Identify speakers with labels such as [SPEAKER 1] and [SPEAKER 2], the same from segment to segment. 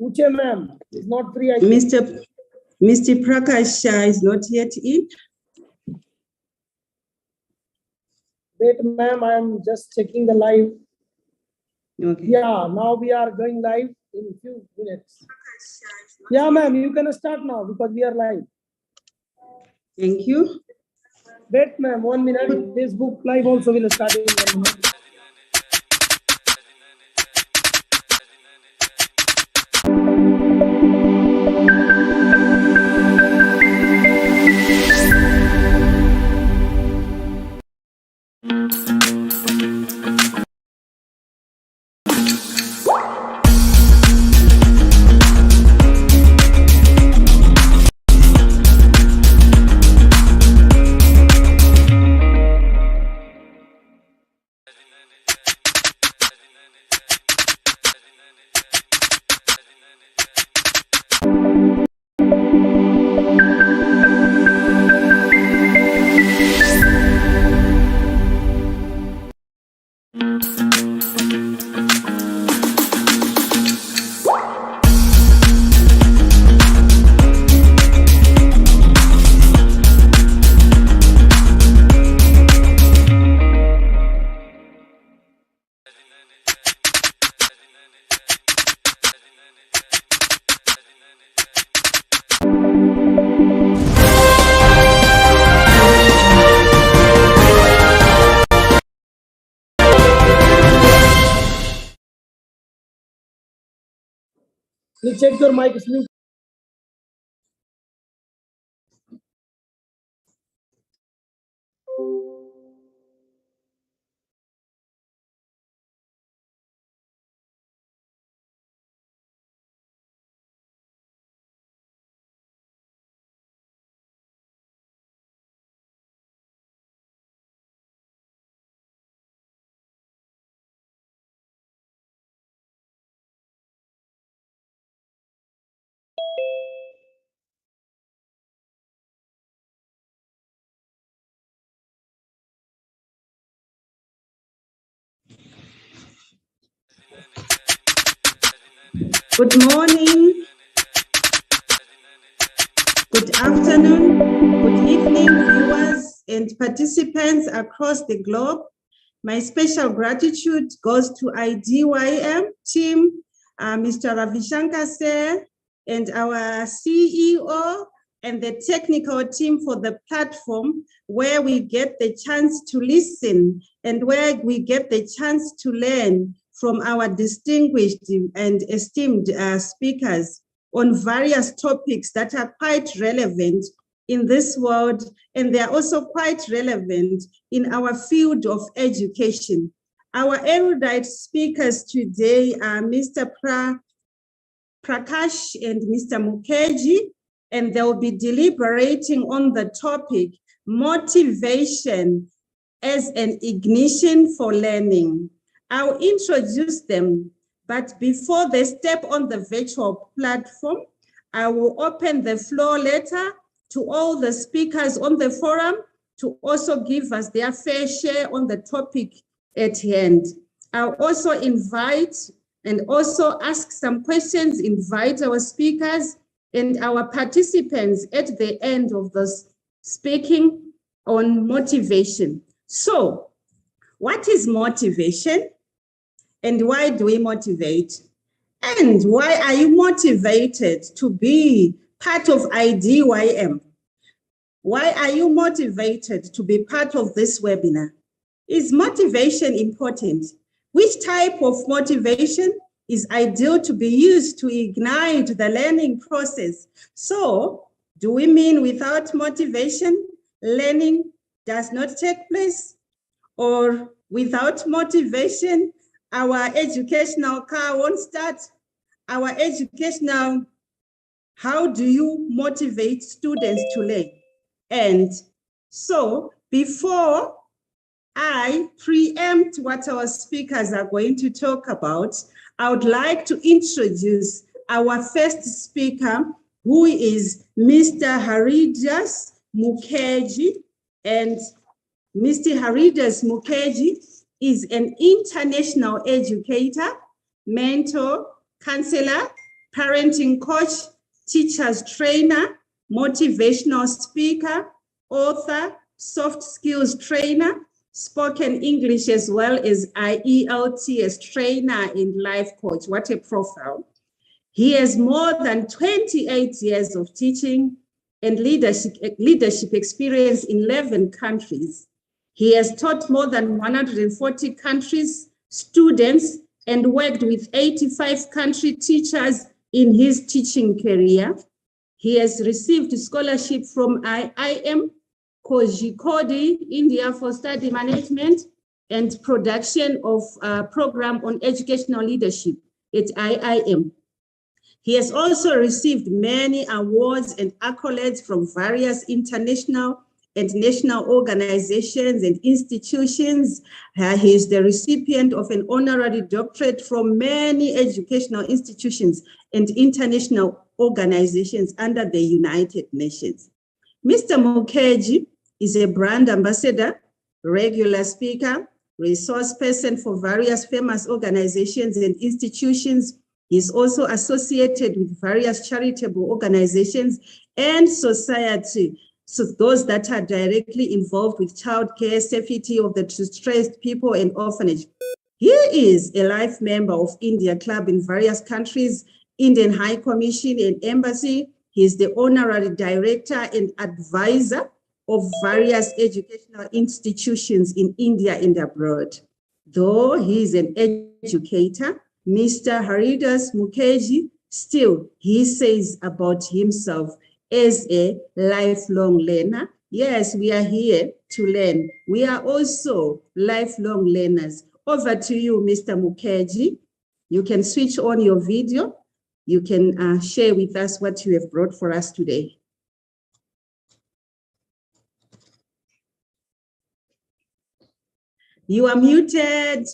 [SPEAKER 1] Uche ma'am is not free.
[SPEAKER 2] Mr. Prakash is not yet in.
[SPEAKER 1] Wait, ma'am, I am just checking the live.
[SPEAKER 2] Okay.
[SPEAKER 1] Yeah, now we are going live in a few minutes. Yeah, ma'am, you can start now because we are live.
[SPEAKER 2] Thank you.
[SPEAKER 1] Wait, ma'am, 1 minute. Facebook live also will start in 1 minute. Please check your mic is mute.
[SPEAKER 2] Good morning, good afternoon, good evening, viewers and participants across the globe. My special gratitude goes to IDYM team, Mr. Ravishankar Sir, and our CEO and the technical team for the platform where we get the chance to listen and where we get the chance to learn from our distinguished and esteemed speakers on various topics that are quite relevant in this world, and they are also quite relevant in our field of education. Our erudite speakers today are Mr. Prakash and Mr. Mukherjee, and they'll be deliberating on the topic, motivation as an ignition for learning. I'll introduce them, but before they step on the virtual platform, I will open the floor later to all the speakers on the forum to also give us their fair share on the topic at hand. I'll also invite and also ask some questions, invite our speakers and our participants at the end of this speaking on motivation. So, what is motivation? And why do we motivate? And why are you motivated to be part of IDYM? Why are you motivated to be part of this webinar? Is motivation important? Which type of motivation is ideal to be used to ignite the learning process? So, do we mean without motivation, learning does not take place? Or without motivation, our educational car won't start? Our educational, how do you motivate students to learn? And so before I preempt what our speakers are going to talk about, I would like to introduce our first speaker, who is Mr. Harijus Mukherjee. And Mr. Haridis Mukeshi is an international educator, mentor, counselor, parenting coach, teacher's trainer, motivational speaker, author, soft skills trainer, spoken English, as well as IELTS trainer and life coach. What a profile. He has more than 28 years of teaching and leadership experience in 11 countries. He has taught more than 140 countries, students, and worked with 85 country teachers in his teaching career. He has received scholarship from IIM Kozhikode, India, for study management and production of a program on educational leadership at IIM. He has also received many awards and accolades from various international and national organizations and institutions. He is the recipient of an honorary doctorate from many educational institutions and international organizations under the United Nations. Mr. Mukherjee is a brand ambassador, regular speaker, resource person for various famous organizations and institutions. He's also associated with various charitable organizations and society, so those that are directly involved with childcare, safety of the distressed people, and orphanage. He is a life member of India Club in various countries, Indian High Commission and Embassy. He is the honorary director and advisor of various educational institutions in India and abroad. Though he is an educator, Mr. Haridis Mukeshi, still he says about himself as a lifelong learner. Yes, we are here to learn. We are also lifelong learners. Over to you, Mr. Mukherjee. You can switch on your video. You can share with us what you have brought for us today. You are muted.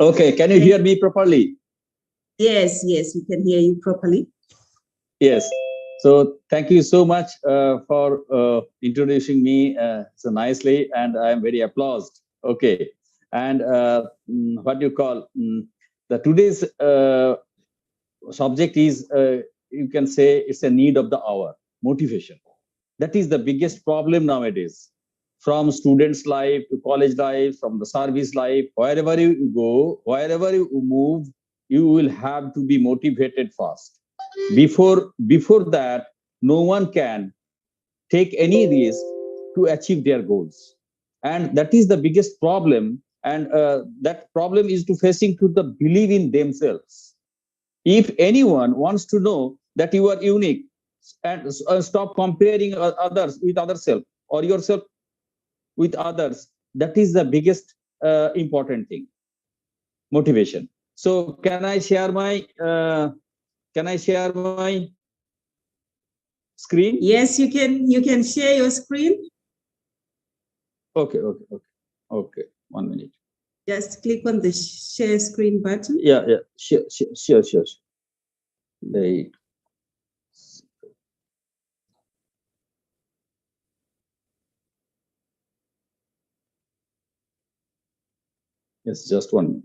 [SPEAKER 3] Okay, can you hear me properly?
[SPEAKER 2] Yes, yes, we can hear you properly.
[SPEAKER 3] Yes. So thank you so much for introducing me so nicely, and I am very applauded. Okay, and what you call the today's subject is you can say it's a need of the hour, motivation. That is the biggest problem nowadays. From students' life to college life, from the service life, wherever you go, wherever you move, you will have to be motivated fast. Before that, no one can take any risk to achieve their goals, and that is the biggest problem. And that problem is to facing to the believe in themselves. If anyone wants to know that you are unique, and stop comparing others with other self or yourself with others, that is the biggest important thing, motivation. So can I share my screen?
[SPEAKER 2] Yes, you can share your screen.
[SPEAKER 3] Okay. 1 minute.
[SPEAKER 2] Just click on the share screen button.
[SPEAKER 3] Yeah. Sure. Right. Yes, just 1 minute.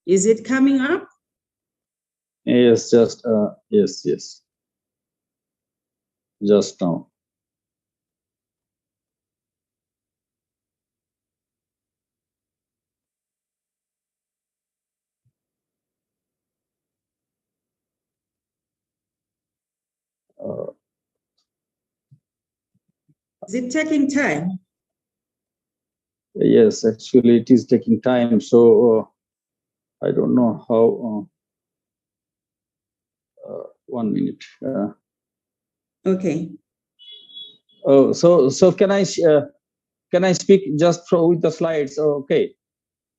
[SPEAKER 2] Is it coming up?
[SPEAKER 3] Yes, just yes. Just now.
[SPEAKER 2] Is it taking time?
[SPEAKER 3] Yes, actually, it is taking time. So I don't know how. 1 minute.
[SPEAKER 2] Okay.
[SPEAKER 3] Oh, so can I speak just with the slides? Okay,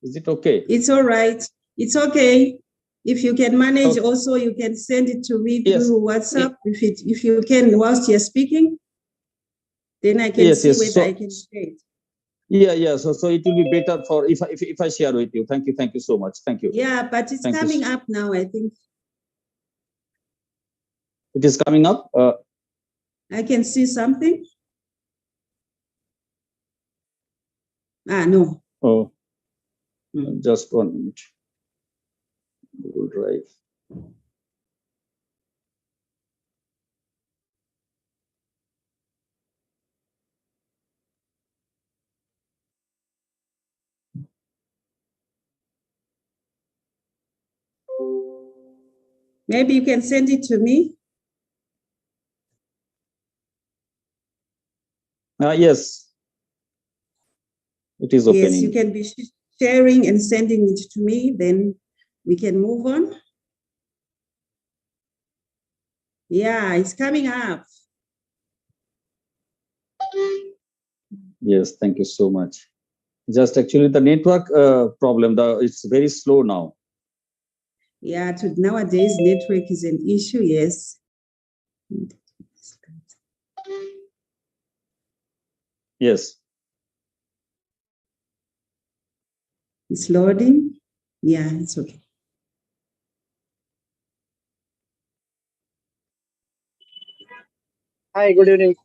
[SPEAKER 3] is it okay?
[SPEAKER 2] It's all right. It's okay. If you can manage, okay. Also you can send it to me through WhatsApp. If you can whilst you're speaking, then I can see whether I can share it.
[SPEAKER 3] Yeah. So it will be better for if I share with you. Thank you so much. Thank you.
[SPEAKER 2] Yeah, but it's coming up now, I think.
[SPEAKER 3] It is coming up.
[SPEAKER 2] I can see something. No.
[SPEAKER 3] Oh, just 1 minute. Google Drive.
[SPEAKER 2] Maybe you can send it to me.
[SPEAKER 3] Yes. It is opening.
[SPEAKER 2] Yes, you can be sharing and sending it to me, then we can move on. Yeah, it's coming up.
[SPEAKER 3] Yes, thank you so much. Just actually the network problem, it's very slow now.
[SPEAKER 2] Yeah, nowadays network is an issue, yes.
[SPEAKER 3] Yes.
[SPEAKER 2] It's loading. Yeah, it's okay.
[SPEAKER 4] Hi, good evening.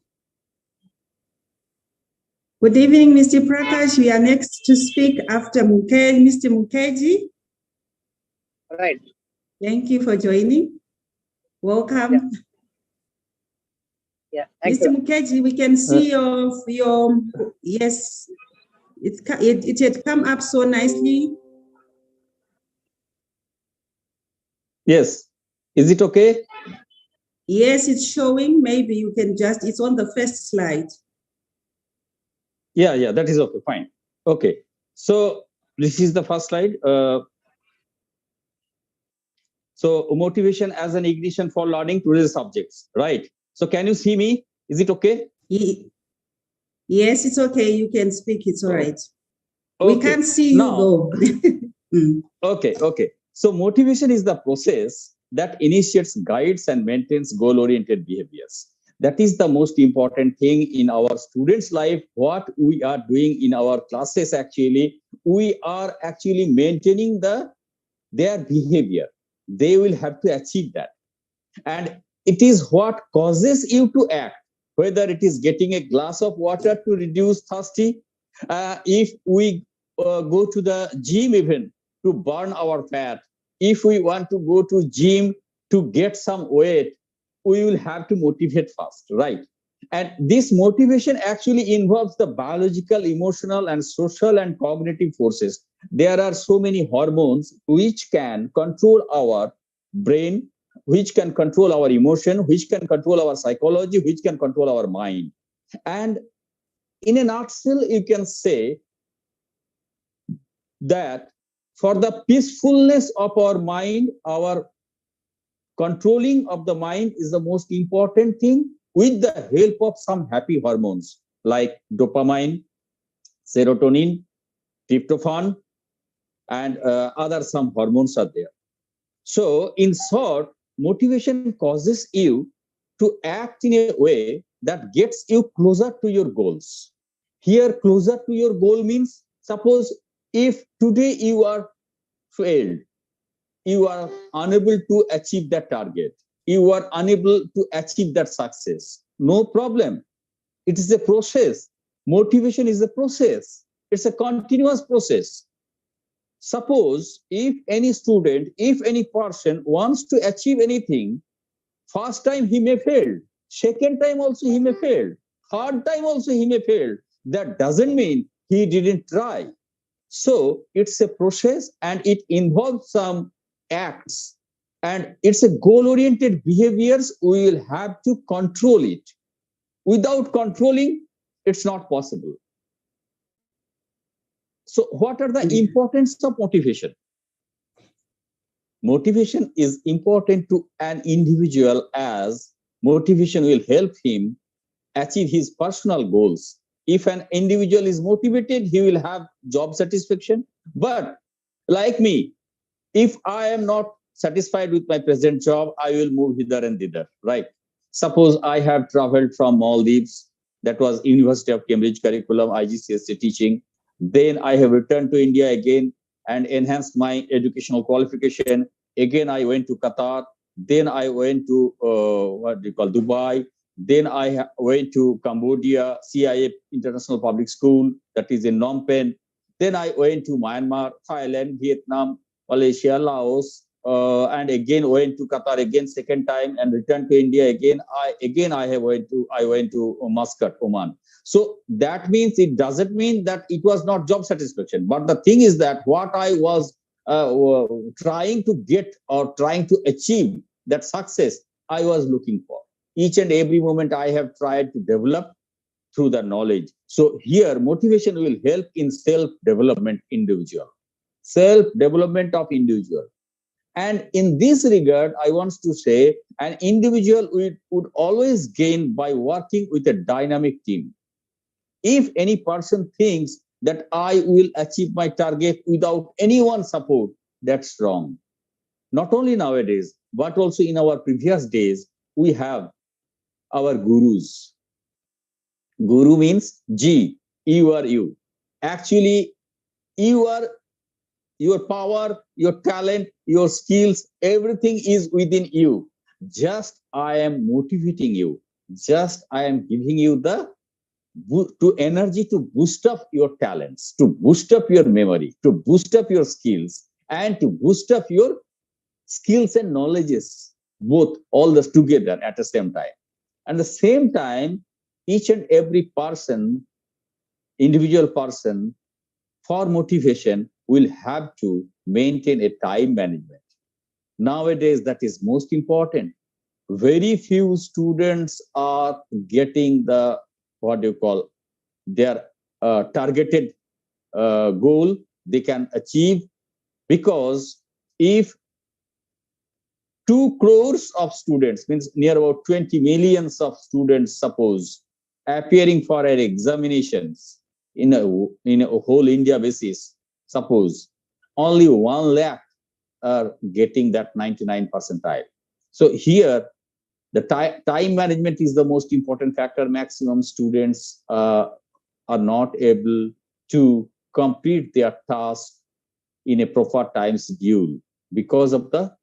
[SPEAKER 2] Good evening, Mr. Prakash. We are next to speak after Mr. Mukherjee.
[SPEAKER 4] Right.
[SPEAKER 2] Thank you for joining. Welcome.
[SPEAKER 4] Yeah, thank
[SPEAKER 2] Mr.
[SPEAKER 4] you.
[SPEAKER 2] Mukherjee, we can see your yes, it had come up so nicely.
[SPEAKER 3] Yes. Is it okay?
[SPEAKER 2] Yes, it's showing. Maybe you can it's on the first slide.
[SPEAKER 3] Yeah, that is okay, fine. Okay. So this is the first slide. So motivation as an ignition for learning today's subjects, right? So can you see me? Is it okay?
[SPEAKER 2] Yes, it's okay. You can speak. It's all right.
[SPEAKER 3] Okay.
[SPEAKER 2] We can't see you though.
[SPEAKER 3] Okay. So motivation is the process that initiates, guides, and maintains goal-oriented behaviors. That is the most important thing in our students' life. What we are doing in our classes, actually, we are actually maintaining their behavior. They will have to achieve that. And it is what causes you to act, whether it is getting a glass of water to reduce thirsty. If we go to the gym even to burn our fat, if we want to go to gym to get some weight, we will have to motivate first, right? And this motivation actually involves the biological, emotional, and social and cognitive forces. There are so many hormones which can control our brain, which can control our emotion, which can control our psychology, which can control our mind. And in a nutshell, you can say that for the peacefulness of our mind, our controlling of the mind is the most important thing, with the help of some happy hormones like dopamine, serotonin, tryptophan, and other some hormones are there. So in short, motivation causes you to act in a way that gets you closer to your goals. Here, closer to your goal means, suppose if today you are failed, you are unable to achieve that target, you are unable to achieve that success, no problem. It is a process. Motivation is a process. It's a continuous process. Suppose if any student, if any person wants to achieve anything, first time he may fail, second time also he may fail, third time also he may fail. That doesn't mean he didn't try. So it's a process and it involves some acts, and it's a goal-oriented behaviors. We will have to control it. Without controlling, it's not possible. So what are the importance of motivation? Motivation is important to an individual, as motivation will help him achieve his personal goals. If an individual is motivated, he will have job satisfaction. But like me, if I am not satisfied with my present job, I will move hither and thither, right? Suppose I have traveled from Maldives That was University of Cambridge curriculum, IGCSE teaching. Then I have returned to India again and enhanced my educational qualification. Again, I went to Qatar. Then I went to Dubai. Then I went to Cambodia, CIA International Public School, that is in Phnom Penh. Then I went to Myanmar, Thailand, Vietnam, Malaysia, Laos, and again went to Qatar again second time and returned to India again. I went to Muscat, Oman. So that means it doesn't mean that it was not job satisfaction. But the thing is that what I was trying to get or trying to achieve, that success I was looking for. Each and every moment I have tried to develop through the knowledge. So here motivation will help in self-development individual, self-development of individual. And in this regard, I want to say an individual would always gain by working with a dynamic team. If any person thinks that I will achieve my target without anyone's support, that's wrong. Not only nowadays, but also in our previous days, we have our gurus. Guru means G, you are you. Actually, you are your power, your talent, your skills, everything is within you. Just I am motivating you. Just I am giving you the energy to boost up your talents, to boost up your memory, to boost up your skills, and to boost up your skills and knowledges, both all this together at the same time. At the same time, each and every person, individual person, for motivation will have to maintain a time management. Nowadays, that is most important. Very few students are getting the, what do you call, their targeted goal they can achieve, because if 2 crores of students, means near about 20 millions of students, suppose, appearing for an examinations in a whole India basis, suppose only 1 lakh are getting that 99 percentile. So here, the time management is the most important factor. Maximum students are not able to complete their task in a proper time schedule because of the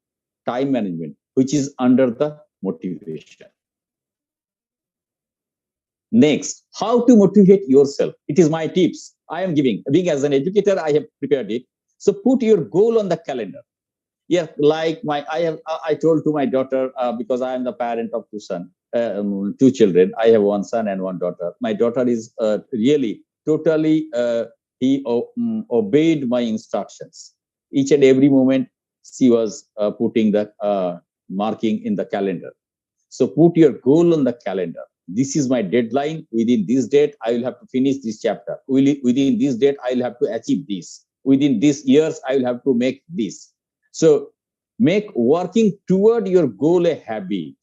[SPEAKER 3] time management, which is under the motivation. Next, how to motivate yourself. It is my tips I am giving. Being as an educator, I have prepared it. So put your goal on the calendar. Yeah, like I told to my daughter, because I am the parent of 2 children. I have 1 son and 1 daughter. My daughter is really totally, he obeyed my instructions. Each and every moment, she was putting the marking in the calendar. So put your goal on the calendar. This is my deadline. Within this date, I will have to finish this chapter. Within this date, I will have to achieve this. Within these years, I will have to make this. So make working toward your goal a habit.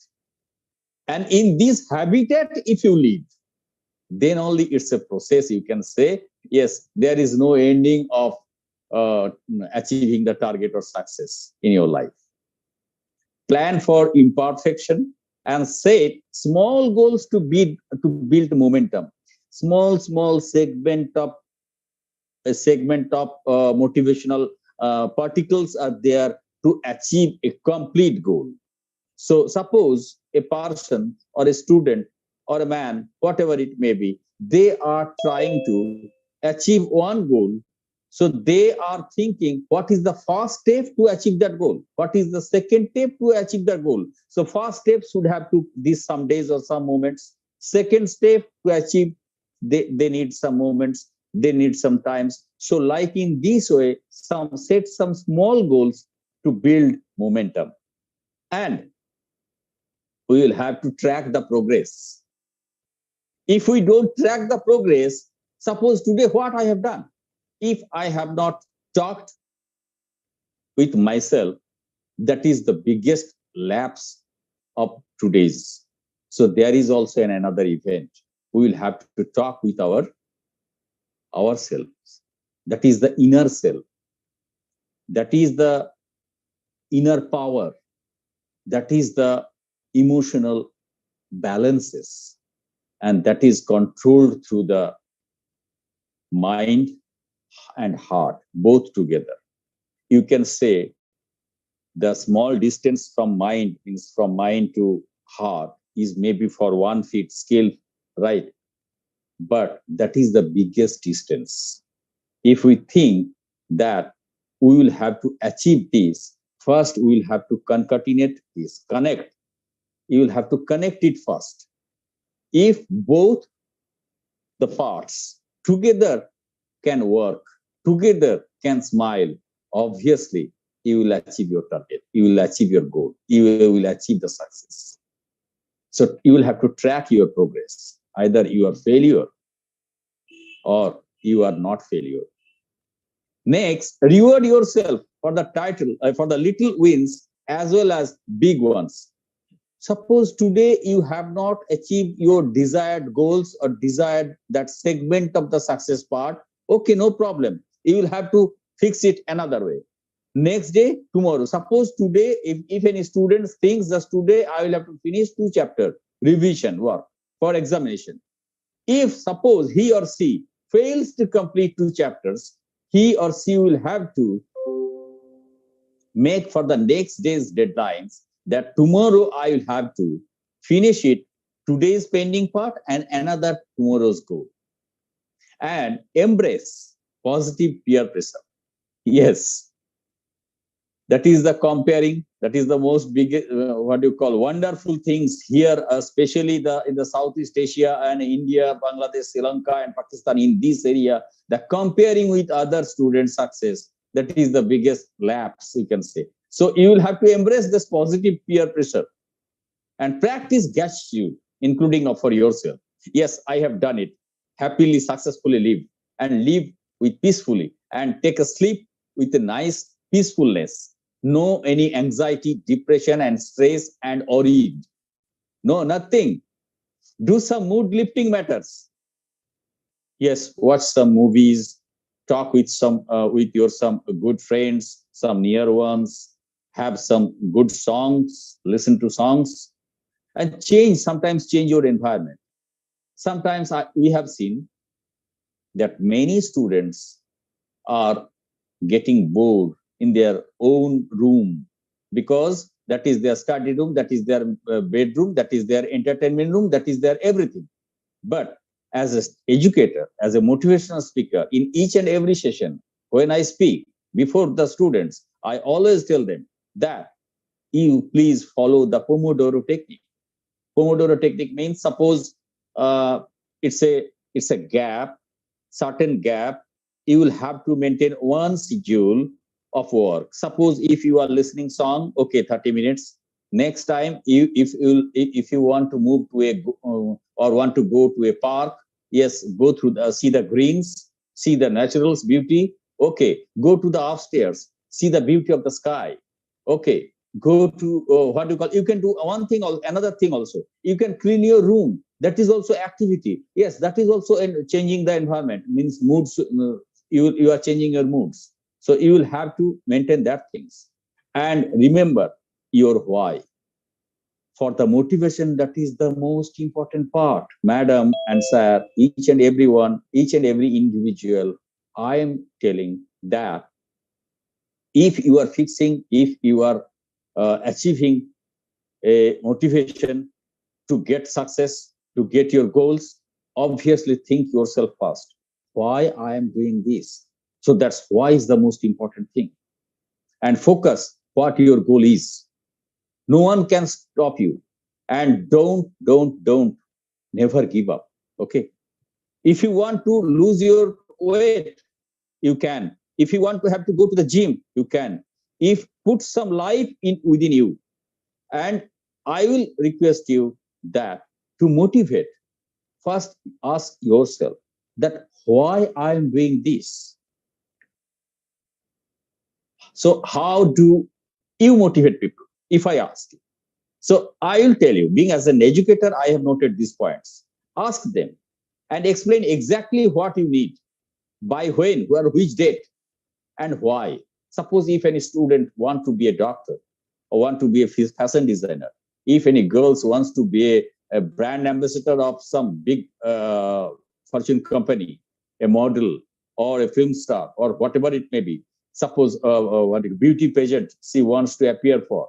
[SPEAKER 3] And in this habitat, if you live, then only it's a process. You can say, yes, there is no ending of achieving the target or success in your life. Plan for imperfection and set small goals to build momentum. Small segment of motivational particles are there to achieve a complete goal. So suppose a person or a student or a man, whatever it may be, they are trying to achieve one goal. So they are thinking, what is the first step to achieve that goal? What is the second step to achieve that goal? So first step should have to these some days or some moments. Second step to achieve, they need some moments, they need some times. So like in this way, set some small goals to build momentum. And we will have to track the progress. If we don't track the progress, suppose today what I have done, if I have not talked with myself, that is the biggest lapse of today's. So there is also another event. We will have to talk with ourselves. That is the inner self. That is the inner power. That is the emotional balances. and that is controlled through the mind and heart, both together. You can say the small distance from mind, means from mind to heart, is maybe for 1 feet scale, right? But that is the biggest distance. If we think that we will have to achieve this, first we will have to concatenate this, connect. You will have to connect it first. If both the parts together can work, together can smile, obviously you will achieve your target, you will achieve your goal, you will achieve the success. So you will have to track your progress. Either you are failure or you are not failure. Next, reward yourself for the title, for the little wins as well as big ones. Suppose today you have not achieved your desired goals or desired that segment of the success part. Okay, no problem. You will have to fix it another way. Next day, tomorrow. Suppose today, if any student thinks that today I will have to finish 2 chapters, revision work for examination. If suppose he or she fails to complete 2 chapters, he or she will have to make for the next day's deadlines that tomorrow I will have to finish it, today's pending part and another tomorrow's goal. And embrace positive peer pressure. Yes, that is the comparing. That is the most big, what you call, wonderful things here, especially in the Southeast Asia and India, Bangladesh, Sri Lanka, and Pakistan. In this area, the comparing with other students' success, that is the biggest lapse, you can say. So you will have to embrace this positive peer pressure and practice gratitude, including for yourself. Yes, I have done it. Happily, successfully live and live with peacefully and take a sleep with a nice peacefulness. No any anxiety, depression, and stress and worried. No, nothing. Do some mood lifting matters. Yes, watch some movies, talk with some good friends, some near ones, have some good songs, listen to songs, and sometimes change your environment. Sometimes we have seen that many students are getting bored in their own room because that is their study room, that is their bedroom, that is their entertainment room, that is their everything. But as an educator, as a motivational speaker, in each and every session, when I speak before the students, I always tell them that you please follow the Pomodoro Technique. Pomodoro Technique means suppose it's a gap, certain gap. You will have to maintain one schedule of work. Suppose if you are listening song, okay, 30 minutes. Next time, if you want to move to a or want to go to a park, yes, go through see the greens, see the natural beauty. Okay, go to the upstairs, see the beauty of the sky. Okay, go to what do you call? You can do one thing or another thing also. You can clean your room. That is also activity. Yes, that is also changing the environment. Means moods. You are changing your moods. So you will have to maintain that things. And remember your why. For the motivation, that is the most important part. Madam and sir, each and everyone, each and every individual, I am telling that if you are fixing, if you are achieving a motivation to get success, to get your goals, obviously think yourself first. Why I am doing this? So that's why is the most important thing. And focus what your goal is. No one can stop you. And don't never give up. Okay. If you want to lose your weight, you can. If you want to have to go to the gym, you can. If put some life in within you. And I will request you that to motivate, first ask yourself that why I am doing this. So how do you motivate people? If I ask you. So I will tell you, being as an educator, I have noted these points. Ask them and explain exactly what you need, by when, where, which date, and why. Suppose if any student want to be a doctor or want to be a fashion designer, if any girls wants to be a brand ambassador of some big fortune company, a model or a film star or whatever it may be. Suppose what beauty pageant she wants to appear for.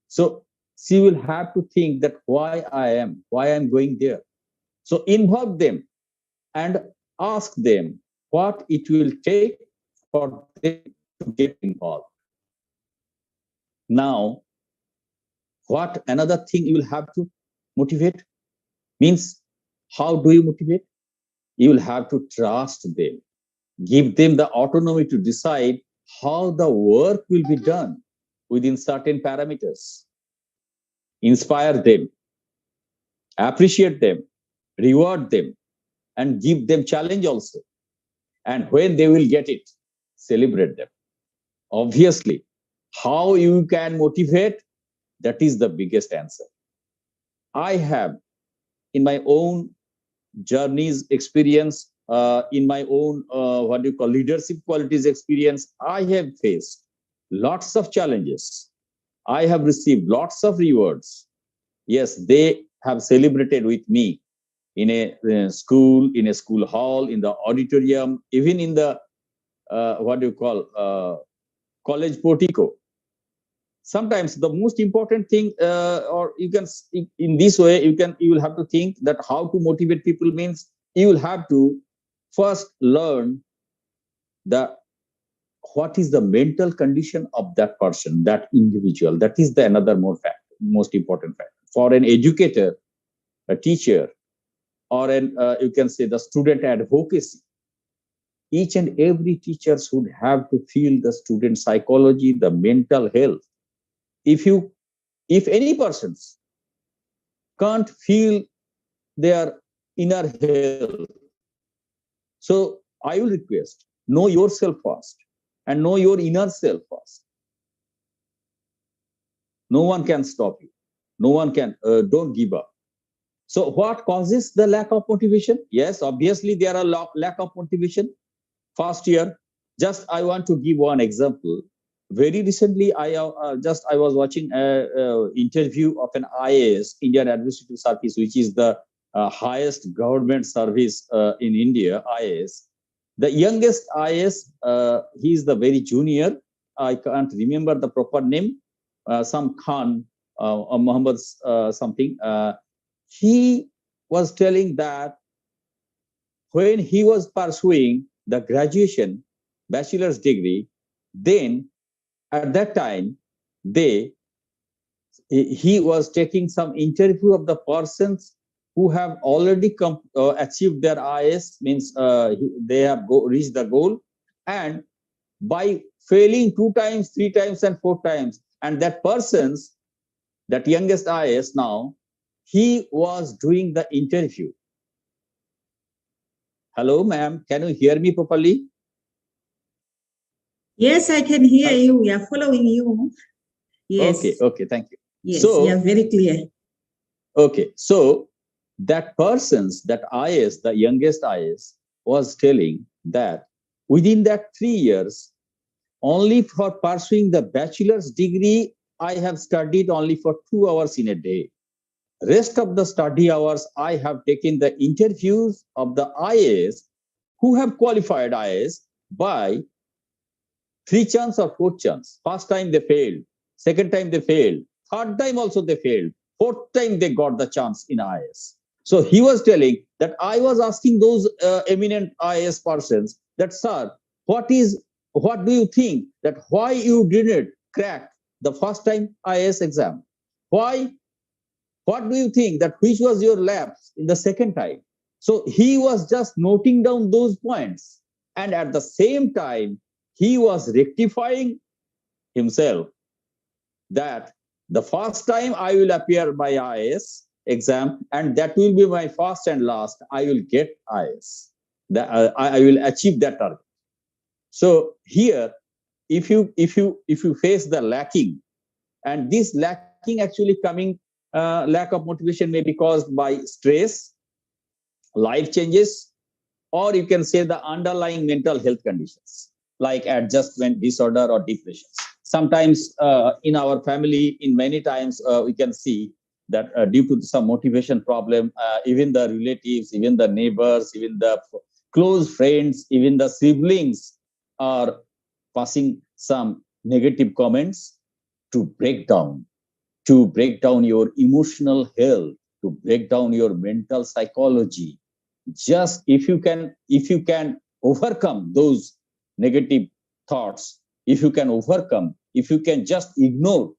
[SPEAKER 3] So she will have to think that why I'm going there. So involve them and ask them what it will take for them to get involved. Now, what another thing you will have to motivate means, how do you motivate? You will have to trust them, give them the autonomy to decide how the work will be done within certain parameters. Inspire them, appreciate them, reward them, and give them challenge also. And when they will get it, celebrate them. Obviously, how you can motivate, that is the biggest answer. I have, in my own journeys experience, in my own what do you call leadership qualities experience, I have faced lots of challenges. I have received lots of rewards. Yes, they have celebrated with me in a school, in a school hall, in the auditorium, even in the what do you call college portico. Sometimes the most important thing, or you can, in this way, you will have to think that how to motivate people means you will have to first learn what is the mental condition of that person, that individual. That is the another most important factor. For an educator, a teacher, or an you can say the student advocacy, each and every teacher should have to feel the student psychology, the mental health. If any persons can't feel their inner health, so I will request, know yourself first and know your inner self first. No one can stop you. No one can, don't give up. So what causes the lack of motivation? Yes, obviously there are lack of motivation. First year, just I want to give one example. Very recently, I was watching an interview of an IAS, Indian Administrative Service, which is the highest government service in India, IAS. The youngest IAS, he is the very junior. I can't remember the proper name. Some Khan, Muhammad something. He was telling that when he was pursuing the graduation, bachelor's degree, then at that time, he was taking some interview of the persons who have already achieved their IS, means they have reached the goal, and by failing 2 times, 3 times, and 4 times, and that youngest IS now, he was doing the interview. Hello, ma'am, can you hear me properly?
[SPEAKER 2] Yes, I can hear you. We are following you. Yes.
[SPEAKER 3] Okay, thank you.
[SPEAKER 2] Yes, so, yeah, very clear.
[SPEAKER 3] Okay, so that IS, the youngest IS, was telling that within that 3 years, only for pursuing the bachelor's degree, I have studied only for 2 hours in a day. Rest of the study hours, I have taken the interviews of the IAS who have qualified IAS by 3 chance or 4 chance. First time they failed, second time they failed, third time also they failed, fourth time they got the chance in IAS. So he was telling that I was asking those eminent IAS persons that, sir, what do you think that why you didn't crack the first time IAS exam? Why? What do you think that which was your lapse in the second time? So he was just noting down those points, and at the same time, he was rectifying himself that the first time I will appear by IAS exam, and that will be my first and last. I will get IAS. I will achieve that target. So here, if you face the lacking, and this lacking actually coming, lack of motivation may be caused by stress, life changes, or you can say the underlying mental health conditions like adjustment disorder or depression. Sometimes in our family, in many times we can see that due to some motivation problem, even the relatives, even the neighbors, even the close friends, even the siblings are passing some negative comments to break down your emotional health, to break down your mental psychology. Just if you can overcome those negative thoughts, if you can just ignore,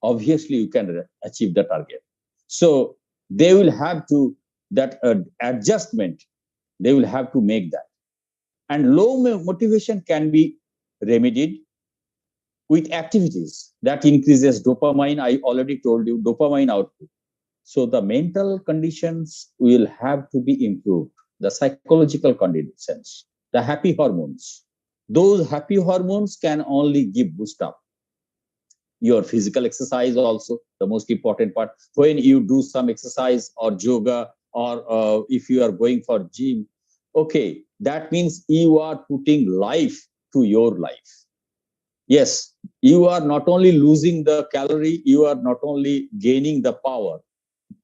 [SPEAKER 3] obviously you can achieve the target. So they will have to that adjustment, they will have to make that. And low motivation can be remedied with activities that increases dopamine. I already told you dopamine output. So the mental conditions will have to be improved, the psychological conditions, the happy hormones. Those happy hormones can only give boost up. Your physical exercise also, the most important part. When you do some exercise or yoga, or if you are going for gym, okay, that means you are putting life to your life. Yes, you are not only losing the calorie, you are not only gaining the power,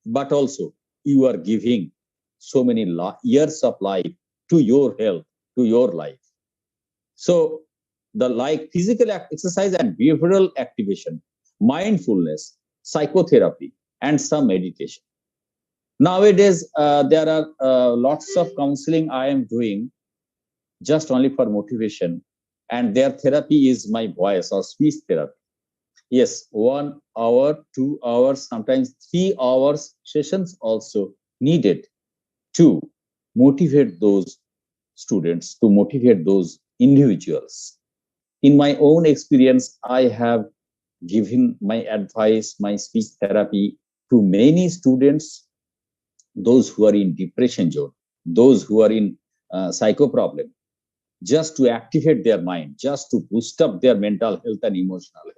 [SPEAKER 3] but also you are giving so many years of life to your health, to your life. So the like physical exercise and behavioral activation, mindfulness, psychotherapy, and some meditation. Nowadays, there are lots of counseling I am doing just only for motivation, and their therapy is my voice or speech therapy. Yes, 1 hour, 2 hours, sometimes 3 hours sessions also needed to motivate those students, to motivate those individuals. In my own experience, I have given my advice, my speech therapy to many students, those who are in depression zone, those who are in psycho problem, just to activate their mind, just to boost up their mental health and emotional health.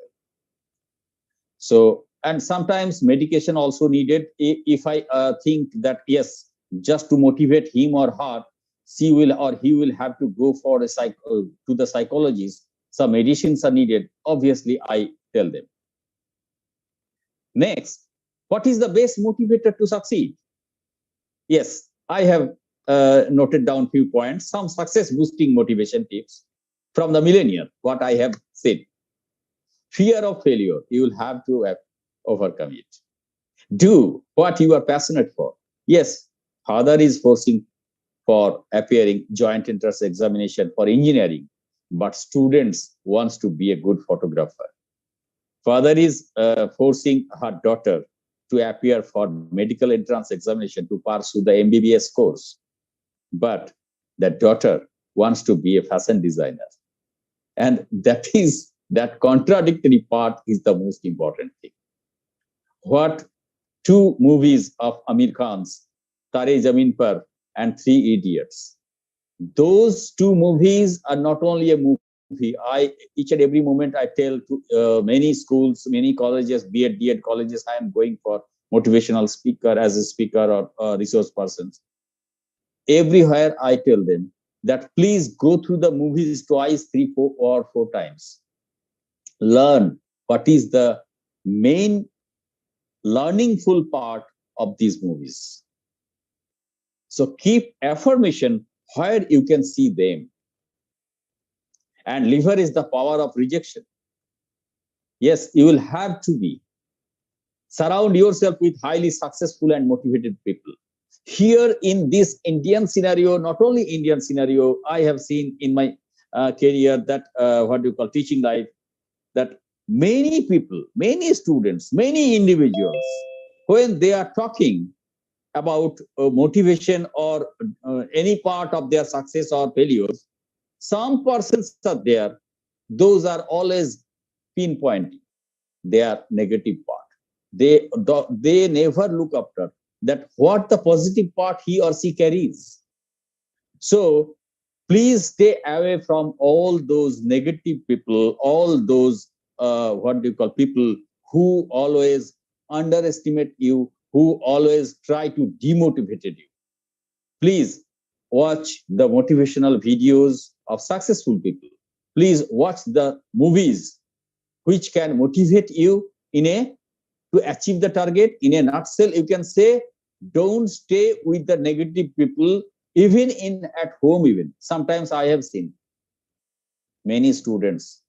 [SPEAKER 3] So, and sometimes medication also needed. If I think that, yes, just to motivate him or her, she will or he will have to go for a to the psychologist, some medicines are needed. Obviously, I tell them. Next, what is the best motivator to succeed? Yes, I have noted down few points, some success boosting motivation tips from the millennial, what I have said. Fear of failure, you will have to overcome it. Do what you are passionate for. Yes, father is forcing for appearing joint entrance examination for engineering, but students wants to be a good photographer. Father is forcing her daughter to appear for medical entrance examination to pursue the MBBS course, but the daughter wants to be a fashion designer. And that contradictory part is the most important thing. What two movies of Amir Khan's, Tare Zameen Par and Three Idiots, those two movies are not only a movie. Each and every moment I tell to many schools, many colleges, B.Ed, D.Ed colleges, I am going for motivational speaker as a speaker or resource persons. Everywhere I tell them that please go through the movies twice, 3, 4, or 4 times. Learn what is the main learningful part of these movies. So keep affirmation where you can see them. And liver is the power of rejection. Yes, you will have to be. Surround yourself with highly successful and motivated people. Here in this Indian scenario, not only Indian scenario, I have seen in my career that what you call teaching life, that many people, many students, many individuals, when they are talking about motivation or any part of their success or failures, some persons are there, those are always pinpointing their negative part. They never look after that what the positive part he or she carries. So please stay away from all those negative people, all those what do you call people who always underestimate you, who always try to demotivate you. Please watch the motivational videos of successful people. Please watch the movies which can motivate you in a to achieve the target. In a nutshell, you can say, don't stay with the negative people, even at home. Even sometimes I have seen many students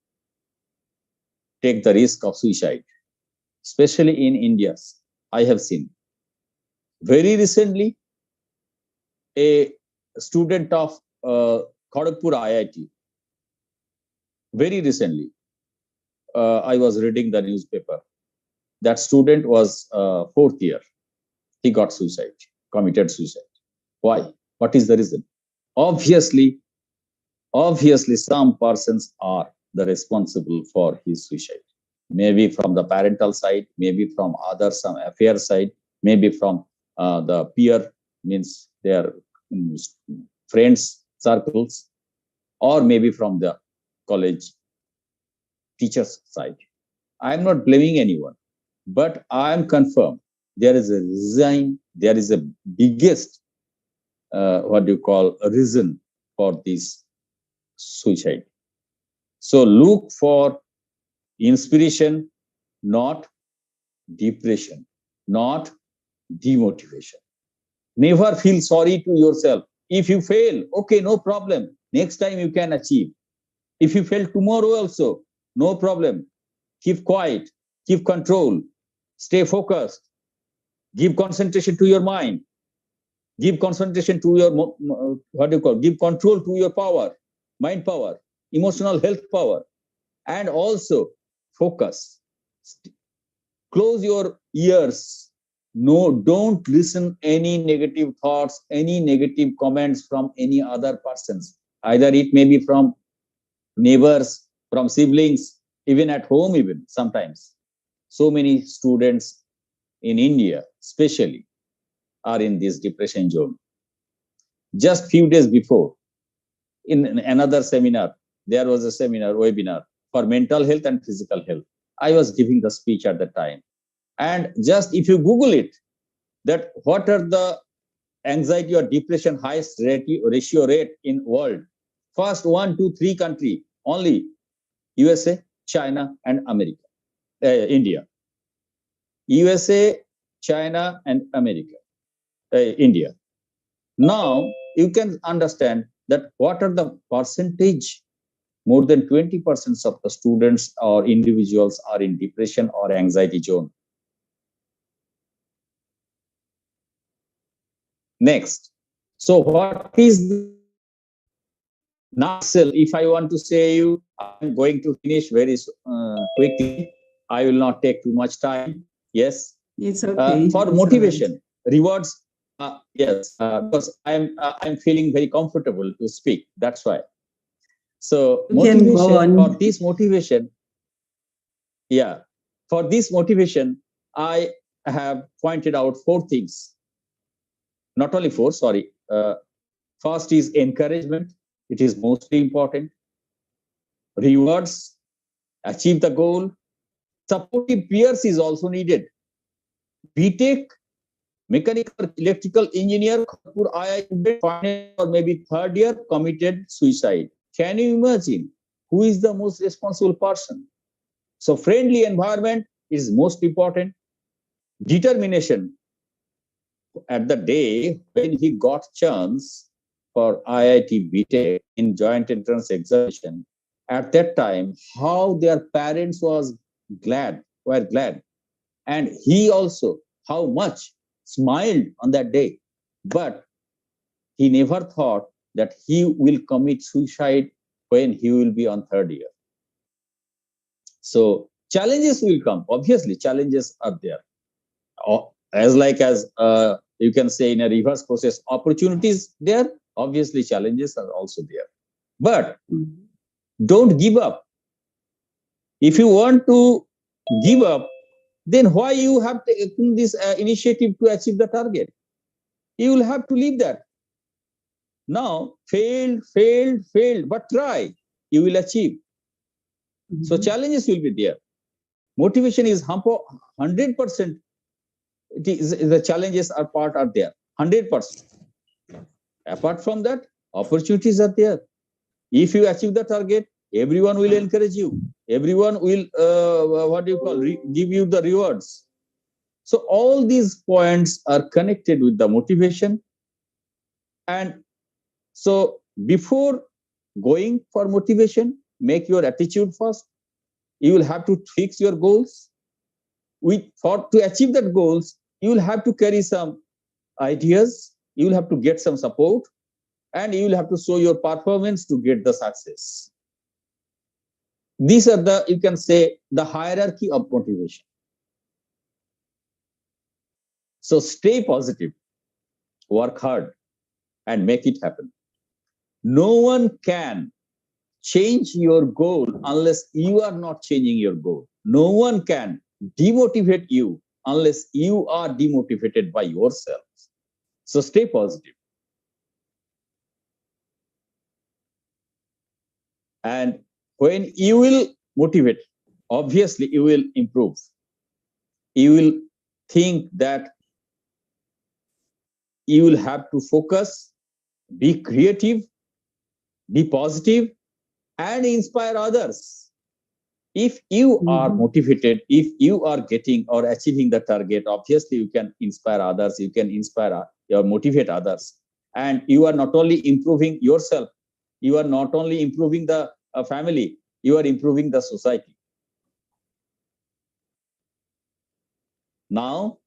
[SPEAKER 3] take the risk of suicide, especially in India. I have seen very recently a student of Kharagpur IIT. Very recently, I was reading the newspaper. That student was fourth year. He got suicide, committed suicide. Why? What is the reason? Obviously, some persons are the responsible for his suicide. Maybe from the parental side, maybe from other some affair side, maybe from the peer, means their friends circles, or maybe from the college teachers side. I am not blaming anyone, but I am confirmed there is a reason, there is a biggest a reason for this suicide. So look for inspiration, not depression, not demotivation. Never feel sorry to yourself. If you fail, okay, no problem. Next time you can achieve. If you fail tomorrow also, no problem. Keep quiet, keep control, stay focused, give concentration to your mind, give concentration to your, give control to your power, mind power, emotional health power, and also focus. Close your ears. No, don't listen any negative thoughts, any negative comments from any other persons. Either it may be from neighbors, from siblings, even at home, even sometimes. So many students in India, especially, are in this depression zone. Just few days before, in another seminar, there was a seminar, webinar for mental health and physical health. I was giving the speech at the time. And just if you Google it, that what are the anxiety or depression highest ratio rate in world? First 1, 2, 3 country, only USA, China, and America, India. USA, China, and America, India. Now you can understand that what are the percentage. More than 20% of the students or individuals are in depression or anxiety zone. Next. So what is the nutshell? If I want to say you, I'm going to finish very quickly. I will not take too much time. Yes.
[SPEAKER 2] It's okay.
[SPEAKER 3] For motivation, rewards. Yes, because I'm feeling very comfortable to speak. That's why. So motivation, for this motivation, yeah, for this motivation, I have pointed out 4 things. Not only 4, sorry. First is encouragement. It is mostly important. Rewards, achieve the goal. Supportive peers is also needed. BTech, mechanical or electrical engineer, IIT, or maybe 3rd year, committed suicide. Can you imagine who is the most responsible person? So friendly environment is most important. Determination. At the day when he got chance for IIT BTech in joint entrance examination, at that time, how their parents were glad, and he also how much smiled on that day. But he never thought that he will commit suicide when he will be on 3rd year. So challenges will come. Obviously, challenges are there. As you can say in a reverse process, opportunities there, obviously challenges are also there. But don't give up. If you want to give up, then why you have taken this initiative to achieve the target? You will have to leave that. Now, failed, but try, you will achieve. So challenges will be there. Motivation is 100%. The challenges are there, 100%. Apart from that, opportunities are there. If you achieve the target, everyone will encourage you. Everyone will, give you the rewards. So all these points are connected with the motivation. And so before going for motivation, make your attitude first. You will have to fix your goals. To achieve that goals, you will have to carry some ideas. You will have to get some support, and you will have to show your performance to get the success. These are the, you can say, the hierarchy of motivation. So stay positive, work hard, and make it happen. No one can change your goal unless you are not changing your goal. No one can demotivate you unless you are demotivated by yourself. So stay positive. And when you will motivate, obviously you will improve. You will think that you will have to focus, be creative, be positive, and inspire others. If you are motivated, if you are getting or achieving the target, obviously you can inspire others, you can inspire or motivate others. And you are not only improving yourself, you are not only improving the family, you are improving the society. Now,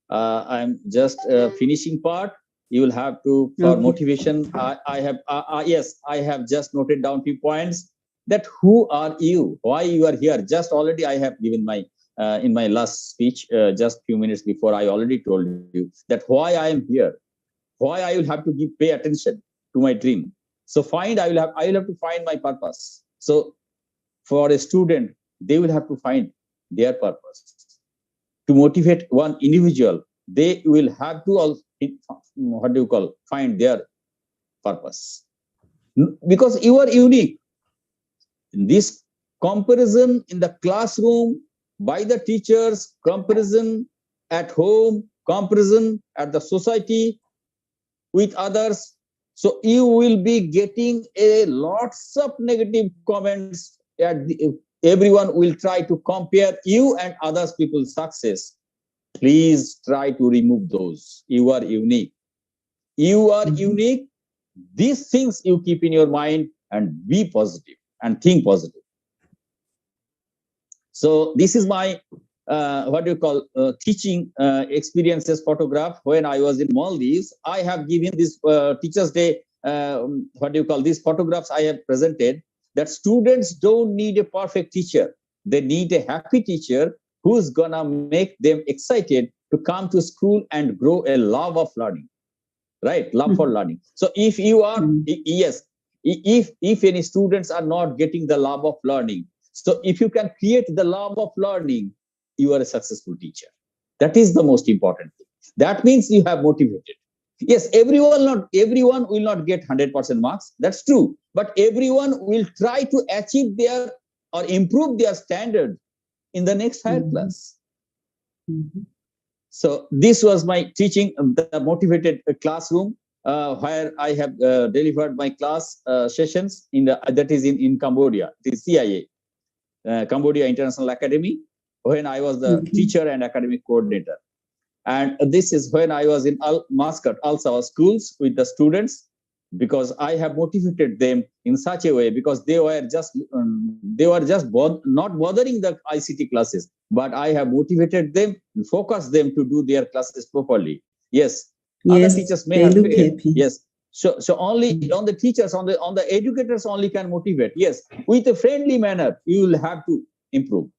[SPEAKER 3] I'm just finishing part. You will have to, for motivation, yes, I have just noted down few points. That who are you? Why you are here? Just already I have given my, in my last speech, just few minutes before, I already told you that why I am here. Why I will have to pay attention to my dream. So I will have to find my purpose. So for a student, they will have to find their purpose. To motivate one individual, they will have to also, what do you call, find their purpose. Because you are unique. This comparison in the classroom by the teachers, comparison at home, comparison at the society with others. So you will be getting a lots of negative comments. Everyone will try to compare you and others people's success. Please try to remove those. You are unique. You are unique. These things you keep in your mind and be positive and think positive. So this is my, what do you call, teaching experiences photograph. When I was in Maldives, I have given this Teachers Day, what do you call, these photographs I have presented, that students don't need a perfect teacher. They need a happy teacher who's gonna make them excited to come to school and grow a love of learning, right? Love for learning. So if you are, yes, if any students are not getting the love of learning, so if you can create the love of learning, you are a successful teacher. That is the most important thing. That means you have motivated. Yes, everyone will not get 100% marks. That's true. But everyone will try to achieve their or improve their standard in the next higher class. So this was my teaching, the motivated classroom, where I have delivered my class sessions in the, that is in Cambodia, the CIA, Cambodia International Academy, when I was the teacher and academic coordinator. And this is when I was in Muscat, also schools with the students, because I have motivated them in such a way, because they were just not bothering the ICT classes, but I have motivated them and focused them to do their classes properly. Yes, other teachers may have failed. Yes, so only on the teachers, on the educators only can motivate. Yes, with a friendly manner, you will have to improve.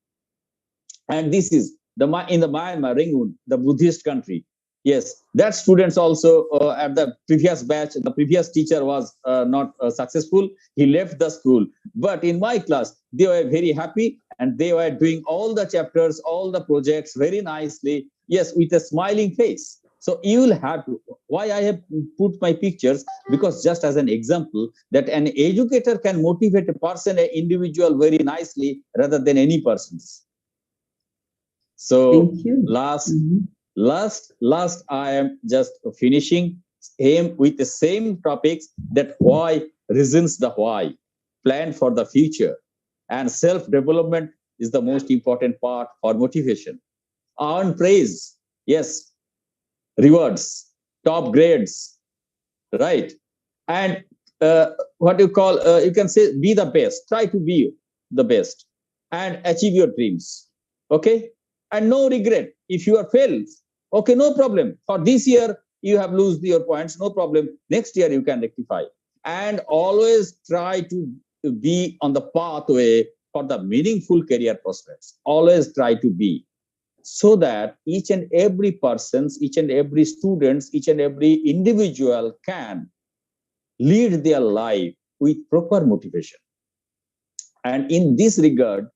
[SPEAKER 3] And this is in the Myanmar, Rangoon, the Buddhist country. Yes, that students also at the previous batch, the previous teacher was not successful. He left the school. But in my class, they were very happy and they were doing all the chapters, all the projects very nicely. Yes, with a smiling face. So you will have to, why I have put my pictures, because just as an example that an educator can motivate a person, an individual very nicely rather than any person's. So last, I am just finishing with the same topics, that why, reasons the why, plan for the future, and self-development is the most important part for motivation. earn praise, yes, rewards, top grades, right? And what you call, you can say, be the best, try to be the best and achieve your dreams, okay? And no regret. If you are failed, okay, no problem. For this year, you have lost your points, no problem. Next year, you can rectify. And always try to be on the pathway for the meaningful career prospects. Always try to be, so that each and every person, each and every student, each and every individual can lead their life with proper motivation. And in this regard,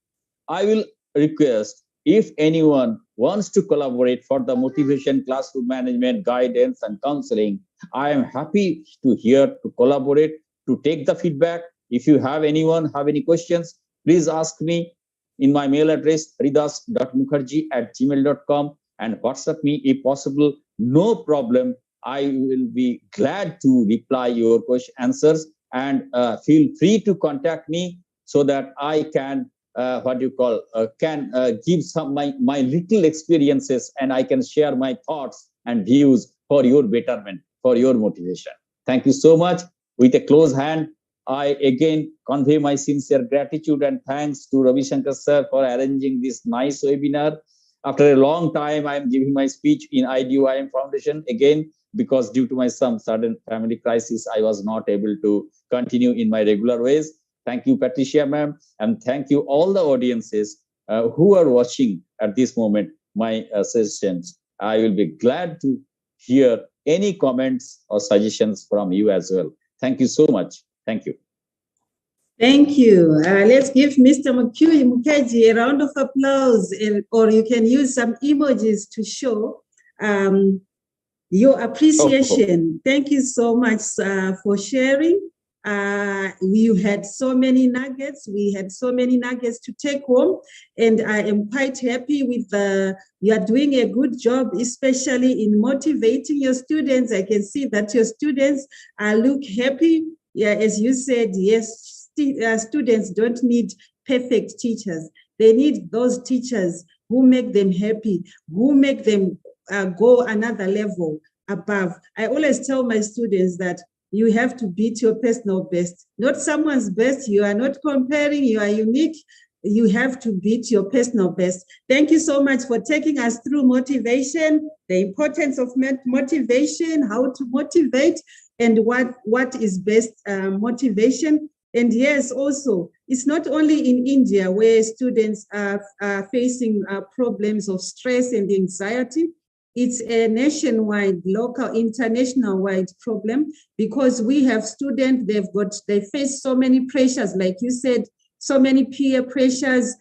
[SPEAKER 3] I will request, if anyone wants to collaborate for the motivation, classroom management, guidance, and counseling, I am happy to hear, to collaborate, to take the feedback. If you have anyone have any questions, please ask me in my mail address, haridis.mukherjee@gmail.com, and WhatsApp me if possible. No problem. I will be glad to reply your question answers, and feel free to contact me so that I can give some my little experiences, and I can share my thoughts and views for your betterment, for your motivation. Thank you so much. With a closed hand, I again convey my sincere gratitude and thanks to Ravi Shankar sir for arranging this nice webinar. After a long time, I am giving my speech in IDOIM Foundation again, because due to my some sudden family crisis, I was not able to continue in my regular ways. Thank you, Patricia ma'am, and thank you all the audiences who are watching at this moment my sessions. I will be glad to hear any comments or suggestions from you as well. Thank you so much. Thank you.
[SPEAKER 2] Thank you. Let's give Mr. Mukherjee a round of applause, or you can use some emojis to show your appreciation. Thank you so much for sharing. You had so many nuggets. We had so many nuggets to take home, and I am quite happy with you are doing a good job, especially in motivating your students. I can see that your students look happy. Yeah, as you said, yes, students don't need perfect teachers. They need those teachers who make them happy, who make them go another level above. I always tell my students that you have to beat your personal best, not someone's best. You are not comparing, you are unique. You have to beat your personal best. Thank you so much for taking us through motivation, the importance of motivation, how to motivate, and what is best motivation. And yes, also, it's not only in India where students are facing problems of stress and anxiety. It's a nationwide, local, international-wide problem, because we have students, they face so many pressures, like you said, so many peer pressures.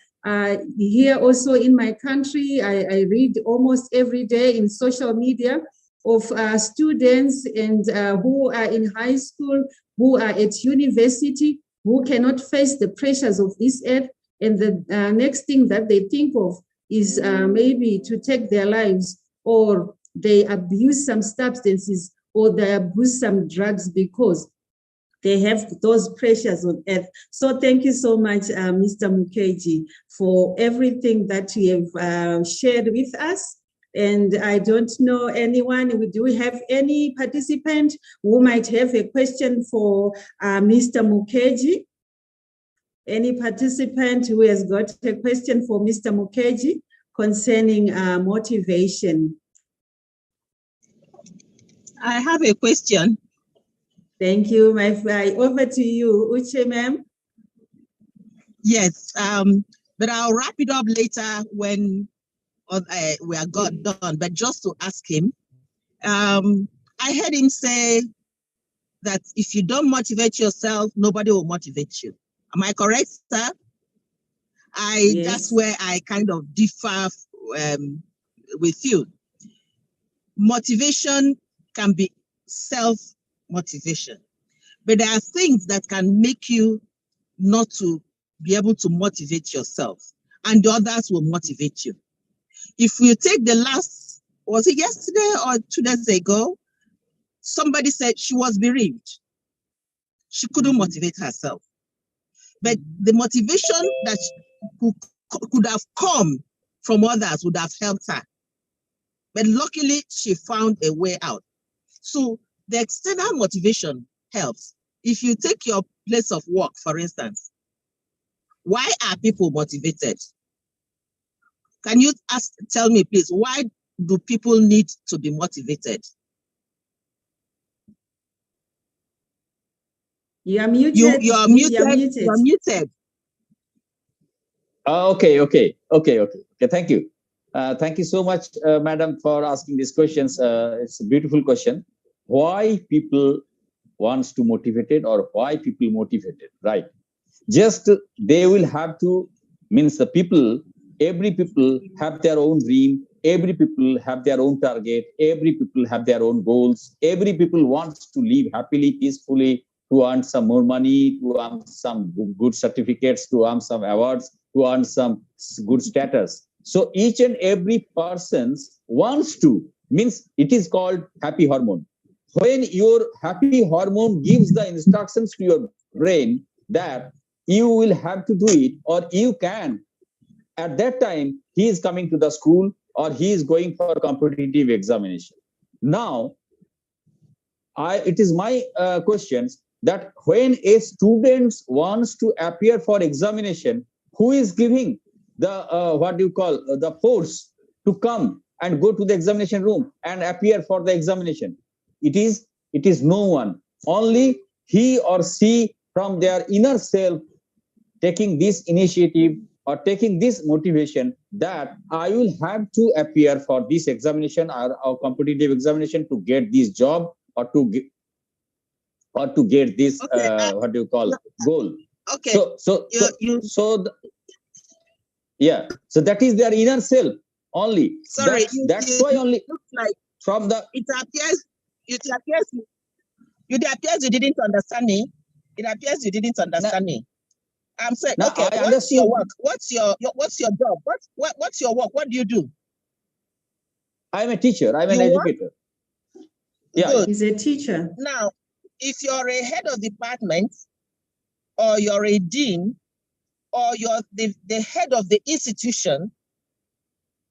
[SPEAKER 2] Here also in my country, I read almost every day in social media of students and who are in high school, who are at university, who cannot face the pressures of this earth. And the next thing that they think of is maybe to take their lives, or they abuse some substances, or they abuse some drugs because they have those pressures on earth. So thank you so much, Mr. Mukherjee, for everything that you have shared with us. And I don't know anyone, do we have any participant who might have a question for Mr. Mukherjee? Any participant who has got a question for Mr. Mukherjee concerning motivation?
[SPEAKER 5] I have a question.
[SPEAKER 2] Thank you, my friend. Over to you, Uche, ma'am.
[SPEAKER 5] Yes, but I'll wrap it up later when we are done. But just to ask him, I heard him say that if you don't motivate yourself, nobody will motivate you. Am I correct, sir?
[SPEAKER 2] Yes.
[SPEAKER 5] That's where I kind of differ with you. Motivation can be self-motivation, but there are things that can make you not to be able to motivate yourself, and the others will motivate you. If we take the last, was it yesterday or 2 days ago, somebody said she was bereaved. She couldn't motivate herself. But the motivation that could have come from others would have helped her. But luckily, she found a way out. So the external motivation helps. If you take your place of work, for instance, why are people motivated? Can you tell me, please, why do people need to be motivated?
[SPEAKER 2] You are muted.
[SPEAKER 5] You are muted. You are muted.
[SPEAKER 3] Okay. Thank you. Thank you so much, madam, for asking these questions. It's a beautiful question. Why people wants to motivated, or why people motivated, right? Just they will have to, means the people, every people have their own dream, every people have their own target, every people have their own goals, every people wants to live happily, peacefully, to earn some more money, to earn some good certificates, to earn some awards, to earn some good status. So each and every person wants to, means it is called happy hormone. When your happy hormone gives the instructions to your brain that you will have to do it, or you can, at that time he is coming to the school, or he is going for competitive examination. Now it is my questions that when a student wants to appear for examination, who is giving the what do you call the force to come and go to the examination room and appear for the examination? It is no one. Only he or she from their inner self taking this initiative or taking this motivation that I will have to appear for this examination or competitive examination to get this job, or to get this what do you call goal.
[SPEAKER 5] Okay.
[SPEAKER 3] So that is their inner self only.
[SPEAKER 5] Sorry,
[SPEAKER 3] that's why only
[SPEAKER 5] like
[SPEAKER 3] from the
[SPEAKER 5] it appears you didn't understand me. It appears you didn't understand me. I'm saying, okay, what's your work? What's your job? What's your work? What do you do?
[SPEAKER 3] I'm a teacher. I'm an educator. Yeah,
[SPEAKER 5] good.
[SPEAKER 2] He's a teacher.
[SPEAKER 5] Now, if you're a head of department, or you're a dean, or you're the head of the institution,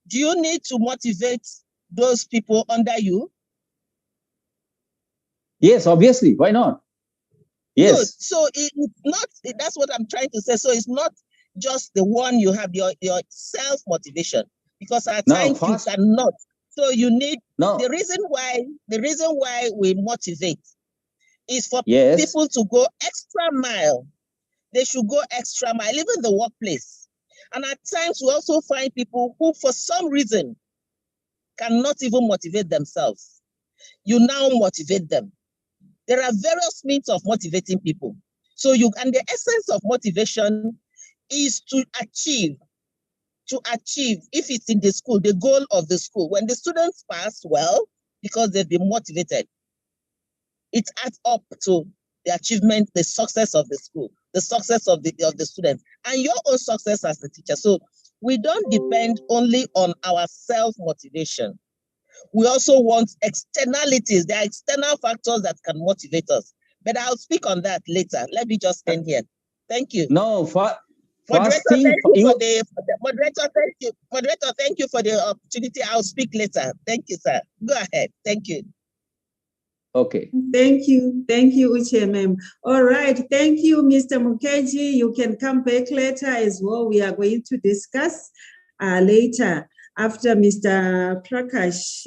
[SPEAKER 5] do you need to motivate those people under you?
[SPEAKER 3] Yes, obviously. Why not? Yes.
[SPEAKER 5] Good. So it's not, that's what I'm trying to say. So it's not just the one you have, your self-motivation, because at times you cannot. So you need the reason why we motivate is for people to go extra mile. They should go extra mile, even the workplace. And at times we also find people who, for some reason, cannot even motivate themselves. You now motivate them. There are various means of motivating people. So and the essence of motivation is to achieve, if it's in the school, the goal of the school. When the students pass well, because they've been motivated, it adds up to the achievement, the success of the school, the success of the students, and your own success as the teacher. So we don't depend only on our self-motivation. We also want externalities. There are external factors that can motivate us. But I'll speak on that later. Let me just end here. Thank you.
[SPEAKER 3] No,
[SPEAKER 5] Moderator, thank you for the opportunity. I'll speak later. Thank you, sir. Go ahead. Thank you.
[SPEAKER 3] Okay.
[SPEAKER 2] Thank you, Uchemem. All right, thank you, Mr. Mukherjee. You can come back later as well. We are going to discuss later after Mr. Prakash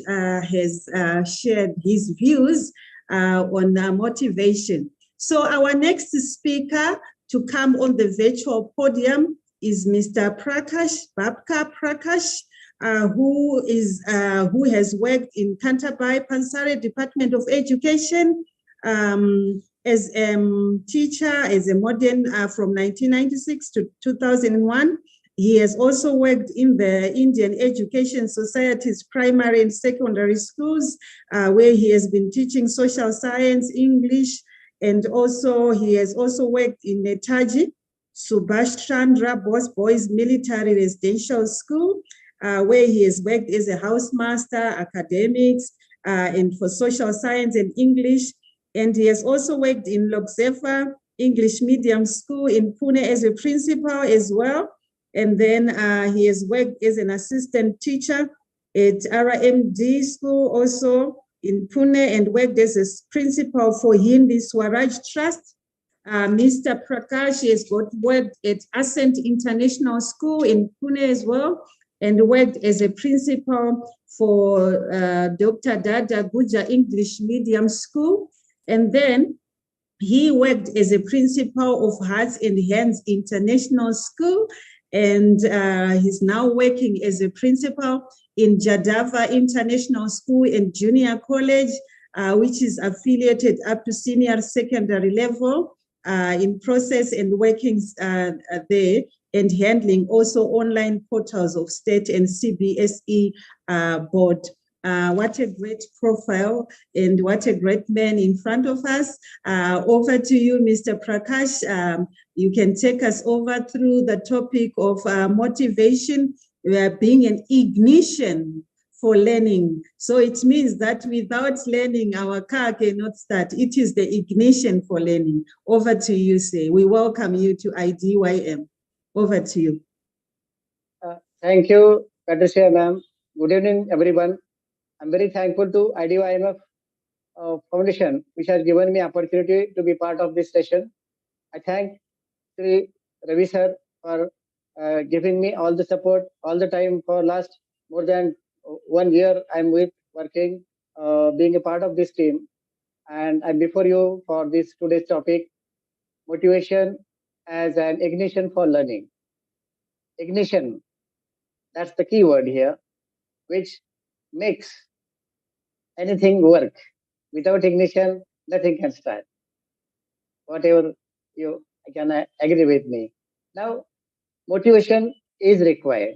[SPEAKER 2] has shared his views on motivation. So our next speaker to come on the virtual podium is Mr. Babka Prakash, who has worked in Canterbury Pansare Department of Education as a teacher, as a modern from 1996 to 2001. He has also worked in the Indian Education Society's primary and secondary schools, where he has been teaching social science, English, and also he has also worked in Netaji Subhash Chandra Bose Boys Military Residential School, where he has worked as a housemaster, academics, and for social science and English. And he has also worked in Loksefa English Medium School in Pune as a principal as well. And then he has worked as an assistant teacher at RMD school also in Pune and worked as a principal for Hindi Swaraj Trust. Mr. Prakash has worked at Ascent International School in Pune as well, and worked as a principal for Dr. Dada Guja English Medium School. And then he worked as a principal of Hearts and Hands International School, and he's now working as a principal in Jadava International School and Junior College, which is affiliated up to senior secondary level, in process and workings there, and handling also online portals of state and CBSE board. What a great profile and what a great man in front of us. Over to you, Mr. Prakash. You can take us over through the topic of motivation being an ignition for learning. So it means that without learning, our car cannot start. It is the ignition for learning. Over to you, Say. We welcome you to IDYM. Over to you.
[SPEAKER 4] Thank you, Patricia ma'am. Good evening, everyone. I'm very thankful to IDYMF Foundation, which has given me opportunity to be part of this session. I thank Sri Ravi sir for giving me all the support all the time for last more than 1 year. I'm with working, being a part of this team, and I'm before you for this today's topic, motivation as an ignition for learning. Ignition, that's the key word here, which makes anything work. Without ignition, nothing can start. Whatever you can agree with me. Now, motivation is required.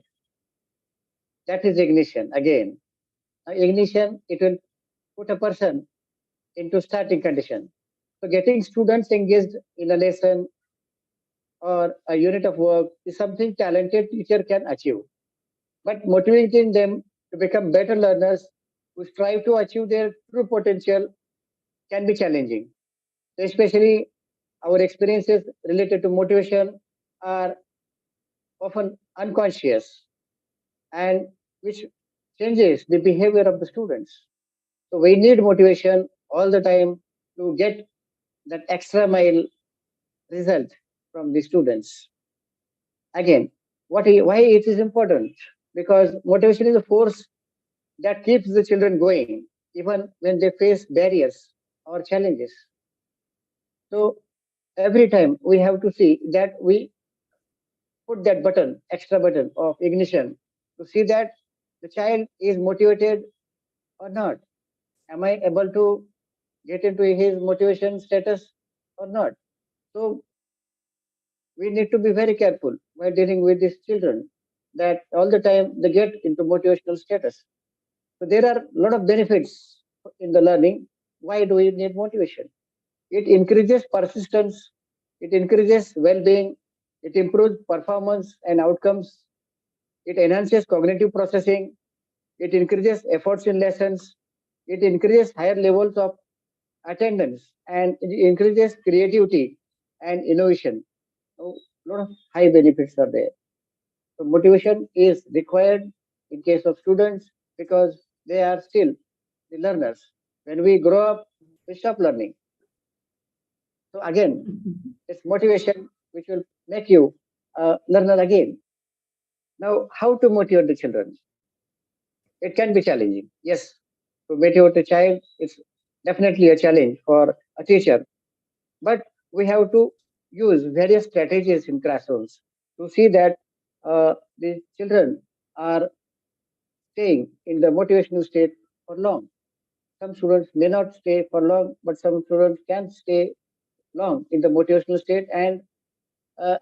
[SPEAKER 4] That is ignition again. Now, ignition, it will put a person into starting condition. So getting students engaged in a lesson or a unit of work is something talented teacher can achieve. But motivating them to become better learners who strive to achieve their true potential can be challenging. So especially our experiences related to motivation are often unconscious and which changes the behavior of the students. So we need motivation all the time to get that extra mile result from the students. Again, why it is important? Because motivation is a force that keeps the children going, even when they face barriers or challenges. So every time we have to see that we put that button, extra button of ignition to see that the child is motivated or not. Am I able to get into his motivation status or not? So we need to be very careful while dealing with these children that all the time they get into motivational status. So there are a lot of benefits in the learning. Why do we need motivation? It increases persistence, it increases well-being, it improves performance and outcomes, it enhances cognitive processing, it increases efforts in lessons, it increases higher levels of attendance, and it increases creativity and innovation. So, a lot of high benefits are there. So motivation is required in case of students because they are still the learners. When we grow up, we stop learning. So again, it's motivation which will make you a learner again. Now, how to motivate the children? It can be challenging. Yes, to motivate a child, it's definitely a challenge for a teacher. But we have to use various strategies in classrooms to see that the children are staying in the motivational state for long. Some students may not stay for long, but some students can stay long in the motivational state. And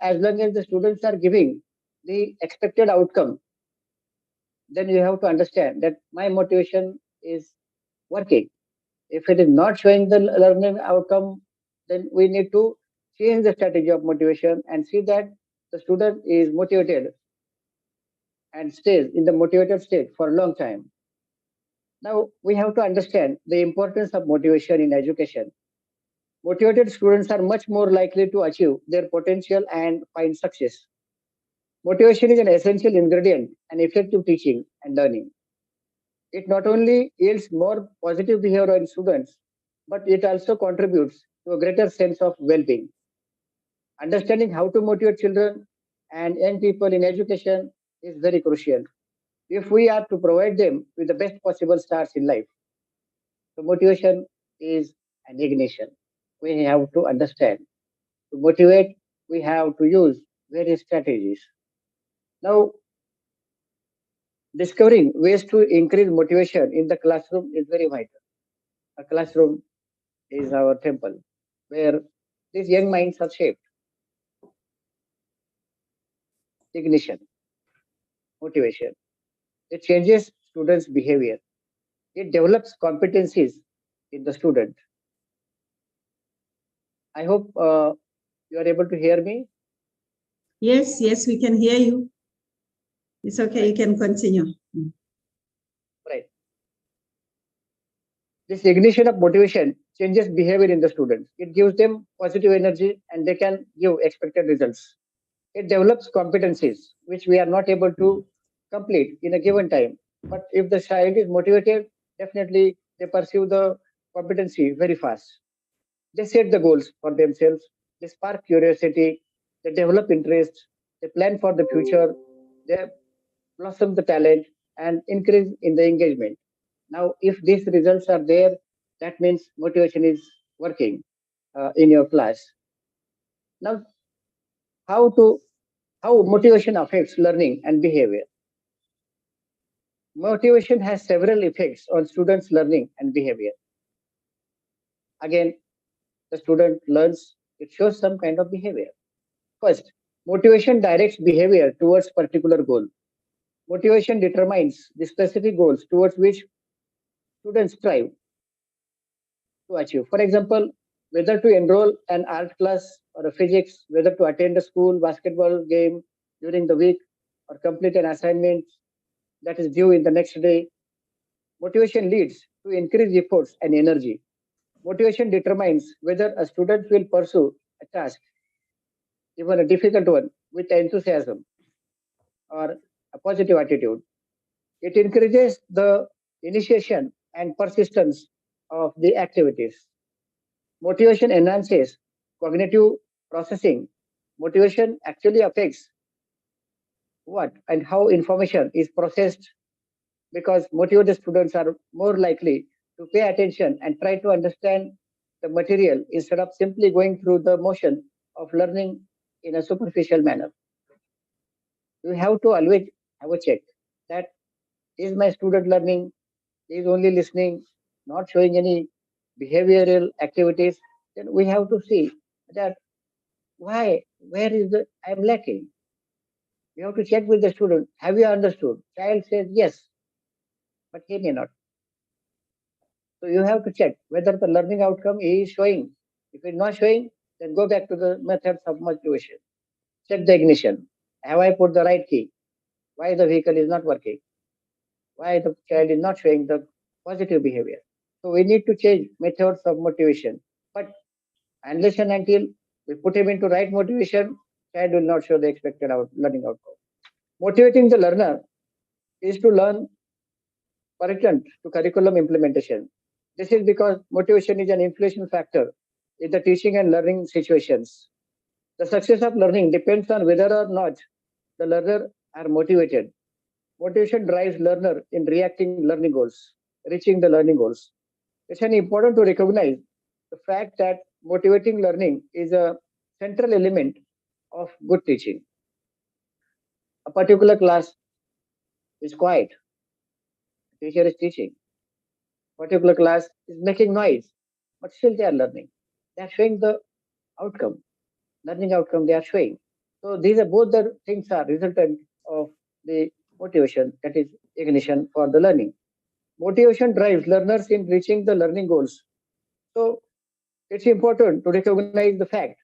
[SPEAKER 4] as long as the students are giving the expected outcome, then you have to understand that my motivation is working. If it is not showing the learning outcome, then we need to change the strategy of motivation and see that the student is motivated and stays in the motivated state for a long time. Now, we have to understand the importance of motivation in education. Motivated students are much more likely to achieve their potential and find success. Motivation is an essential ingredient in effective teaching and learning. It not only yields more positive behavior in students, but it also contributes to a greater sense of well-being. Understanding how to motivate children and young people in education is very crucial. If we are to provide them with the best possible starts in life, so motivation is an ignition. We have to understand. To motivate, we have to use various strategies. Now, discovering ways to increase motivation in the classroom is very vital. A classroom is our temple where these young minds are shaped. Ignition, motivation. It changes students' behavior. It develops competencies in the student. I hope you are able to hear me.
[SPEAKER 2] Yes, yes, we can hear you. It's okay, you can continue.
[SPEAKER 4] Right. This ignition of motivation changes behavior in the students. It gives them positive energy and they can give expected results. It develops competencies which we are not able to complete in a given time. But if the child is motivated, definitely they pursue the competency very fast. They set the goals for themselves, they spark curiosity, they develop interest, they plan for the future, they blossom the talent and increase in the engagement. Now, if these results are there, that means motivation is working in your class. Now, how to how motivation affects learning and behavior. Motivation has several effects on students' learning and behavior. Again, the student learns, it shows some kind of behavior. First, motivation directs behavior towards particular goal. Motivation determines the specific goals towards which students strive to achieve. For example, whether to enroll an art class or a physics, whether to attend a school basketball game during the week or complete an assignment that is due in the next day. Motivation leads to increased efforts and energy. Motivation determines whether a student will pursue a task, even a difficult one, with enthusiasm or a positive attitude. It encourages the initiation and persistence of the activities. Motivation enhances cognitive processing. Motivation actually affects what and how information is processed because motivated students are more likely to pay attention and try to understand the material instead of simply going through the motion of learning in a superficial manner. You have to always have a check that is my student learning, is only listening, not showing any behavioral activities, then we have to see that why, where is the I'm lacking. We have to check with the student. Have you understood? Child says yes, but he may not. So you have to check whether the learning outcome is showing. If it's not showing, then go back to the methods of motivation. Check the ignition. Have I put the right key? Why the vehicle is not working? Why the child is not showing the positive behavior? So we need to change methods of motivation. But unless and until we put him into right motivation, child will not show the expected learning outcome. Motivating the learner is to learn pertinent to curriculum implementation. This is because motivation is an influential factor in the teaching and learning situations. The success of learning depends on whether or not the learner are motivated. Motivation drives learner in reacting learning goals, reaching the learning goals. It's an important to recognize the fact that motivating learning is a central element of good teaching. A particular class is quiet, teacher is teaching. Particular class is making noise, but still they are learning. They are showing the outcome, learning outcome they are showing. So these are both the things are resultant of the motivation, that is ignition for the learning. Motivation drives learners in reaching the learning goals. So it's important to recognize the fact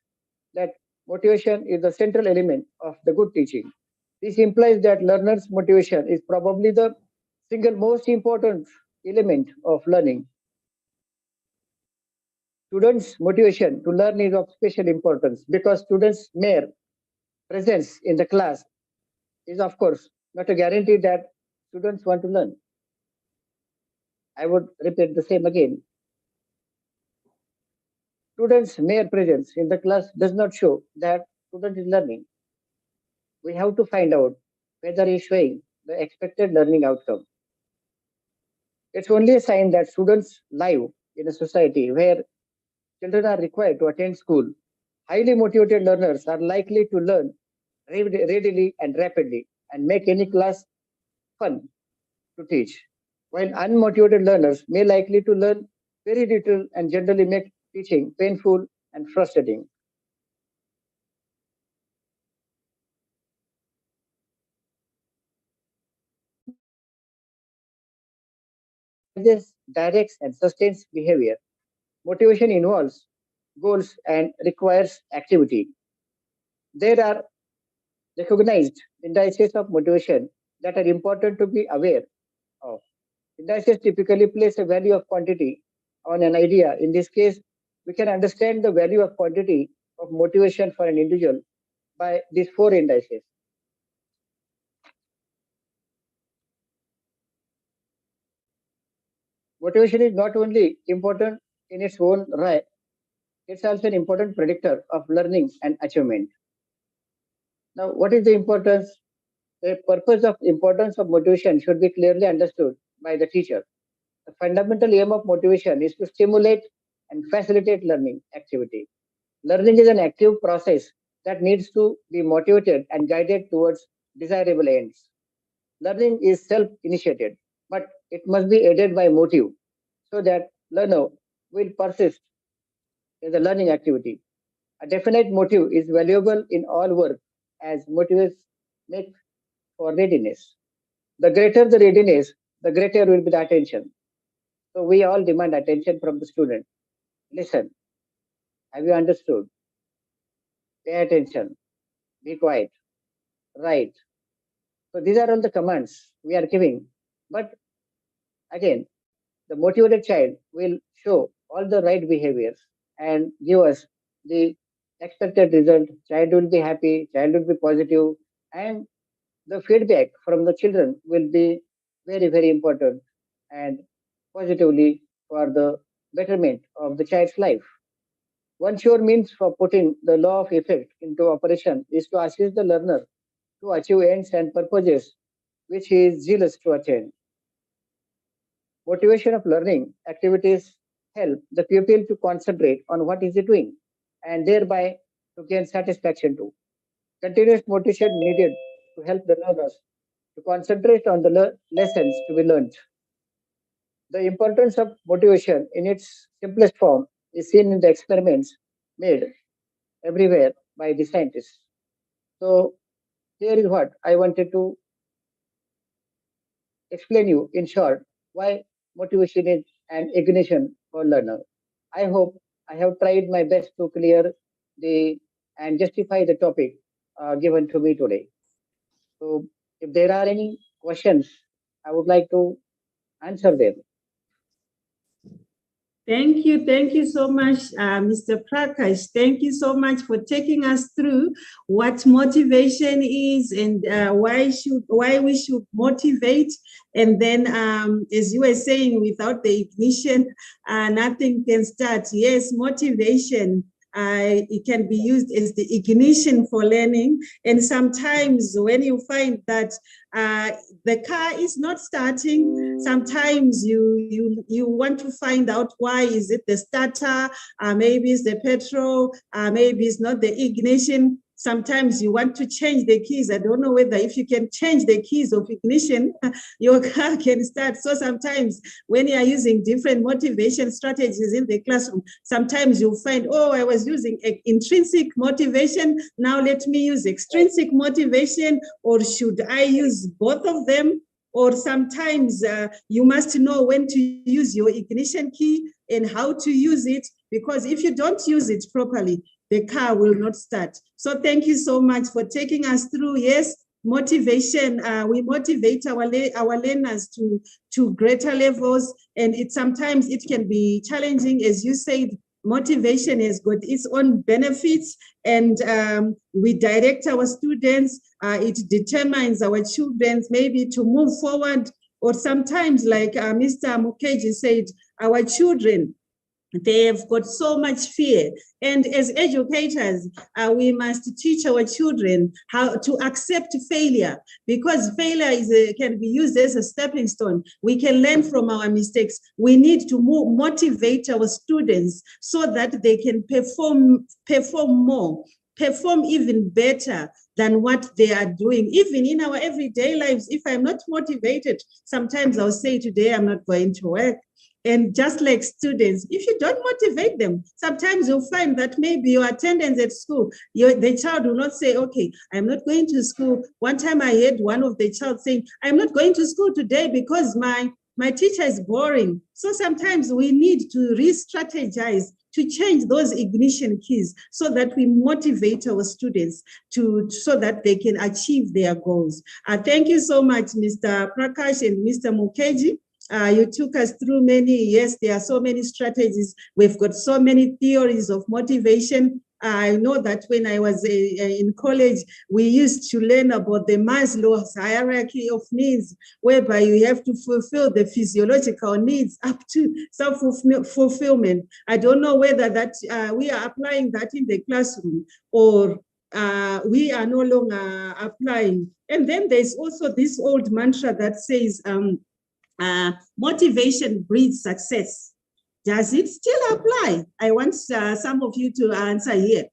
[SPEAKER 4] that motivation is the central element of the good teaching. This implies that learners' motivation is probably the single most important element of learning. Students' motivation to learn is of special importance because students' mere presence in the class is, of course, not a guarantee that students want to learn. I would repeat the same again. Students' mere presence in the class does not show that student is learning. We have to find out whether he is showing the expected learning outcome. It's only a sign that students live in a society where children are required to attend school. Highly motivated learners are likely to learn readily and rapidly and make any class fun to teach, while unmotivated learners may likely to learn very little and generally make teaching painful and frustrating. This directs and sustains behavior. Motivation involves goals and requires activity. There are recognized indices of motivation that are important to be aware of. Indices typically place a value of quantity on an idea. In this case, we can understand the value of quantity of motivation for an individual by these four indices. Motivation is not only important in its own right, it's also an important predictor of learning and achievement. Now, what is the importance? The purpose of importance of motivation should be clearly understood by the teacher. The fundamental aim of motivation is to stimulate and facilitate learning activity. Learning is an active process that needs to be motivated and guided towards desirable ends. Learning is self-initiated, but it must be aided by motive so that learner will persist in the learning activity. A definite motive is valuable in all work as motives make for readiness. The greater the readiness, the greater will be the attention. So we all demand attention from the student. Listen, have you understood? Pay attention, be quiet, write. So these are all the commands we are giving. But again, the motivated child will show all the right behaviors and give us the expected result. Child will be happy, child will be positive, and the feedback from the children will be very, very important and positively for the betterment of the child's life. One sure means for putting the law of effect into operation is to assist the learner to achieve ends and purposes which he is zealous to attain. Motivation of learning activities help the pupil to concentrate on what is he doing and thereby to gain satisfaction too. Continuous motivation needed to help the learners to concentrate on the lessons to be learned. The importance of motivation in its simplest form is seen in the experiments made everywhere by the scientists. So here is what I wanted to explain you in short why motivation is an ignition for learner. I hope I have tried my best to clear the and justify the topic given to me today. So if there are any questions, I would like to answer them.
[SPEAKER 2] Thank you so much, Mr. Prakash. Thank you so much for taking us through what motivation is and why we should motivate. And then, as you were saying, without the ignition, nothing can start. Yes, motivation. It can be used as the ignition for learning. And sometimes when you find that the car is not starting, sometimes you want to find out why. Is it the starter? Maybe it's the petrol. Maybe it's not the ignition. Sometimes you want to change the keys. I don't know whether if you can change the keys of ignition, your car can start. So sometimes when you are using different motivation strategies in the classroom, sometimes you'll find, oh, I was using intrinsic motivation. Now let me use extrinsic motivation, or should I use both of them? Or sometimes you must know when to use your ignition key and how to use it, because if you don't use it properly, the car will not start. So thank you so much for taking us through. Yes, motivation. We motivate our learners to greater levels, and sometimes it can be challenging. As you said, motivation has got its own benefits, and we direct our students. It determines our children maybe to move forward Or sometimes, like Mr. Mukherjee said, our children, they have got so much fear. And as educators, we must teach our children how to accept failure, because failure can be used as a stepping stone. We can learn from our mistakes. We need to motivate our students so that they can perform more, perform even better than what they are doing. Even in our everyday lives, if I'm not motivated, sometimes I'll say, today I'm not going to work. And just like students, if you don't motivate them, sometimes you'll find that maybe your attendance at school, the child will not say, okay, I'm not going to school. One time I heard one of the child saying, I'm not going to school today because my teacher is boring. So sometimes we need to re-strategize, to change those ignition keys so that we motivate our students so that they can achieve their goals. Thank you so much, Mr. Prakash and Mr. Mukherjee. You took us through yes, there are so many strategies. We've got so many theories of motivation. I know that when I was in college, we used to learn about the Maslow's hierarchy of needs, whereby you have to fulfill the physiological needs up to self-fulfillment. I don't know whether that we are applying that in the classroom, or we are no longer applying. And then there's also this old mantra that says, motivation breeds success. Does it still apply? I want some of you to answer here.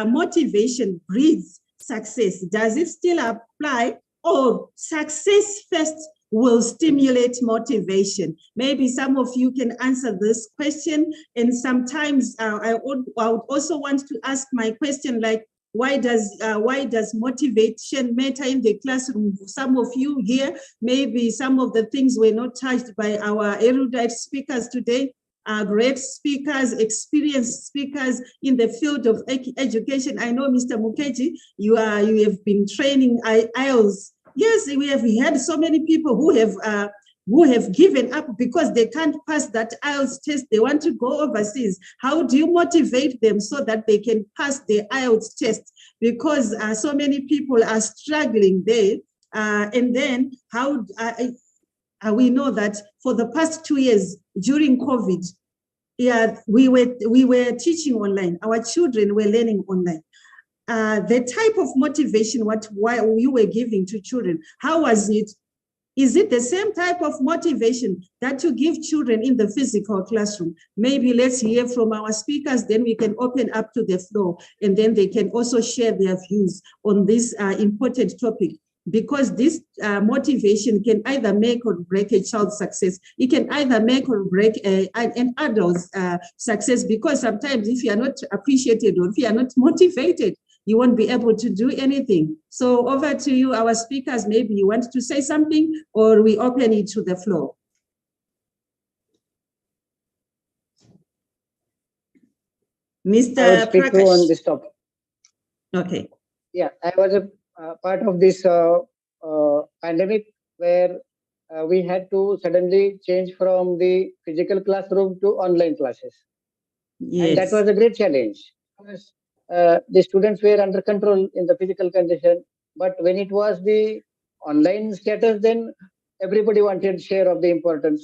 [SPEAKER 2] Motivation breeds success. Does it still apply, or success first will stimulate motivation? Maybe some of you can answer this question. And sometimes I would also want to ask my question, like, why does motivation matter in the classroom? Some of you here, maybe some of the things were not touched by our erudite speakers today. Great speakers, experienced speakers in the field of education. I know, Mr. Mukherjee, you have been training IELTS. Yes, we have had so many people who have given up because they can't pass that IELTS test. They want to go overseas. How do you motivate them so that they can pass the IELTS test? Because so many people are struggling there. And then how we know that for the past 2 years during COVID, we were teaching online. Our children were learning online. The type of motivation why you were giving to children, how was it? Is it the same type of motivation that you give children in the physical classroom? Maybe let's hear from our speakers, then we can open up to the floor, and then they can also share their views on this important topic. Because this motivation can either make or break a child's success. It can either make or break an adult's success, because sometimes if you are not appreciated or if you are not motivated, you won't be able to do anything. So over to you, our speakers. Maybe you want to say something, or we open it to the floor. Mr.
[SPEAKER 4] I will speak
[SPEAKER 2] Prakash.
[SPEAKER 4] on this topic.
[SPEAKER 2] Okay.
[SPEAKER 4] Yeah, I was a part of this pandemic where we had to suddenly change from the physical classroom to online classes.
[SPEAKER 2] Yes.
[SPEAKER 4] And that was a great challenge, because the students were under control in the physical condition. But when it was the online status, then everybody wanted share of the importance.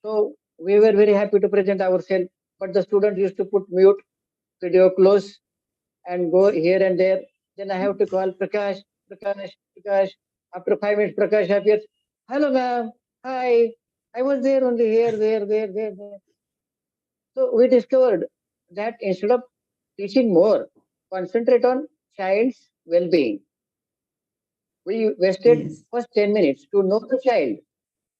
[SPEAKER 4] So we were very happy to present ourselves, but the students used to put mute, video close, and go here and there. Then I have to call Prakash. After 5 minutes, Prakash appears. Hello, ma'am. Hi. I was there only here, there. So we discovered that instead of teaching more, concentrate on child's well-being. We wasted first 10 minutes to know the child.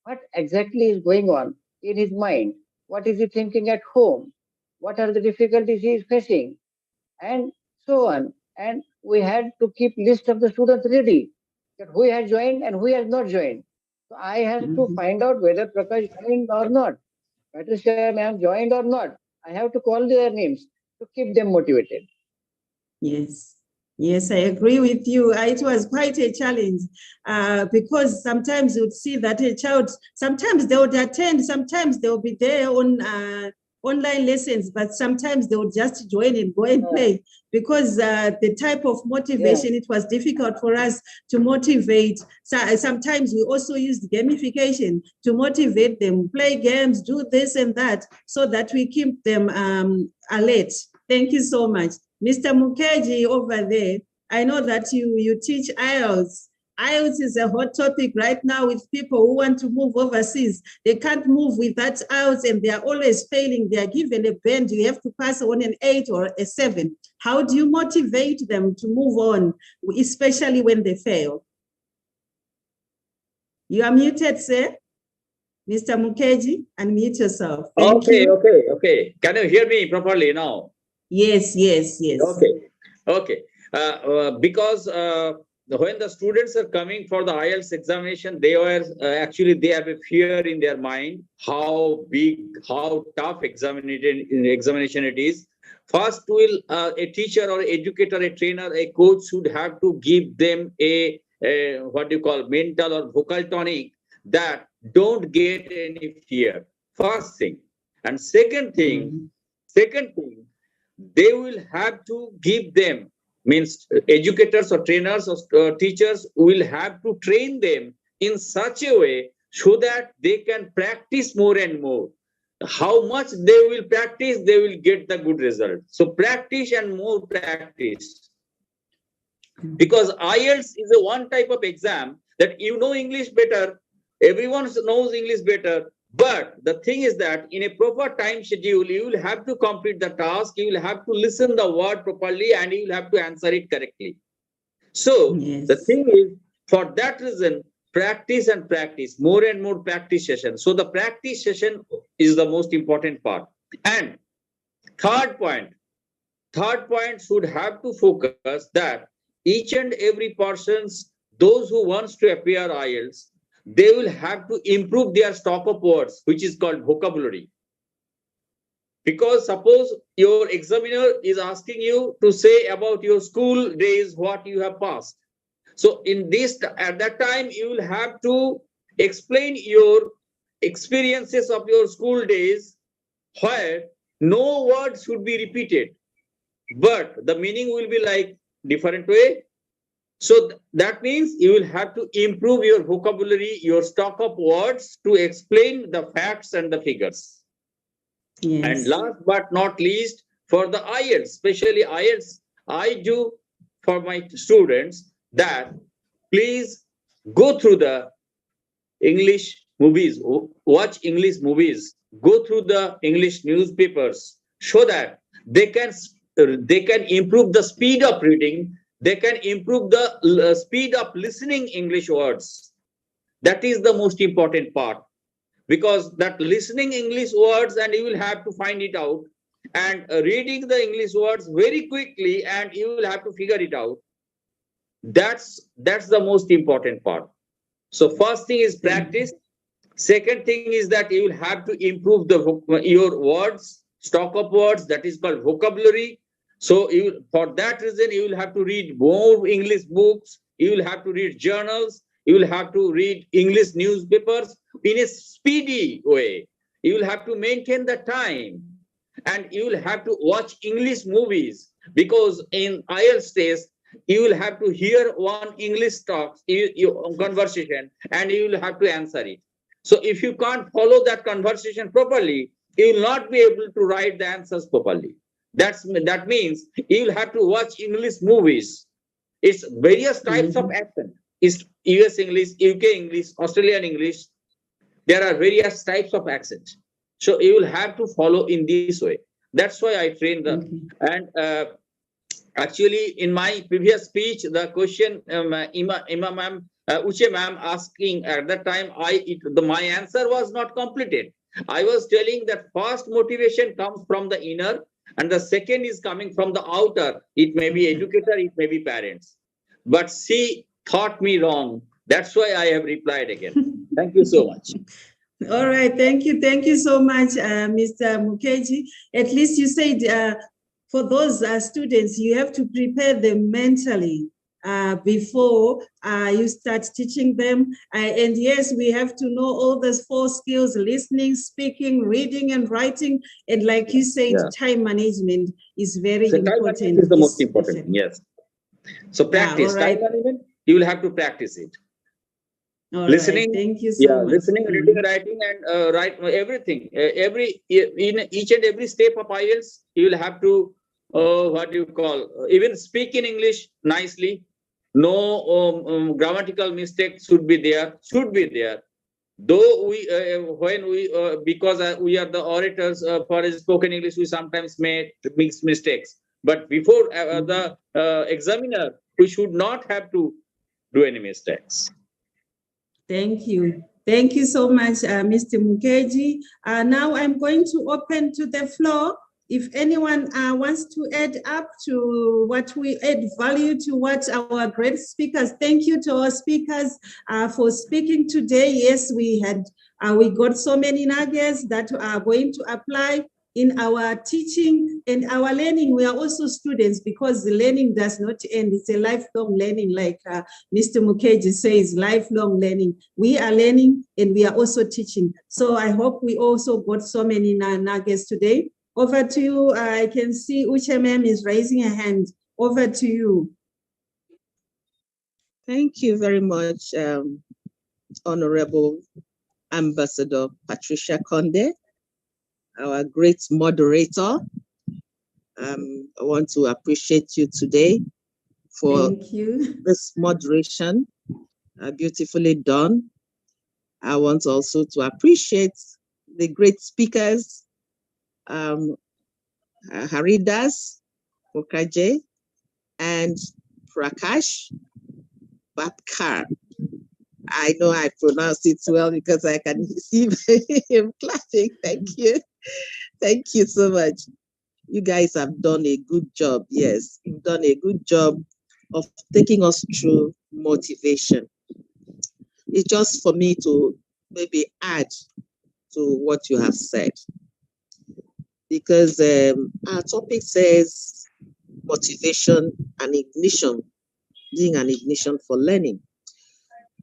[SPEAKER 4] What exactly is going on in his mind? What is he thinking at home? What are the difficulties he is facing? And so on. And we had to keep list of the students ready, that who has joined and who has not joined. So I had to find out whether Prakash joined or not. Patricia ma'am joined or not. I have to call their names to keep them motivated.
[SPEAKER 2] Yes. Yes, I agree with you. It was quite a challenge because sometimes you'd see that a child, sometimes they would attend, sometimes they'll be there on online lessons, but sometimes they would just join and go and play because the type of motivation, it was difficult for us to motivate. So sometimes we also used gamification to motivate them, play games, do this and that, so that we keep them alert. Thank you so much. Mr. Mukherjee over there, I know that you teach IELTS. IELTS is a hot topic right now with people who want to move overseas. They can't move with that IELTS and they are always failing. They are given a band. You have to pass on an 8 or a 7. How do you motivate them to move on, especially when they fail? You are muted, sir. Mr. Mukherjee, unmute yourself. Thank you.
[SPEAKER 3] Okay. Can you hear me properly now?
[SPEAKER 2] Yes.
[SPEAKER 3] Okay. Because when the students are coming for the IELTS examination, they were actually they have a fear in their mind how big, how tough examination it is. First, will a teacher or educator, a trainer, a coach should have to give them a what do you call mental or vocal tonic that don't get any fear. First thing, and second thing, they will have to give them, means educators or trainers or teachers will have to train them in such a way so that they can practice more and more. How much they will practice, they will get the good result. So practice and more practice. Because IELTS is a one type of exam that you know English better, everyone knows English better. But the thing is that in a proper time schedule, you will have to complete the task, you will have to listen the word properly, and you will have to answer it correctly. So the thing is, for that reason, practice and practice, more and more practice sessions. So the practice session is the most important part. And third point should have to focus that each and every person's, those who wants to appear IELTS, they will have to improve their stock of words, which is called vocabulary. Because suppose your examiner is asking you to say about your school days, what you have passed. So in this, at that time, you will have to explain your experiences of your school days, where no words should be repeated, but the meaning will be like different way. So that means you will have to improve your vocabulary, your stock of words to explain the facts and the figures. And last but not least, for the IELTS, especially IELTS, I do for my students that please go through the English movies, watch English movies, go through the English newspapers, so that they can improve the speed of reading. They can improve the speed of listening English words. That is the most important part, because that listening English words and you will have to find it out, and reading the English words very quickly and you will have to figure it out. That's the most important part. So first thing is practice. Second thing is that you will have to improve your words, stock of words, that is called vocabulary. So for that reason, you will have to read more English books, you will have to read journals, you will have to read English newspapers in a speedy way. You will have to maintain the time, and you will have to watch English movies, because in IELTS test, you will have to hear one English talk, conversation, and you will have to answer it. So if you can't follow that conversation properly, you will not be able to write the answers properly. That means you will have to watch English movies. It's various types of accent. It's US English, UK English, Australian English. There are various types of accent. So you will have to follow in this way. That's why I train them. And actually, in my previous speech, the question Uche ma'am asking at that time, my answer was not completed. I was telling that first motivation comes from the inner, and the second is coming from the outer. It may be educator, it may be parents. But she thought me wrong. That's why I have replied again. Thank you so much.
[SPEAKER 2] All right, thank you so much, Mr. Mukherjee. At least you said for those students, you have to prepare them mentally before you start teaching them. And yes, we have to know all those 4 skills: listening, speaking, reading, and writing. And like you said, time management is very
[SPEAKER 6] So time
[SPEAKER 2] important.
[SPEAKER 6] management is the most important. Yes. So practice.
[SPEAKER 2] all right.
[SPEAKER 6] Time management, you will have to practice it.
[SPEAKER 2] All
[SPEAKER 6] Listening,
[SPEAKER 2] right. Thank you so much.
[SPEAKER 6] listening, reading, writing, and write everything. In each and every step of IELTS, you will have to what you call even speak in English nicely. No grammatical mistakes should be there. Though we when we because we are the orators for spoken English, we sometimes make mistakes. But before the examiner, we should not have to do any mistakes.
[SPEAKER 2] Thank you. Thank you so much, Mr. Mukherjee. Now I'm going to open to the floor. If anyone wants to add up to what we add value to what our great speakers, thank you to our speakers for speaking today. Yes, we got so many nuggets that are going to apply in our teaching and our learning. We are also students, because the learning does not end. It's a lifelong learning, like Mr. Mukherjee says, lifelong learning. We are learning and we are also teaching. So I hope we also got so many nuggets today. Over to you. I can see Uche ma'am is raising a hand. Over to you.
[SPEAKER 5] Thank you very much, Honorable Ambassador Patricia Conde, our great moderator. I want to appreciate you today for this moderation, beautifully done. I want also to appreciate the great speakers, Haridis Mukherjee and Prakash Babkar. I know I pronounced it well because I can see him clapping. Thank you. Thank you so much. You guys have done a good job. Yes, you've done a good job of taking us through motivation. It's just for me to maybe add to what you have said, because our topic says motivation and ignition, being an ignition for learning.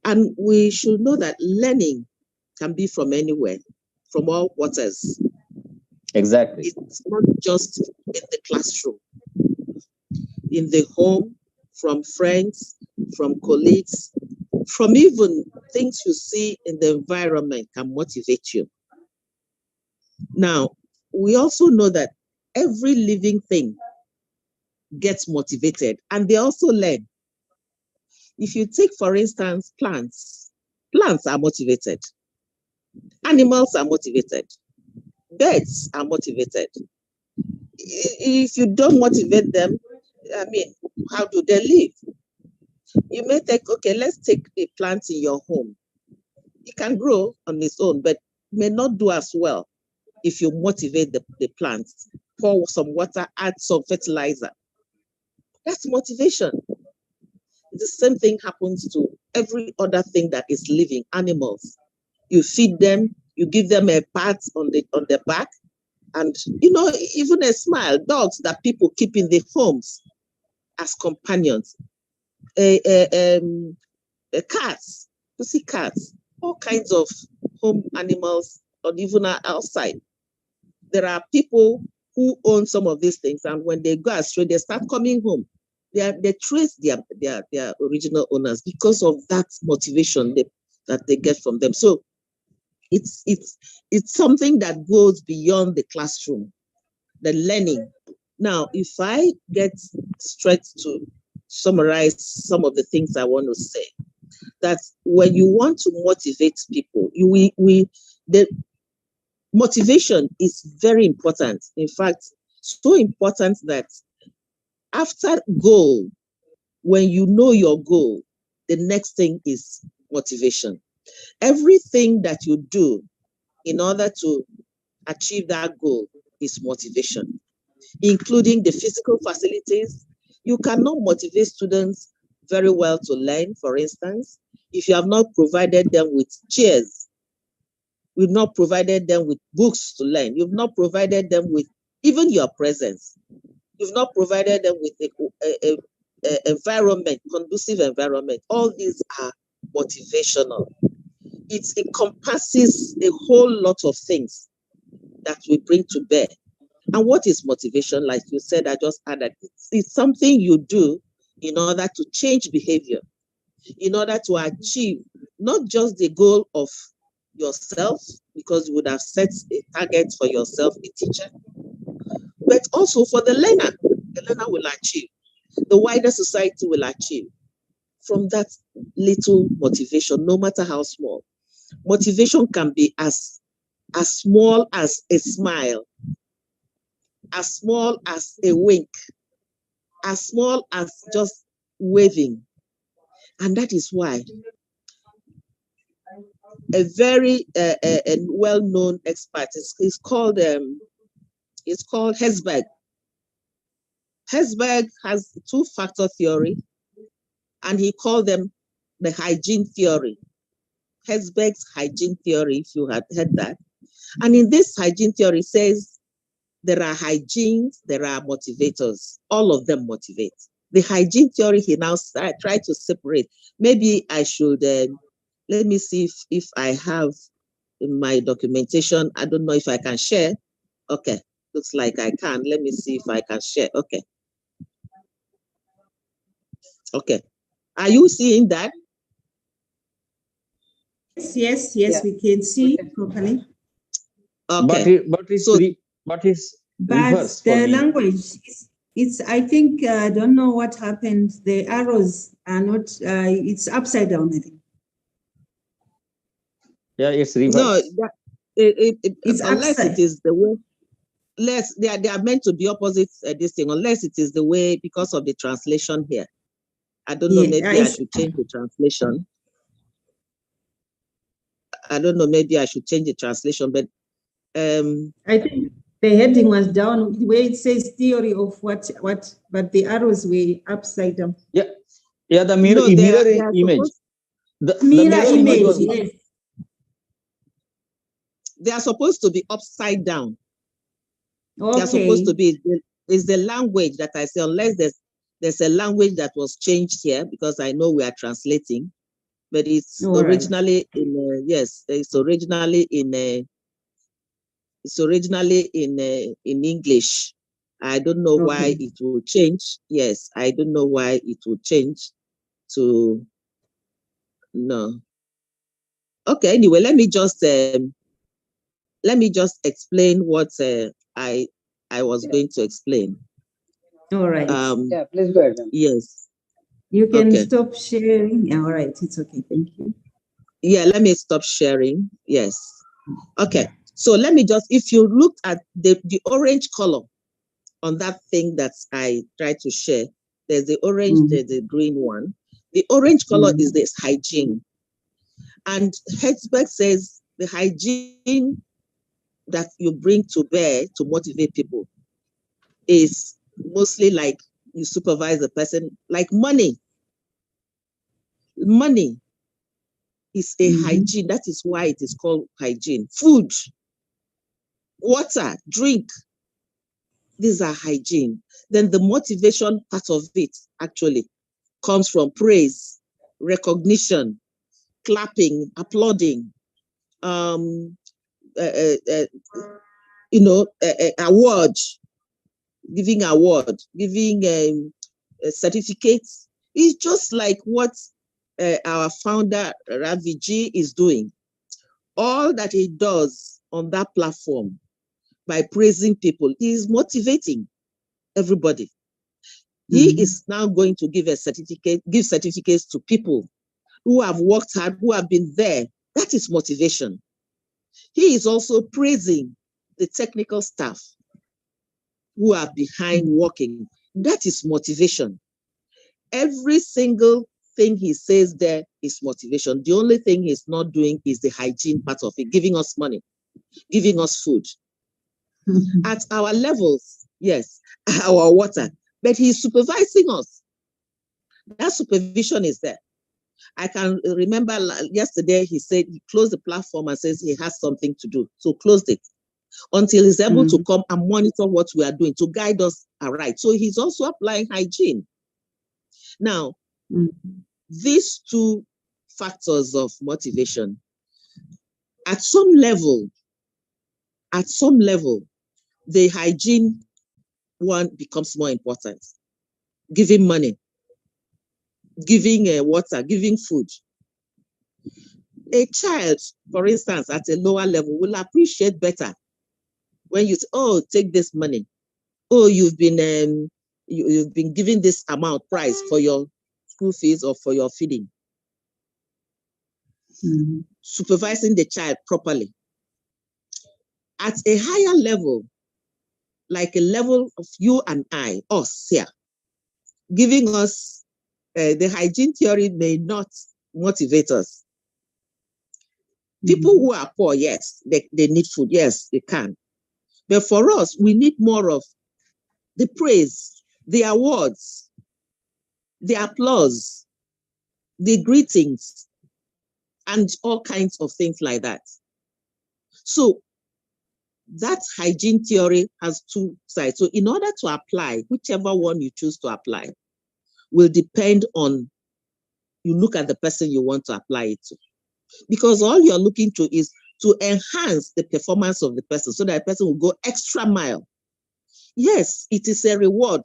[SPEAKER 5] And we should know that learning can be from anywhere, from all waters.
[SPEAKER 3] Exactly.
[SPEAKER 5] It's not just in the classroom, in the home, from friends, from colleagues, from even things you see in the environment can motivate you. Now, we also know that every living thing gets motivated and they also learn. If you take, for instance, plants are motivated. Animals are motivated. Birds are motivated. If you don't motivate them, I mean, how do they live? You may think, okay, let's take a plant in your home. It can grow on its own, but may not do as well if you motivate the plant. Pour some water, add some fertilizer. That's motivation. The same thing happens to every other thing that is living, animals. You feed them, you give them a pat on the back, and even a smile. Dogs that people keep in their homes as companions. Cats, pussycats, all kinds of home animals, or even outside. There are people who own some of these things, and when they go astray, they start coming home. They trace their original owners because of that motivation that they get from them. So it's something that goes beyond the classroom, the learning. Now, if I get straight to summarize some of the things I want to say, that when you want to motivate people, the motivation is very important. In fact, so important that after goal, when you know your goal, the next thing is motivation. Everything that you do in order to achieve that goal is motivation, including the physical facilities. You cannot motivate students very well to learn, for instance, if you have not provided them with chairs. You've not provided them with books to learn. You've not provided them with even your presence. You've not provided them with environment, conducive environment, all these are motivational. It encompasses a whole lot of things that we bring to bear. And what is motivation? Like you said, I just added, it's something you do in order to change behavior, in order to achieve not just the goal of yourself, because you would have set a target for yourself, a teacher, but also for the learner. The learner will achieve, the wider society will achieve from that little motivation, no matter how small. Motivation can be as small as a smile, as small as a wink, as small as just waving. And that is why a very well-known expert is called Herzberg. Herzberg has two-factor theory, and he called them the hygiene theory. Herzberg's hygiene theory, if you had heard that. And in this hygiene theory says there are hygienes, there are motivators. All of them motivate. The hygiene theory, he now tried to separate. Maybe I should, let me see if I have in my documentation. I don't know if I can share. Okay, looks like I can. Let me see if I can share. Okay. Okay. Are you seeing that?
[SPEAKER 2] Yes,
[SPEAKER 4] Yeah.
[SPEAKER 2] we can see properly.
[SPEAKER 5] Okay.
[SPEAKER 3] But it's
[SPEAKER 5] So-
[SPEAKER 3] reverse for
[SPEAKER 2] the
[SPEAKER 3] me.
[SPEAKER 2] language it's I think I don't know what happened. The arrows are not it's upside down, I think.
[SPEAKER 3] Yeah, it's reverse.
[SPEAKER 5] No,
[SPEAKER 2] It's
[SPEAKER 5] unless
[SPEAKER 2] upside.
[SPEAKER 5] it is the way. Less they are meant to be opposite this thing, unless it is the way because of the translation here. I don't know, maybe I should change the translation. I don't know, maybe I should change the translation, but
[SPEAKER 2] I think the heading was down where it says theory of what, but the arrows were upside down.
[SPEAKER 3] Yeah, the mirror,
[SPEAKER 5] No, they
[SPEAKER 3] mirror
[SPEAKER 5] are
[SPEAKER 3] image. The
[SPEAKER 2] Mirror
[SPEAKER 3] mirror
[SPEAKER 2] image,
[SPEAKER 3] was
[SPEAKER 2] yes.
[SPEAKER 5] they are supposed to be upside down.
[SPEAKER 2] Okay.
[SPEAKER 5] They are supposed to be, is the language that I say, unless there's a language that was changed here, because I know we are translating, but it's
[SPEAKER 2] All right.
[SPEAKER 5] originally in yes, it's originally in English. I don't know why
[SPEAKER 2] Okay.
[SPEAKER 5] it will change. Yes, I don't know why it will change to no. Okay, anyway, let me just explain what I was going to explain.
[SPEAKER 2] All right.
[SPEAKER 4] Yeah, please go ahead, ma'am.
[SPEAKER 5] Yes.
[SPEAKER 2] You can
[SPEAKER 5] Okay.
[SPEAKER 2] stop sharing. Yeah, all right, it's okay. Thank you.
[SPEAKER 5] Yeah, let me stop sharing. Yes. Okay. So let me just, if you look at the orange color on that thing that I tried to share, there's the orange, there's the green one. The orange color is this hygiene. And Herzberg says the hygiene that you bring to bear to motivate people is mostly like you supervise the person, like money. Money is a hygiene. That is why it is called hygiene. Food, water, drink, these are hygiene. Then the motivation part of it actually comes from praise, recognition, clapping, applauding, award, giving certificates. It's just like what our founder Raviji is doing. All that he does on that platform by praising people is motivating everybody. He is now going to give certificates to people who have worked hard, who have been there. That is motivation. He is also praising the technical staff who are behind working. That is motivation. Every single thing he says there is motivation. The only thing he's not doing is the hygiene part of it, giving us money, giving us food. At our levels, yes, our water, but he's supervising us. That supervision is there. I can remember yesterday he said he closed the platform and says he has something to do. So closed it until he's able to come and monitor what we are doing to guide us aright. So he's also applying hygiene. Now,
[SPEAKER 2] Mm.
[SPEAKER 5] these two factors of motivation, at some level, the hygiene one becomes more important. Giving money, giving water, giving food. A child, for instance, at a lower level will appreciate better when you say, oh, take this money. Oh, you've been given this amount price for your school fees or for your feeding.
[SPEAKER 2] Mm.
[SPEAKER 5] Supervising the child properly. At a higher level, like a level of you and I, us here, giving us the hygiene theory may not motivate us. People who are poor, yes, they need food. Yes, they can. But for us, we need more of the praise, the awards, the applause, the greetings, and all kinds of things like that. So that hygiene theory has two sides. So in order to apply, whichever one you choose to apply will depend on, you look at the person you want to apply it to. Because all you're looking to is to enhance the performance of the person so that the person will go extra mile. Yes, it is a reward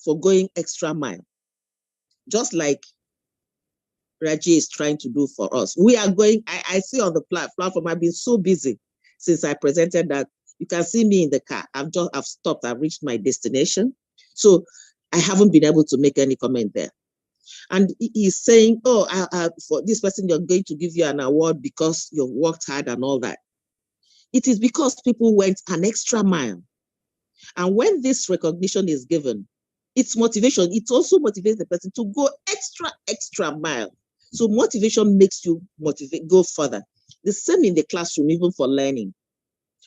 [SPEAKER 5] for going extra mile. Just like Raji is trying to do for us. We are going, I see on the platform, I've been so busy since I presented that. You can see me in the car. I've stopped, I've reached my destination. So I haven't been able to make any comment there. And he's saying, oh, for this person, you're going to give you an award because you worked hard and all that. It is because people went an extra mile. And when this recognition is given, it's motivation. It also motivates the person to go extra mile. So motivation makes you go further. The same in the classroom, even for learning.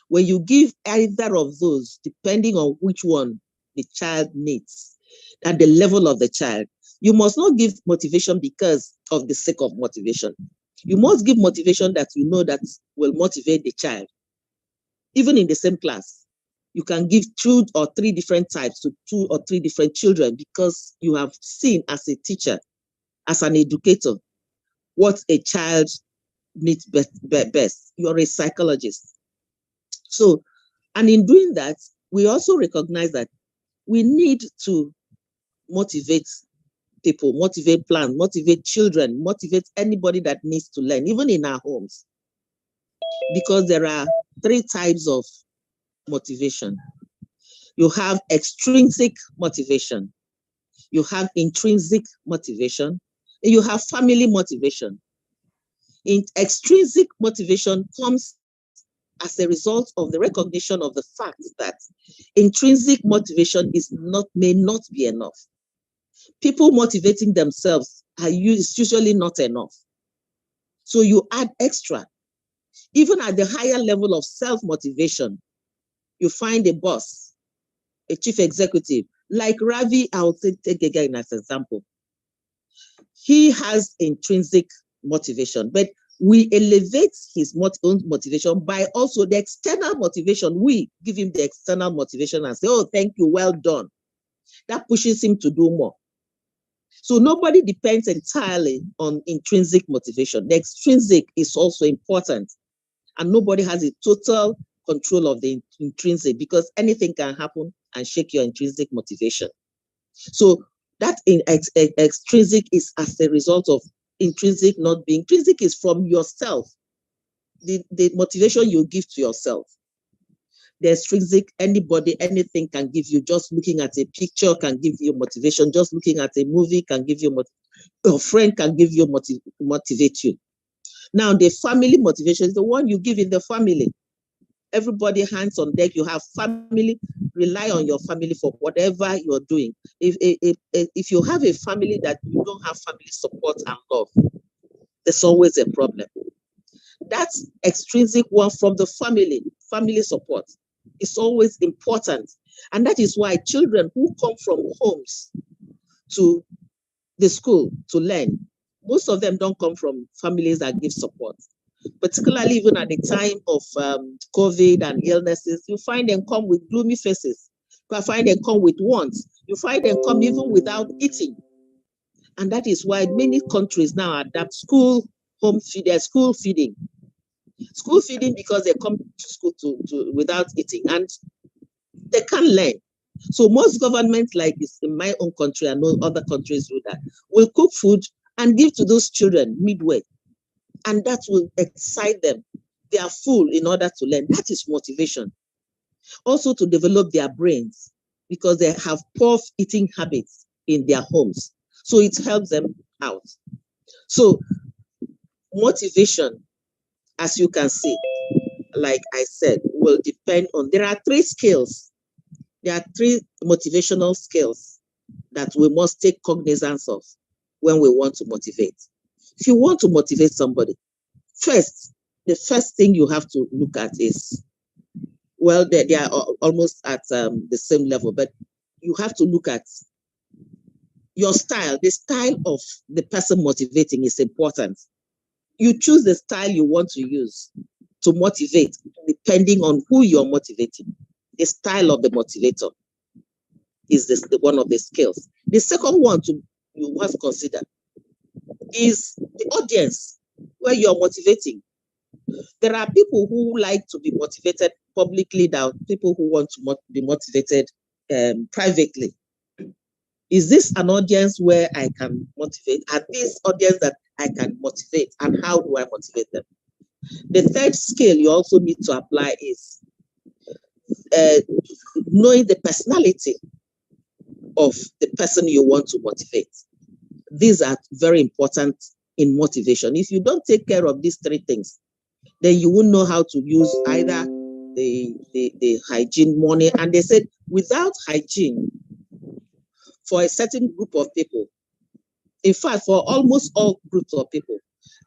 [SPEAKER 5] When you give either of those, depending on which one the child needs at the level of the child, you must not give motivation because of the sake of motivation. You must give motivation that you know that will motivate the child. Even in the same class, you can give 2 or 3 different types to 2 or 3 different children because you have seen as a teacher, as an educator, what a child needs best. You're a psychologist. So, and in doing that, we also recognize that we need to motivate people, motivate plants, motivate children, motivate anybody that needs to learn, even in our homes. Because there are 3 types of motivation. You have extrinsic motivation, you have intrinsic motivation, and you have family motivation. Extrinsic motivation comes as a result of the recognition of the fact that intrinsic motivation may not be enough. People motivating themselves is usually not enough. So you add extra. Even at the higher level of self-motivation, you find a boss, a chief executive, like Ravi, I'll take again as an example. He has intrinsic motivation, but we elevate his own motivation by also the external motivation. We give him the external motivation and say, oh, thank you, well done. That pushes him to do more. So nobody depends entirely on intrinsic motivation. The extrinsic is also important, and nobody has a total control of the intrinsic because anything can happen and shake your intrinsic motivation. So that extrinsic is as a result of intrinsic not being. Intrinsic is from yourself, the motivation you give to yourself. The extrinsic, anybody, anything can give you. Just looking at a picture can give you motivation. Just looking at a movie can give you a friend can give you motivate you. Now, the family motivation is the one you give in the family. Everybody hands on deck. You have family, rely on your family for whatever you're doing. If you have a family that you don't have family support and love, there's always a problem. That's extrinsic one from the family support. It's always important. And that is why children who come from homes to the school to learn, most of them don't come from families that give support. Particularly even at the time of COVID and illnesses, you find them come with gloomy faces. You find them come with wants. You find them come even without eating. And that is why many countries now adapt school feeding. School feeding because they come to school without eating and they can't learn. So most governments, like this in my own country and other countries do that, will cook food and give to those children midway. And that will excite them. They are full in order to learn. That is motivation. Also to develop their brains because they have poor eating habits in their homes. So it helps them out. So motivation, as you can see, like I said, will depend on, there are three skills. There are three motivational skills that we must take cognizance of when we want to motivate. If you want to motivate somebody, the first thing you have to look at is, well, they are almost at the same level, but you have to look at your style. The style of the person motivating is important. You choose the style you want to use to motivate, depending on who you're motivating. The style of the motivator is one of the skills. The second one you must consider is the audience where you're motivating. There are people who like to be motivated publicly, there are people who want to be motivated privately. Is this an audience where I can motivate? Are these audience that I can motivate, and how do I motivate them? The third skill you also need to apply is knowing the personality of the person you want to motivate. These are very important in motivation. If you don't take care of these three things, then you won't know how to use either the hygiene money. And they said without hygiene, for a certain group of people, in fact, for almost all groups of people,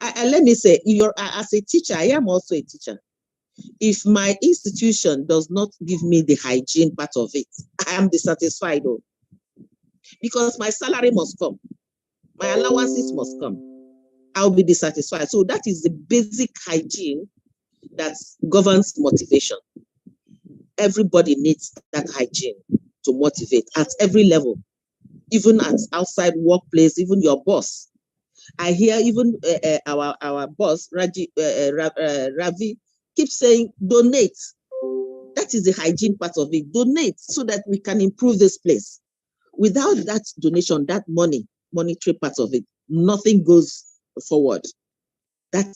[SPEAKER 5] let me say, as a teacher, I am also a teacher. If my institution does not give me the hygiene part of it, I am dissatisfied, though, because my salary must come, my allowances must come. I'll be dissatisfied. So that is the basic hygiene that governs motivation. Everybody needs that hygiene to motivate at every level, even at outside workplace, even your boss. I hear even our boss, Ravi, keeps saying, donate. That is the hygiene part of it. Donate so that we can improve this place. Without that donation, that monetary part of it, nothing goes forward. That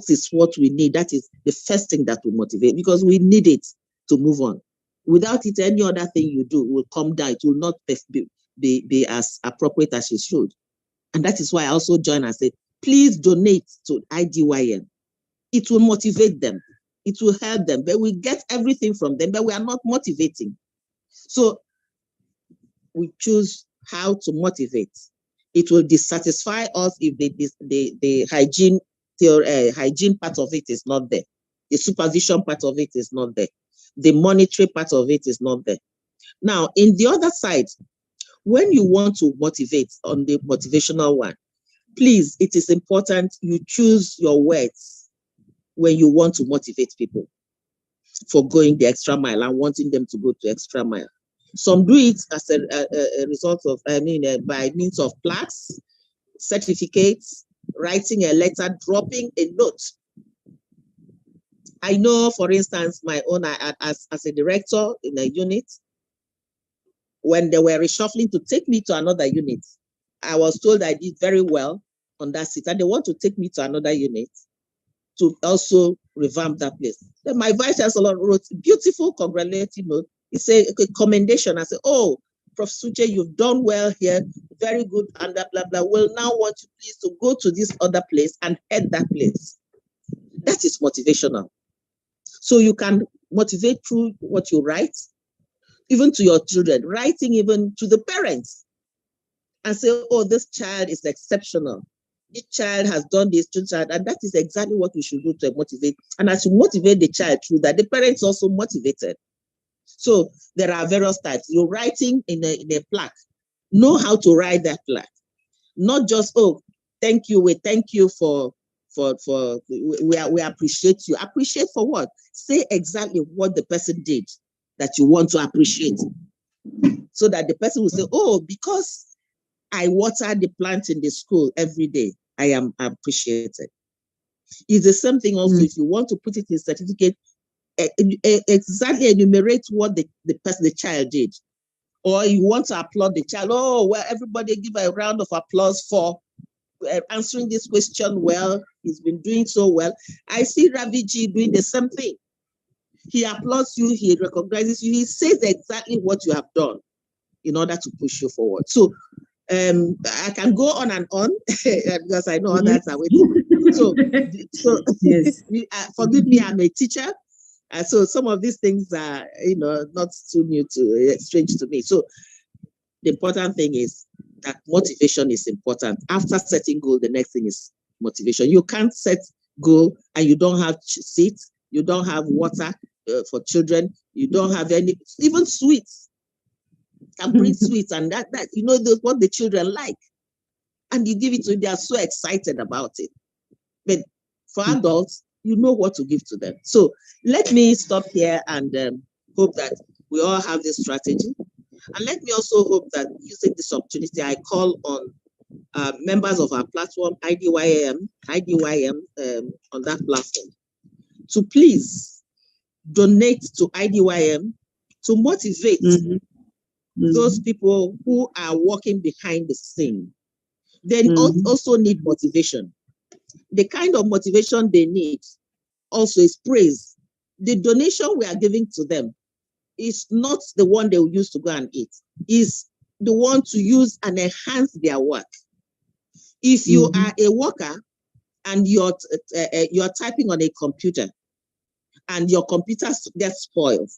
[SPEAKER 5] is what we need. That is the first thing that will motivate, because we need it to move on. Without it, any other thing you do will come down. It will not be as appropriate as it should. And that is why I also join and say, please donate to IDYM. It will motivate them. It will help them. But we get everything from them, but we are not motivating. So we choose how to motivate. It will dissatisfy us if the hygiene theory, hygiene part of it is not there. The supervision part of it is not there. The monetary part of it is not there. Now, in the other side, when you want to motivate on the motivational one, please, it is important you choose your words when you want to motivate people for going the extra mile and wanting them to go the extra mile. Some do it as a result of, by means of plaques, certificates, writing a letter, dropping a note. I know, for instance, my own, as a director in a unit, when they were reshuffling to take me to another unit, I was told I did very well on that seat, and they want to take me to another unit to also revamp that place. Then my vice chancellor wrote a beautiful congratulatory note. He said, okay, commendation. I said, oh, Prof. Suche, you've done well here, very good, and blah, blah, blah. We'll now want you please to go to this other place and head that place. That is motivational. So you can motivate through what you write, even to your children, writing even to the parents, and say, oh, this child is exceptional. This child has done this to child, and that is exactly what we should do to motivate. And as you motivate the child through that, the parents also motivated. So there are various types. You're writing in a plaque. Know how to write that plaque. Not just, oh, thank you, we thank you we appreciate you. Appreciate for what? Say exactly what the person did that you want to appreciate. So that the person will say, oh, because I water the plant in the school every day, I am appreciated. It's the same thing also if you want to put it in certificate, exactly enumerate what the child did. Or you want to applaud the child, oh, well, everybody give a round of applause for answering this question well. He's been doing so well. I see Raviji doing the same thing. He applauds you, he recognizes you, he says exactly what you have done in order to push you forward. So I can go on and on because I know others are waiting. So yes. Forgive me, I'm a teacher. So some of these things are, not too new to strange to me. So the important thing is that motivation is important. After setting goal, the next thing is motivation. You can't set goal and you don't have seats, you don't have water for children, you don't have any, even sweets. Can bring sweets and that what the children like, and you give it to them, they are so excited about it. But for adults, you know what to give to them. So let me stop here and hope that we all have this strategy. And let me also hope that using this opportunity, I call on members of our platform, IDYM on that platform, to please donate to IDYM to motivate those people who are working behind the scene. They also need motivation. The kind of motivation they need also is praise. The donation we are giving to them is not the one they will use to go and eat, is the one to use and enhance their work. If you are a worker and you're typing on a computer and your computer gets spoiled,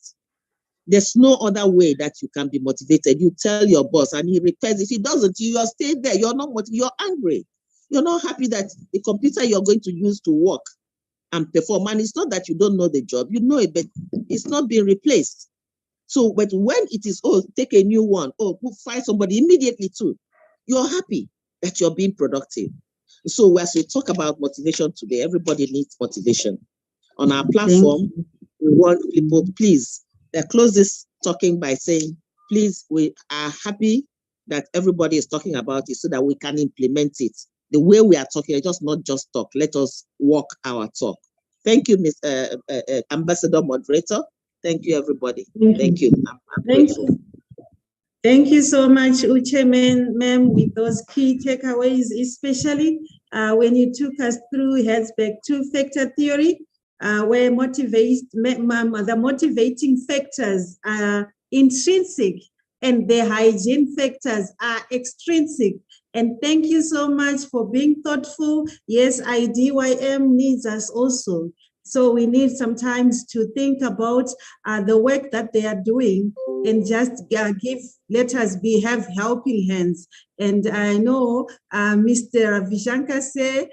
[SPEAKER 5] there's no other way that you can be motivated. You tell your boss and he repairs. If he doesn't, you are staying there. You're not motivated. You're angry. You're not happy that the computer you're going to use to work and perform. And it's not that you don't know the job. You know it, but it's not being replaced. So, but when it is, take a new one, find somebody immediately too, you're happy that you're being productive. So as we talk about motivation today, everybody needs motivation. On our platform, we want people, please, close this talking by saying, please, we are happy that everybody is talking about it so that we can implement it. The way we are talking, just not just talk. Let us walk our talk. Thank you, Ms. Ambassador Moderator. Thank you, everybody. Thank you.
[SPEAKER 2] Thank you so much, Uche, ma'am, with those key takeaways, especially when you took us through Herzberg two-factor theory, where the motivating factors are intrinsic and the hygiene factors are extrinsic. And thank you so much for being thoughtful. Yes, IDYM needs us also. So we need sometimes to think about the work that they are doing and just let us have helping hands. And I know Mr. Vishankar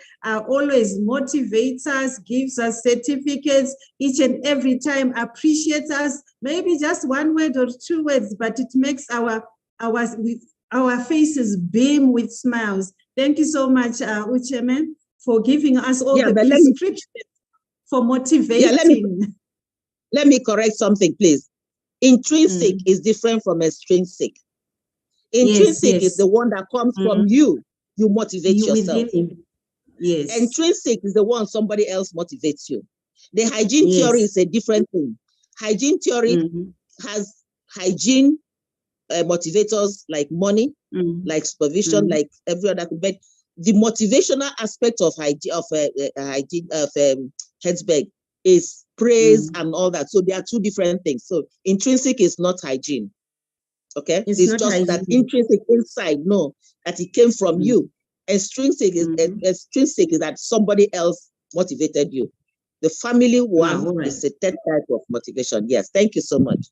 [SPEAKER 2] always motivates us, gives us certificates each and every time, appreciates us, maybe just one word or two words, but it makes our faces beam with smiles. Thank you so much, Uchemen, for giving us all the prescriptions for motivating.
[SPEAKER 5] Let me correct something, please. Intrinsic is different from extrinsic. Intrinsic is the one that comes from you. You motivate yourself.
[SPEAKER 2] Yes.
[SPEAKER 5] Intrinsic is the one somebody else motivates you. The hygiene theory is a different thing. Hygiene theory has hygiene motivators like money, like supervision, like every other thing. But the motivational aspect of Herzberg is praise and all that. So there are two different things. So intrinsic is not hygiene. Okay, it's just hygiene. That intrinsic inside, no, that it came from you. Extrinsic is that somebody else motivated you. The family one is a third type of motivation. Yes, thank you so much.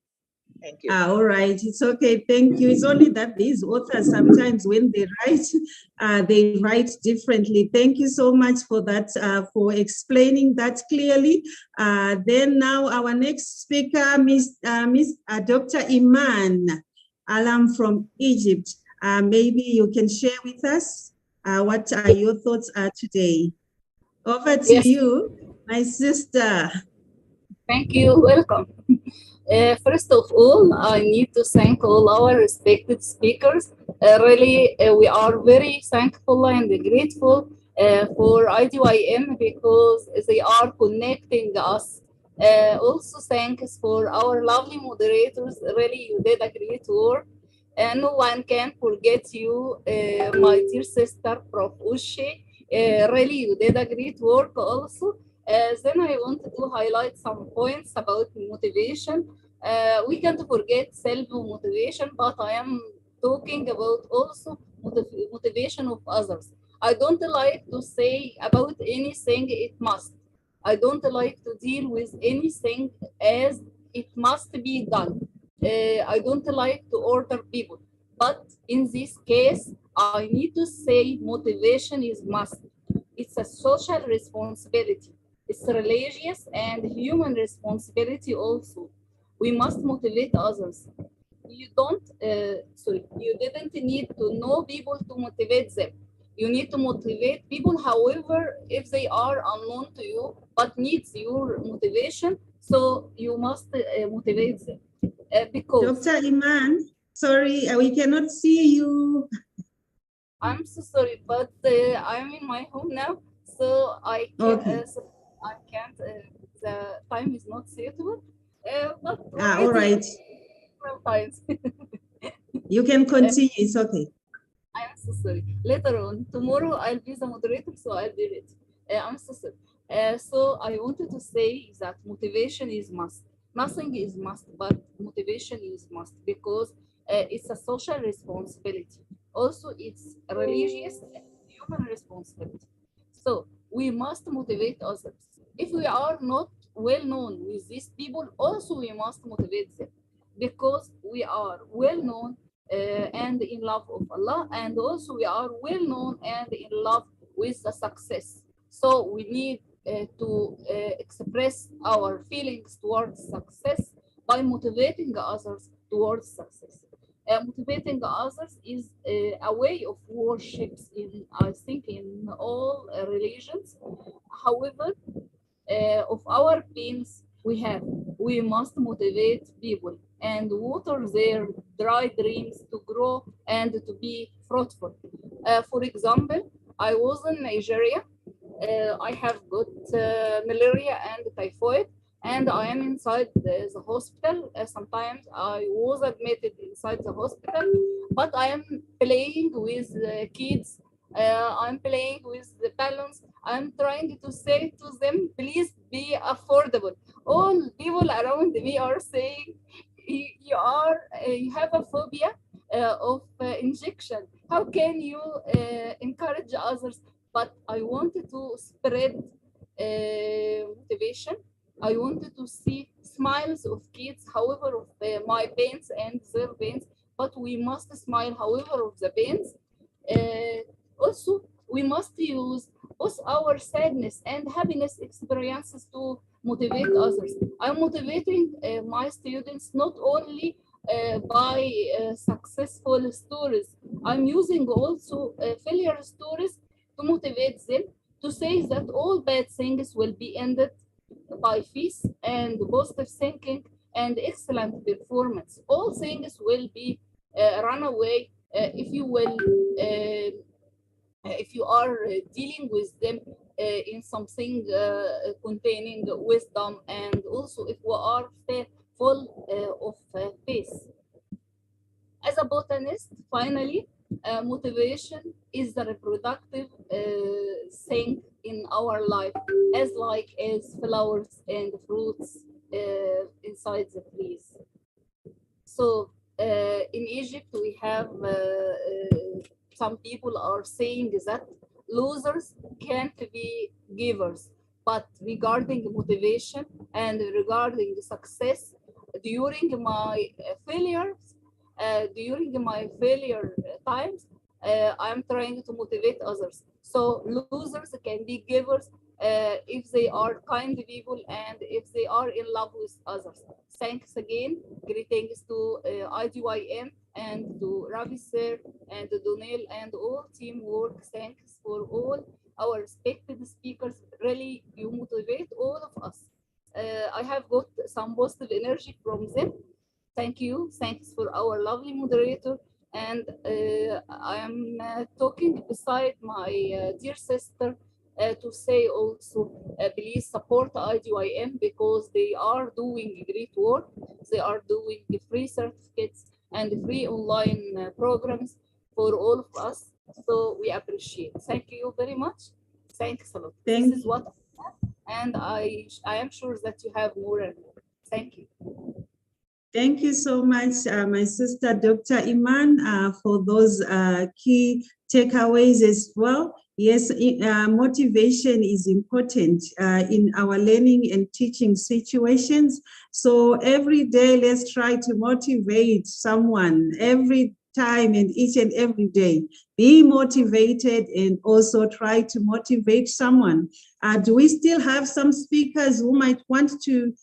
[SPEAKER 5] Thank you.
[SPEAKER 2] All right, it's okay. Thank you. It's only that these authors sometimes when they write differently. Thank you so much for that, for explaining that clearly. Then now our next speaker, Dr. Iman Alam from Egypt. Maybe you can share with us what are your thoughts today. Over to you, my sister.
[SPEAKER 7] Thank you. Welcome. First of all, I need to thank all our respected speakers. Really, we are very thankful and grateful for IDYM because they are connecting us. Also, thanks for our lovely moderators. Really, you did a great work. And no one can forget you, my dear sister, Prof. Ushi. Really, you did a great work also. Then I wanted to highlight some points about motivation. We can't forget self-motivation, but I am talking about also motivation of others. I don't like to say about anything it must. I don't like to deal with anything as it must be done. I don't like to order people. But in this case, I need to say motivation is must. It's a social responsibility. It's religious and human responsibility also. We must motivate others. You didn't need to know people to motivate them. You need to motivate people, however, if they are unknown to you, but needs your motivation, so you must motivate them. Because
[SPEAKER 2] Dr. Iman, sorry, we cannot see you.
[SPEAKER 7] I'm so sorry, but I'm in my home now, so I can't.
[SPEAKER 2] Okay.
[SPEAKER 7] I can't. The time is not suitable. But
[SPEAKER 2] All right.
[SPEAKER 7] sometimes.
[SPEAKER 2] You can continue. It's okay.
[SPEAKER 7] I'm so sorry. Later on, tomorrow I'll be the moderator, so I'll be ready. I'm so sorry. So I wanted to say that motivation is must. Nothing is must, but motivation is must because it's a social responsibility. Also, it's a religious and human responsibility. So we must motivate others. If we are not well known with these people, also we must motivate them because we are well known and in love of Allah, and also we are well known and in love with the success. So we need to express our feelings towards success by motivating others towards success. Motivating others is a way of worship in, I think, in all religions. However, of our pains we must motivate people and water their dry dreams to grow and to be fruitful. For example, I was in Nigeria. I have got malaria and typhoid, and I am inside the hospital. Sometimes I was admitted inside the hospital, but I am playing with kids. I'm playing with the balloons. I'm trying to say to them, please be affordable. All people around me are saying, you have a phobia of injection. How can you encourage others? But I wanted to spread motivation. I wanted to see smiles of kids, however, of my pains and their pains. But we must smile, however, of the pains. Also, we must use both our sadness and happiness experiences to motivate others. I'm motivating my students not only by successful stories. I'm using also failure stories to motivate them to say that all bad things will be ended by peace and positive thinking and excellent performance. All things will be run away if you are dealing with them in something containing wisdom, and also if we are full of faith. As a botanist, finally, motivation is the reproductive thing in our life, as like as flowers and fruits inside the trees. So in Egypt, we have some people are saying that losers can't be givers. But regarding motivation and regarding success, during my failure times, I'm trying to motivate others. So losers can be givers if they are kind people and if they are in love with others. Thanks again. Greetings to IGYM and to Ravi sir and to Donel and all teamwork. Thanks for all our respected speakers. Really, you motivate all of us. I have got some some positive energy from them. Thank you. Thanks for our lovely moderator. And I am talking beside my dear sister to say also, please support IDYM because they are doing great work. They are doing the free certificates and free online programs for all of us. So we appreciate. Thank you very much. Thanks a lot. This is what I have, and I am sure that you have more and more. Thank you.
[SPEAKER 2] Thank you so much, my sister, Dr. Iman, for those key takeaways as well. Yes, motivation is important in our learning and teaching situations. So every day, let's try to motivate someone every time and each and every day. Be motivated and also try to motivate someone. Do we still have some speakers who might want to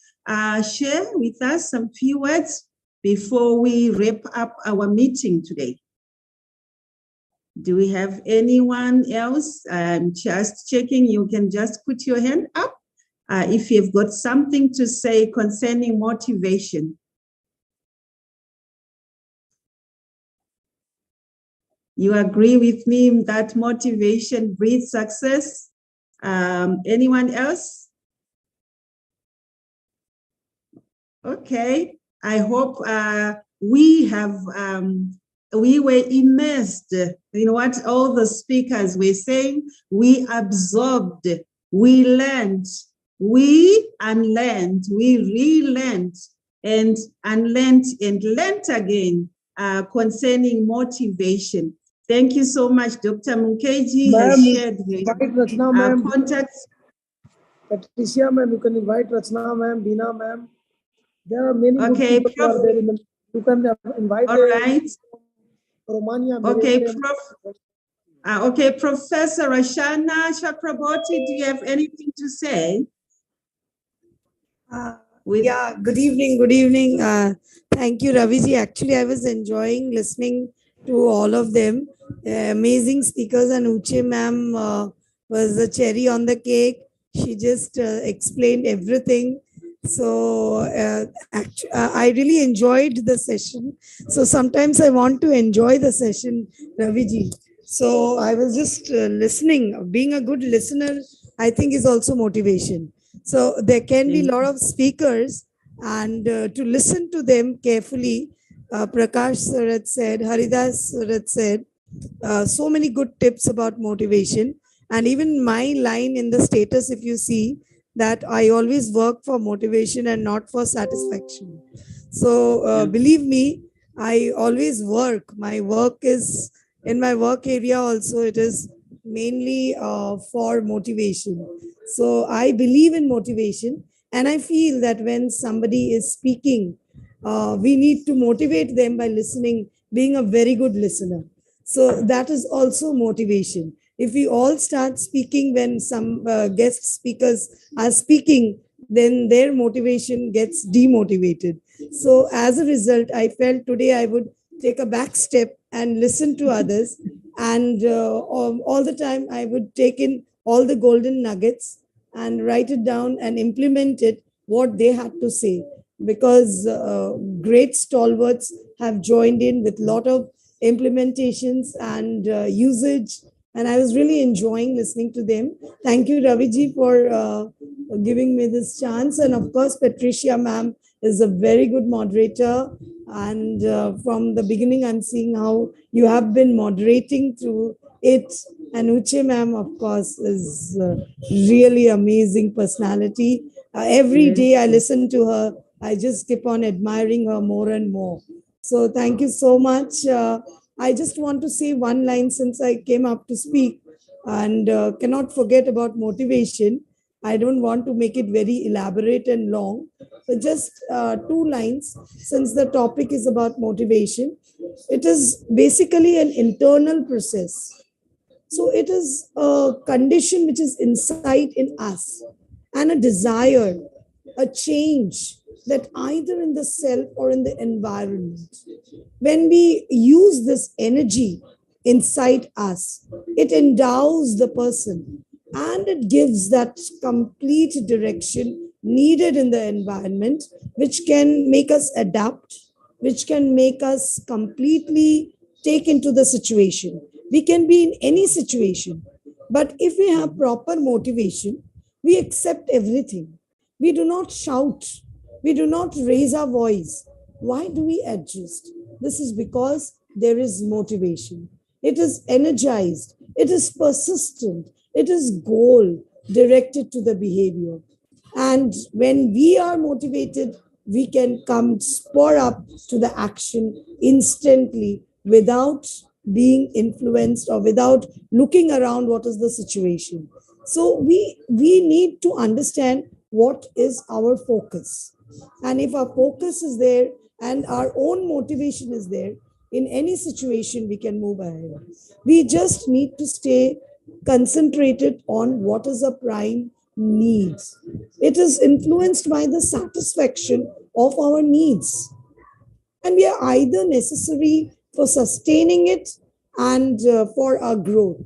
[SPEAKER 2] share with us some few words before we wrap up our meeting today? Do we have anyone else? I'm just checking. You can just put your hand up if you've got something to say concerning motivation. You agree with me that motivation breeds success? Anyone else? Okay, I hope we were immersed in what all the speakers were saying. We absorbed, we learned, we unlearned, we relearned, and unlearned and learned again concerning motivation. Thank you so much. Dr. Mukherjee has shared the contacts.
[SPEAKER 1] Patricia ma'am, you can invite Rachna ma'am, Bina ma'am. There are many good people who are there in the, you can invite.
[SPEAKER 2] All right.
[SPEAKER 1] Romania.
[SPEAKER 2] Okay, okay, Professor Rashana Chakraborty, do you have anything to say?
[SPEAKER 8] Yeah, good evening, good evening. Thank you, Raviji. Actually, I was enjoying listening to all of them. Amazing speakers, and Uche ma'am was the cherry on the cake. She just explained everything. So I really enjoyed the session. So sometimes I want to enjoy the session, Raviji. So I was just listening. Being a good listener, I think, is also motivation. So there can be a lot of speakers, and to listen to them carefully. Prakash sir had said, Haridis sir had said, so many good tips about motivation. And even my line in the status, if you see, that I always work for motivation and not for satisfaction. So believe me, I always work. My work is, in my work area also, it is mainly for motivation. So I believe in motivation, and I feel that when somebody is speaking, we need to motivate them by listening, being a very good listener. So that is also motivation. If we all start speaking when some guest speakers are speaking, then their motivation gets demotivated. So as a result, I felt today I would take a back step and listen to others. And all the time I would take in all the golden nuggets and write it down and implement it, what they had to say. Because great stalwarts have joined in with a lot of implementations and usage. And I was really enjoying listening to them. Thank you, Raviji, for giving me this chance. And of course, Patricia ma'am is a very good moderator. And from the beginning, I'm seeing how you have been moderating through it. And Uche ma'am, of course, is really amazing personality. Every day I listen to her, I just keep on admiring her more and more. So thank you so much. I just want to say one line since I came up to speak, and cannot forget about motivation. I don't want to make it very elaborate and long, but just 2 lines since the topic is about motivation. It is basically an internal process. So it is a condition which is inside in us, and a desire, a change that either in the self or in the environment. When we use this energy inside us, it endows the person and it gives that complete direction needed in the environment, which can make us adapt, which can make us completely take into the situation. We can be in any situation, but if we have proper motivation, we accept everything. We do not shout, we do not raise our voice. Why do we adjust? This is because there is motivation. It is energized, it is persistent, it is goal directed to the behavior. And when we are motivated, we can come spur up to the action instantly without being influenced or without looking around what is the situation. So we need to understand what is our focus. And if our focus is there and our own motivation is there, in any situation we can move ahead. We just need to stay concentrated on what is a prime needs. It is influenced by the satisfaction of our needs. And we are either necessary for sustaining it and for our growth.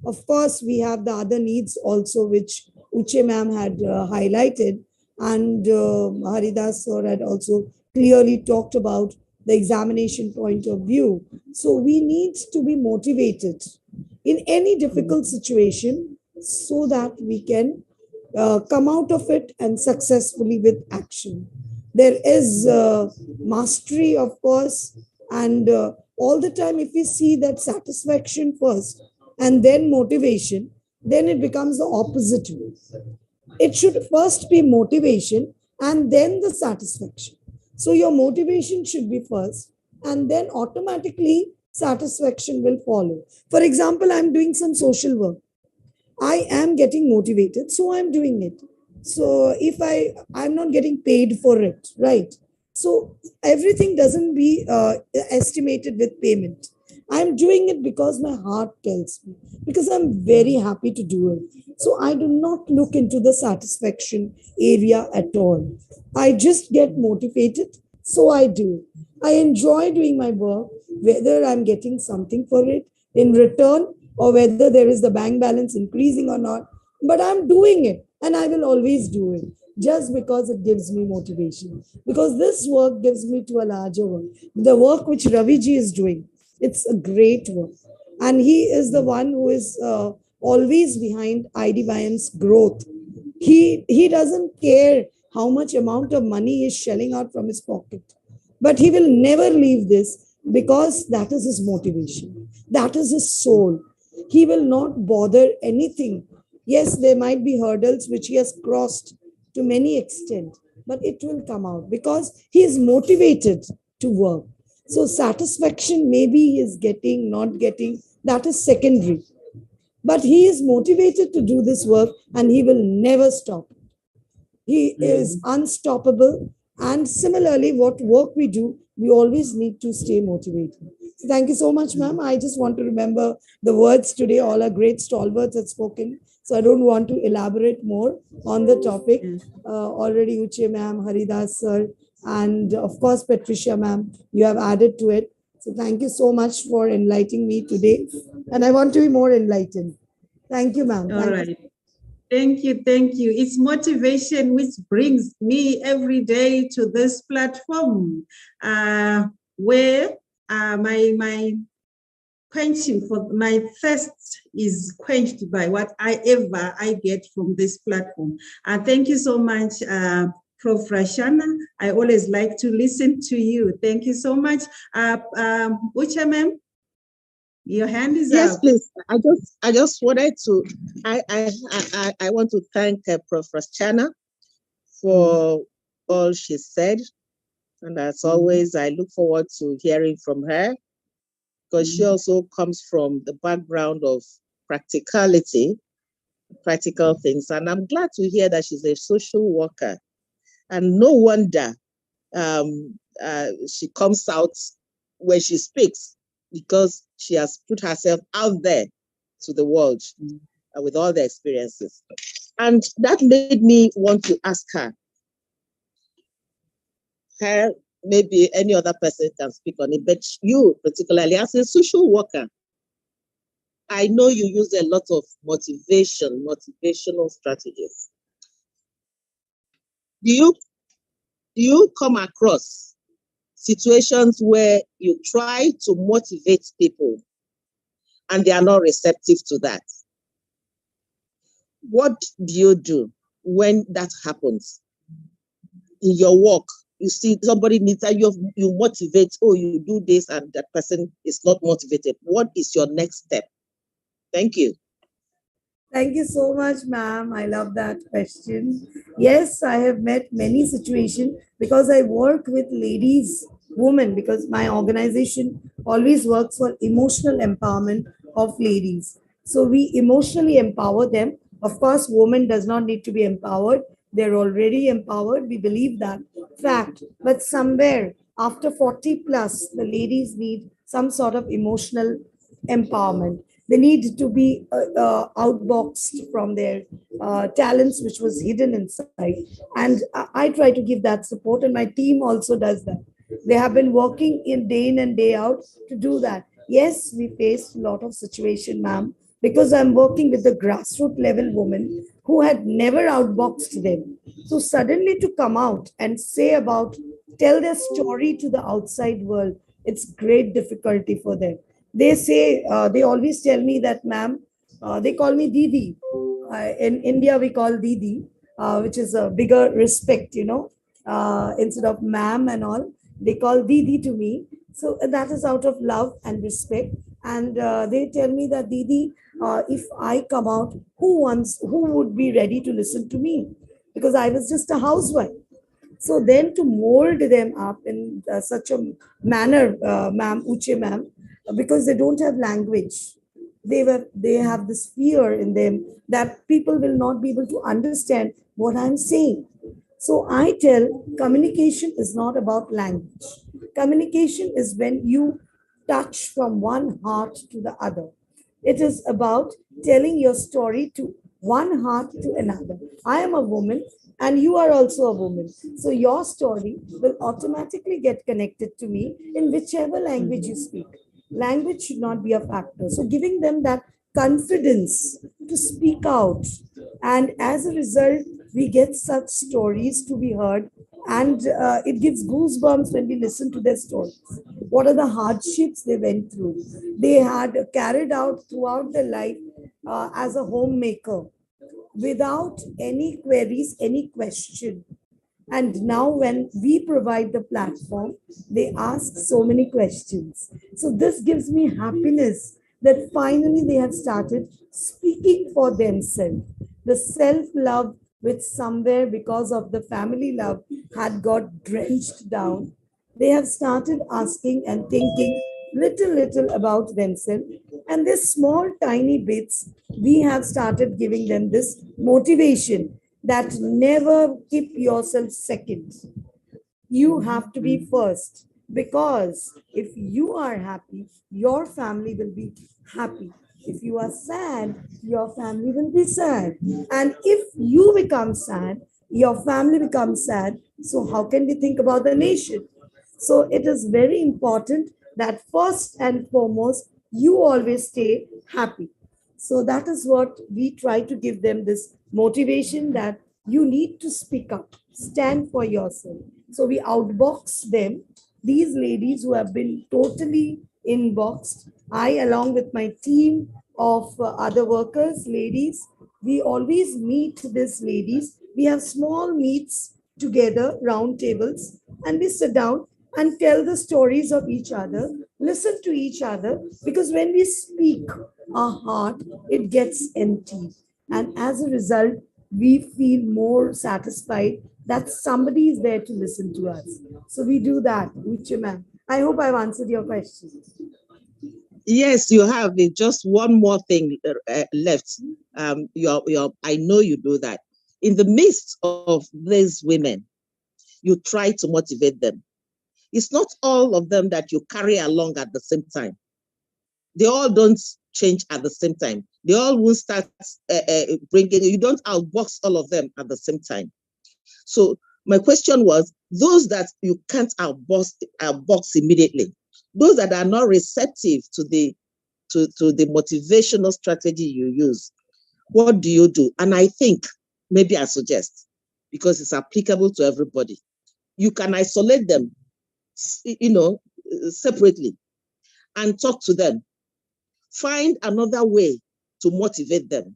[SPEAKER 8] Of course, we have the other needs also, which Uche ma'am had highlighted, and Haridas sir had also clearly talked about the examination point of view. So we need to be motivated in any difficult situation so that we can come out of it and successfully with action. There is mastery, of course, and all the time, if we see that satisfaction first and then motivation, then it becomes the opposite way. It should first be motivation and then the satisfaction. So your motivation should be first, and then automatically satisfaction will follow. For example, I'm doing some social work. I am getting motivated, so I'm doing it. So if I'm not getting paid for it, right? So everything doesn't be estimated with payment. I'm doing it because my heart tells me, because I'm very happy to do it. So I do not look into the satisfaction area at all. I just get motivated, so I do. I enjoy doing my work, whether I'm getting something for it in return or whether there is the bank balance increasing or not. But I'm doing it, and I will always do it just because it gives me motivation. Because this work gives me to a larger work. The work which Raviji is doing, it's a great work. And he is the one who is always behind IDYM's growth. He doesn't care how much amount of money he is shelling out from his pocket. But he will never leave this because that is his motivation. That is his soul. He will not bother anything. Yes, there might be hurdles which he has crossed to many extent, but it will come out because he is motivated to work. So satisfaction maybe he is getting, not getting, that is secondary. But he is motivated to do this work and he will never stop. He is unstoppable. And similarly, what work we do, we always need to stay motivated. So thank you so much, ma'am. I just want to remember the words today. All our great stalwarts have spoken. So I don't want to elaborate more on the topic. Already Uche ma'am, Haridas sir, and of course, Patricia ma'am, you have added to it. So thank you so much for enlightening me today. And I want to be more enlightened. Thank you, ma'am.
[SPEAKER 2] All right. Thank you, thank you. It's motivation which brings me every day to this platform where my quenching for my thirst is quenched by whatever I get from this platform. Thank you so much, Prof. Rashana. I always like to listen to you. Thank you so much. Uche ma'am, your hand is
[SPEAKER 5] yes,
[SPEAKER 2] up.
[SPEAKER 5] please. I just wanted to. I want to thank Prof. Rashana for all she said, and as always, I look forward to hearing from her because she also comes from the background of practicality, practical things, and I'm glad to hear that she's a social worker, and no wonder she comes out when she speaks, because she has put herself out there to the world with all the experiences. And that made me want to ask her, maybe any other person can speak on it, but you particularly as a social worker, I know you use a lot of motivational strategies. Do you come across situations where you try to motivate people and they are not receptive to that? What do you do when that happens in your work? You see somebody needs that you motivate, oh, you do this, and that person is not motivated. What is your next step? Thank you.
[SPEAKER 8] Thank you so much, ma'am. I love that question. Yes, I have met many situations because I work with ladies, women, because my organization always works for emotional empowerment of ladies. So we emotionally empower them. Of course, women does not need to be empowered. They're already empowered. We believe that fact. But somewhere after 40 plus, the ladies need some sort of emotional empowerment. They need to be outboxed from their talents, which was hidden inside. And I try to give that support, and my team also does that. They have been working in and day out to do that. Yes, we faced a lot of situation, ma'am, because I'm working with the grassroots level women who had never outboxed them. So suddenly to come out and say about, tell their story to the outside world, it's great difficulty for them. They say, they always tell me that, ma'am, they call me Didi. In India, we call Didi, which is a bigger respect, instead of ma'am and all, they call Didi to me. So that is out of love and respect. And they tell me that, Didi, if I come out, who would be ready to listen to me? Because I was just a housewife. So then to mold them up in such a manner, ma'am, Uche ma'am, because they don't have language. They have this fear in them that people will not be able to understand what I'm saying. So I tell communication is not about language. Communication is when you touch from one heart to the other. It is about telling your story to one heart to another. I am a woman and you are also a woman. So your story will automatically get connected to me in whichever language you speak. Language should not be a factor. So giving them that confidence to speak out. And as a result, we get such stories to be heard. And it gives goosebumps when we listen to their stories. What are the hardships they went through? They had carried out throughout their life as a homemaker without any queries, any question. And now, when we provide the platform, they ask so many questions. So, this gives me happiness that finally they have started speaking for themselves. The self love, which somewhere because of the family love had got drenched down, they have started asking and thinking little about themselves. And these small, tiny bits, we have started giving them this motivation that never keep yourself second. You have to be first, because if you are happy, your family will be happy. If you are sad, your family will be sad. And if you become sad, your family becomes sad. So, how can we think about the nation? So, it is very important that first and foremost, you always stay happy. So that is what we try to give them, this motivation that you need to speak up, stand for yourself. So we outbox them. These ladies who have been totally inboxed, I, along with my team of other workers, ladies, we always meet these ladies. We have small meets together, round tables, and we sit down and tell the stories of each other, listen to each other, because when we speak our heart, it gets empty. And as a result, we feel more satisfied that somebody is there to listen to us. So we do that, Uche ma'am. I hope I've answered your question.
[SPEAKER 5] Yes, you have. There's just one more thing left. I know you do that. In the midst of these women, you try to motivate them. It's not all of them that you carry along at the same time. They all don't change at the same time. They all will start bringing, you don't outbox all of them at the same time. So my question was, those that you can't outbox immediately, those that are not receptive to the motivational strategy you use, what do you do? And I think, maybe I suggest, because it's applicable to everybody. You can isolate them, separately and talk to them. Find another way to motivate them,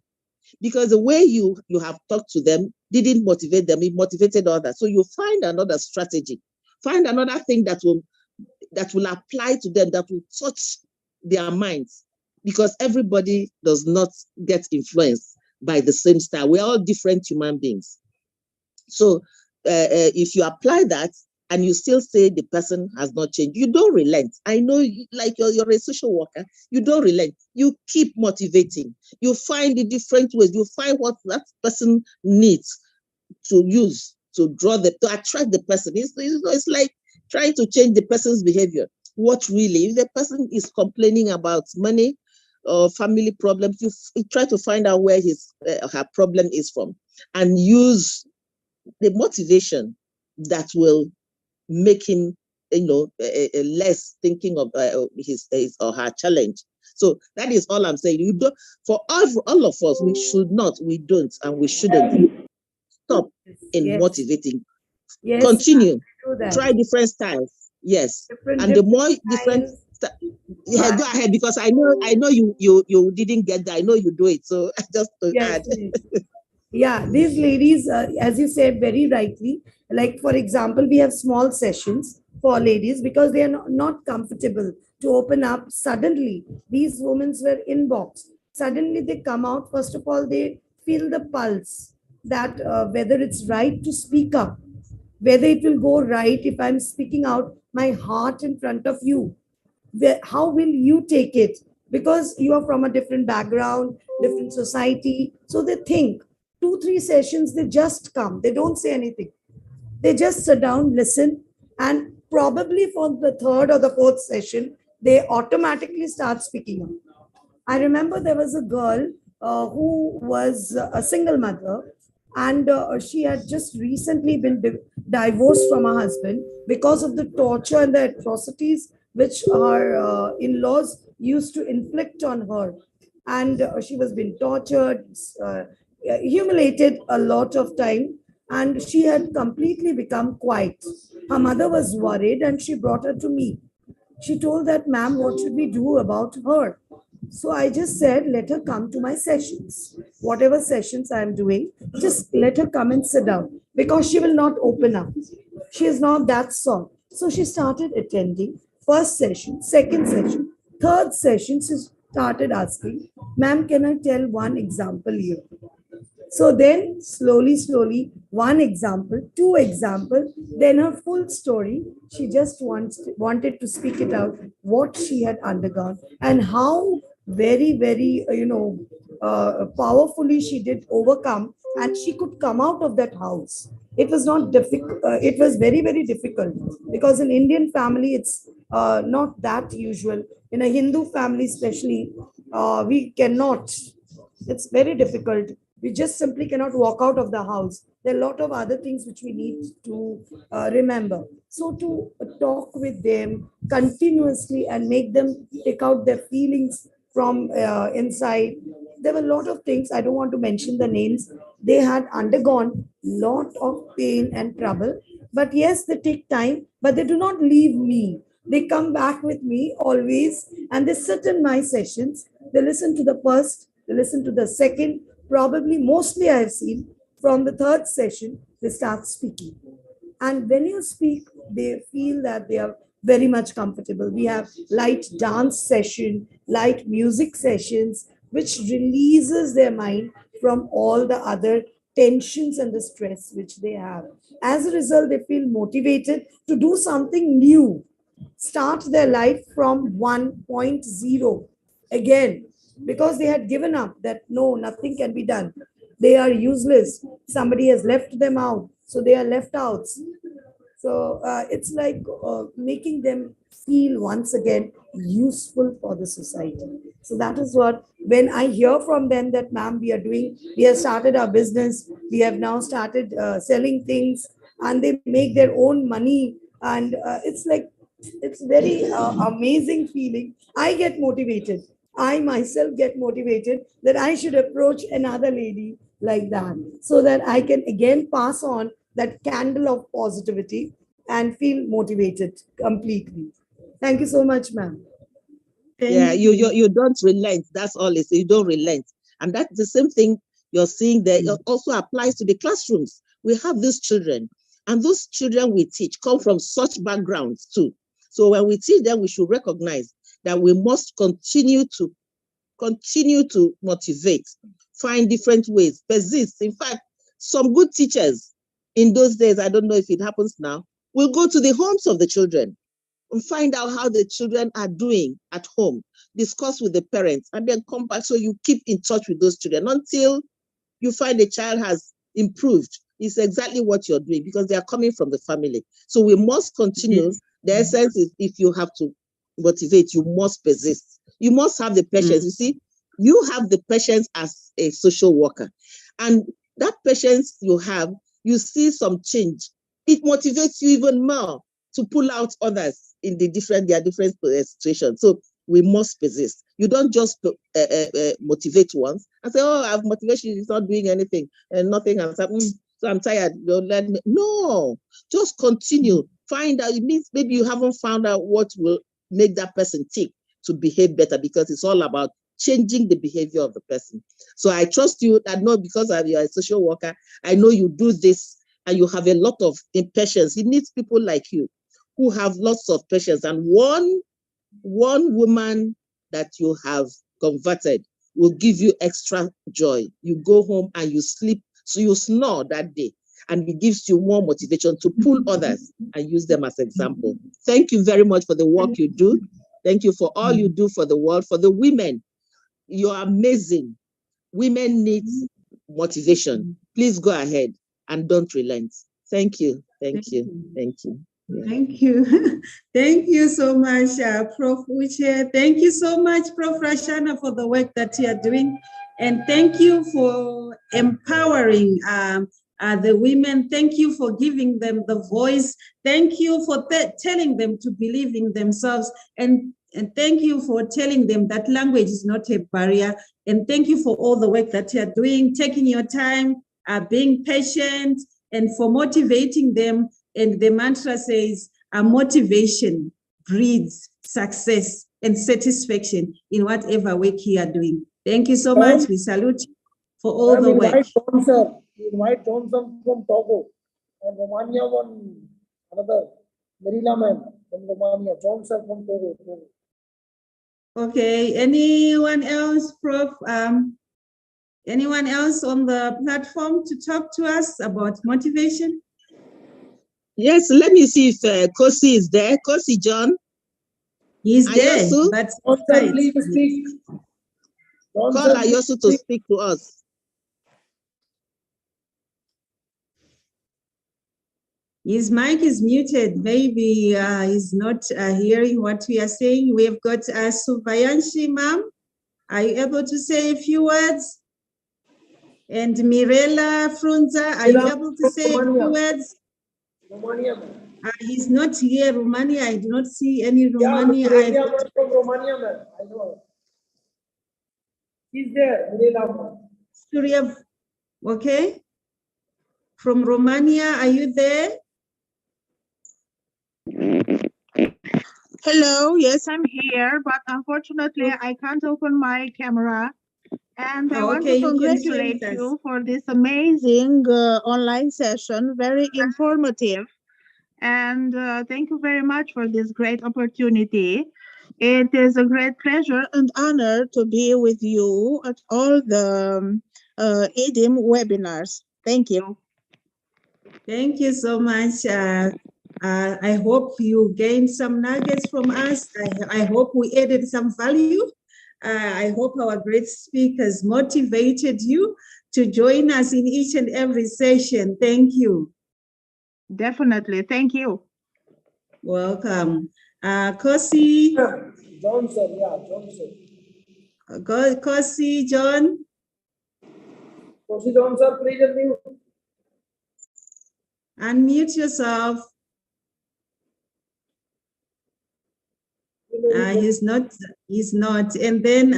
[SPEAKER 5] because the way you have talked to them didn't motivate them, it motivated others. So you find another strategy, find another thing that will apply to them, that will touch their minds, because everybody does not get influenced by the same style. We're all different human beings. So if you apply that and you still say the person has not changed, you don't relent. I know, like you're a social worker, you don't relent. You keep motivating. You find the different ways. You find what that person needs to use to attract the person. It's like trying to change the person's behavior. What really, if the person is complaining about money or family problems, you try to find out where her problem is from, and use the motivation that will make him, less thinking of his or her challenge. So that is all I'm saying. You don't, for all of us, we don't, and we shouldn't stop in motivating. Yes. Continue. Try different styles. Yes. And the more different, go ahead, because I know you didn't get that. I know you do it. So just to add.
[SPEAKER 8] Yeah, these ladies, as you said very rightly, like for example, we have small sessions for ladies because they are not comfortable to open up suddenly. These women were inbox. Suddenly they come out. First of all, they feel the pulse that whether it's right to speak up, whether it will go right if I'm speaking out my heart in front of you. How will you take it? Because you are from a different background, different society. So they think 2-3 sessions, they just come, they don't say anything, they just sit down, listen, and probably for the third or the fourth session they automatically start speaking up. I remember there was a girl who was a single mother, and she had just recently been divorced from her husband because of the torture and the atrocities which her in-laws used to inflict on her. And she was being tortured, humiliated a lot of time, and she had completely become quiet. Her mother was worried and she brought her to me. She told that, ma'am, what should we do about her? So I just said, let her come to my sessions. Whatever sessions I am doing, just let her come and sit down, because she will not open up. She is not that sort. So she started attending first session, second session, third session. She started asking, ma'am, can I tell one example here? So then slowly, one example, two example, then her full story. She just wanted to speak it out, what she had undergone and how very, powerfully she did overcome, and she could come out of that house. It was not difficult. It was very difficult, because in Indian family, it's not that usual. In a Hindu family, especially, we cannot. It's very difficult. We just simply cannot walk out of the house. There are a lot of other things which we need to remember. So to talk with them continuously and make them take out their feelings from inside. There were a lot of things. I don't want to mention the names. They had undergone lot of pain and trouble. But yes, they take time, but they do not leave me. They come back with me always, and they sit in my sessions. They listen to the first, they listen to the second. Probably, mostly I have seen from the third session, they start speaking. And when you speak, they feel that they are very much comfortable. We have light dance session, light music sessions, which releases their mind from all the other tensions and the stress which they have. As a result, they feel motivated to do something new, start their life from 1.0 again, because they had given up that no, nothing can be done. They are useless. Somebody has left them out, so they are left out. So it's like making them feel once again useful for the society. So that is what, when I hear from them that, ma'am, we have started our business, we have now started selling things, and they make their own money. And it's like, it's very amazing feeling. I get motivated. I myself get motivated that I should approach another lady like that, so that I can again pass on that candle of positivity and feel motivated completely. Thank you so much, ma'am.
[SPEAKER 5] Yeah, you don't relent. That's all it is. You don't relent. And that's the same thing you're seeing there. It also applies to the classrooms. We have these children, and those children we teach come from such backgrounds too. So when we teach them, we should recognize that we must continue to motivate, find different ways, persist. In fact, some good teachers in those days, I don't know if it happens now, will go to the homes of the children and find out how the children are doing at home, discuss with the parents, and then come back. So you keep in touch with those children until you find the child has improved. It's exactly what you're doing because they are coming from the family. So we must continue. Yes. The essence is if you have to motivate, you must persist. You must have the patience. You see, you have the patience as a social worker. And that patience you have, you see some change. It motivates you even more to pull out others in their different situations. So we must persist. You don't just motivate once and say, oh, I have motivation, it's not doing anything and nothing has happened. So I'm tired. Don't let me. No, just continue. Find out. It means maybe you haven't found out what will make that person tick to behave better, because it's all about changing the behavior of the person. So I trust you. I know because you're a social worker, I know you do this and you have a lot of patience. It needs people like you who have lots of patience. And one woman that you have converted will give you extra joy. You go home and you sleep, so you snore that day, and it gives you more motivation to pull others and use them as example. Thank you very much for the work you do. Thank you for all you do for the world, for the women. You're amazing. Women need motivation. Please go ahead and don't relent. Thank you. Thank you. Thank you. Yeah.
[SPEAKER 2] Thank you. Thank you so much, Prof. Uche. Thank you so much, Prof. Rashana, for the work that you are doing. And thank you for empowering the women. Thank you for giving them the voice. Thank you for telling them to believe in themselves. And thank you for telling them that language is not a barrier. And thank you for all the work that you are doing, taking your time, being patient, and for motivating them. And the mantra says, motivation breeds success and satisfaction in whatever work you are doing. Thank you so much. We salute you for all the work.
[SPEAKER 1] Invite Johnson from Togo and Romania one another. Marila ma'am from Romania, Johnson from Togo.
[SPEAKER 2] Okay, anyone else, Prof? Anyone else on the platform to talk to us about motivation?
[SPEAKER 5] Yes, let me see if Kosi is there. Kosi John.
[SPEAKER 2] He's there, but
[SPEAKER 1] please speak.
[SPEAKER 5] Call Ayosu to speak to us.
[SPEAKER 2] His mic is muted. Maybe he's not hearing what we are saying. We've got Suvayanshi, ma'am. Are you able to say a few words? And Mirela Frunza, are you able to say a few words?
[SPEAKER 1] Romania.
[SPEAKER 2] He's not here, Romania. I do not see any Romania.
[SPEAKER 1] Yeah, from Romania, ma'am. I know. He's there, Mirela.
[SPEAKER 2] Surya, okay. From Romania, are you there?
[SPEAKER 9] Hello, yes, I'm here, but unfortunately, I can't open my camera. And I want to congratulate you for this amazing online session, very informative. And thank you very much for this great opportunity. It is a great pleasure and honor to be with you at all the EDIM webinars. Thank you.
[SPEAKER 2] Thank you so much. I hope you gained some nuggets from us. I hope we added some value. I hope our great speakers motivated you to join us in each and every session. Thank you.
[SPEAKER 9] Definitely. Thank you.
[SPEAKER 2] Welcome. Kosi.
[SPEAKER 1] Johnson, yeah, Johnson.
[SPEAKER 2] Kosi, John.
[SPEAKER 1] Kosi Johnson, please unmute.
[SPEAKER 2] Unmute yourself. He's not. And then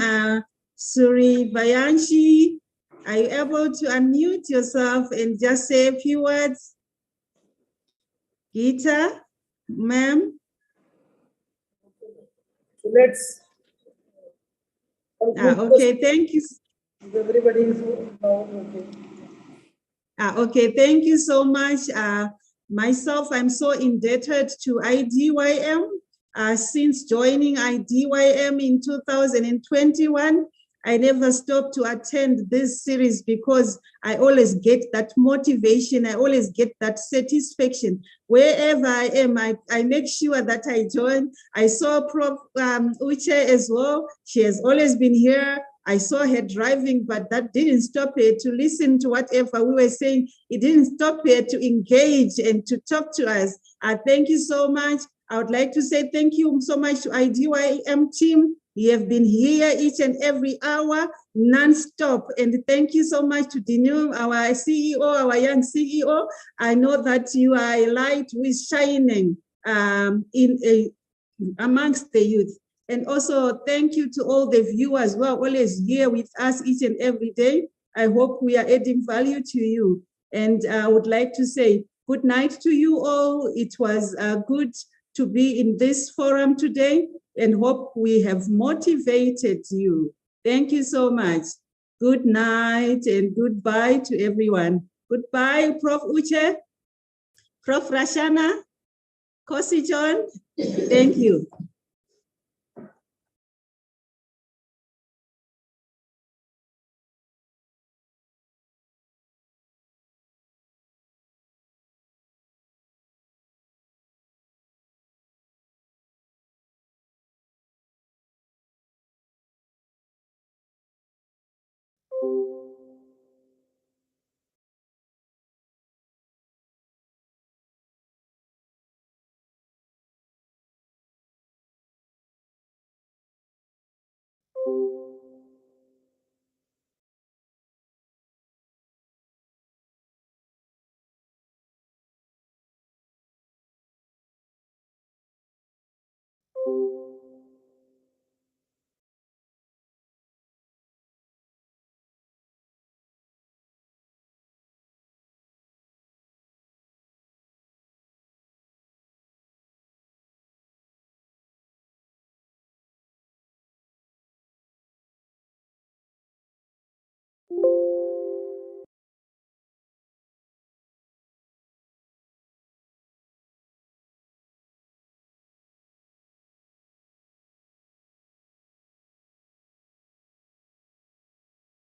[SPEAKER 2] Suri Bayanshi. Are you able to unmute yourself and just say a few words? Gita, ma'am?
[SPEAKER 1] So let's
[SPEAKER 2] okay, thank you.
[SPEAKER 1] Everybody is now okay.
[SPEAKER 2] Okay, thank you so much. Myself, I'm so indebted to IDYM. Since joining IDYM in 2021, I never stopped to attend this series because I always get that motivation. I always get that satisfaction. Wherever I am, I make sure that I join. I saw Prof. Uche as well. She has always been here. I saw her driving, but that didn't stop her to listen to whatever we were saying. It didn't stop her to engage and to talk to us. Thank you so much. I would like to say thank you so much to IDYM team. You have been here each and every hour, non-stop. And thank you so much to Dinu, our CEO, our young CEO. I know that you are a light who is shining amongst the youth. And also thank you to all the viewers who are always here with us each and every day. I hope we are adding value to you. And I would like to say good night to you all. It was good to be in this forum today and hope we have motivated you. Thank you so much. Good night and goodbye to everyone. Goodbye, Prof. Uche, Prof. Rashana, Kosi John. Thank you.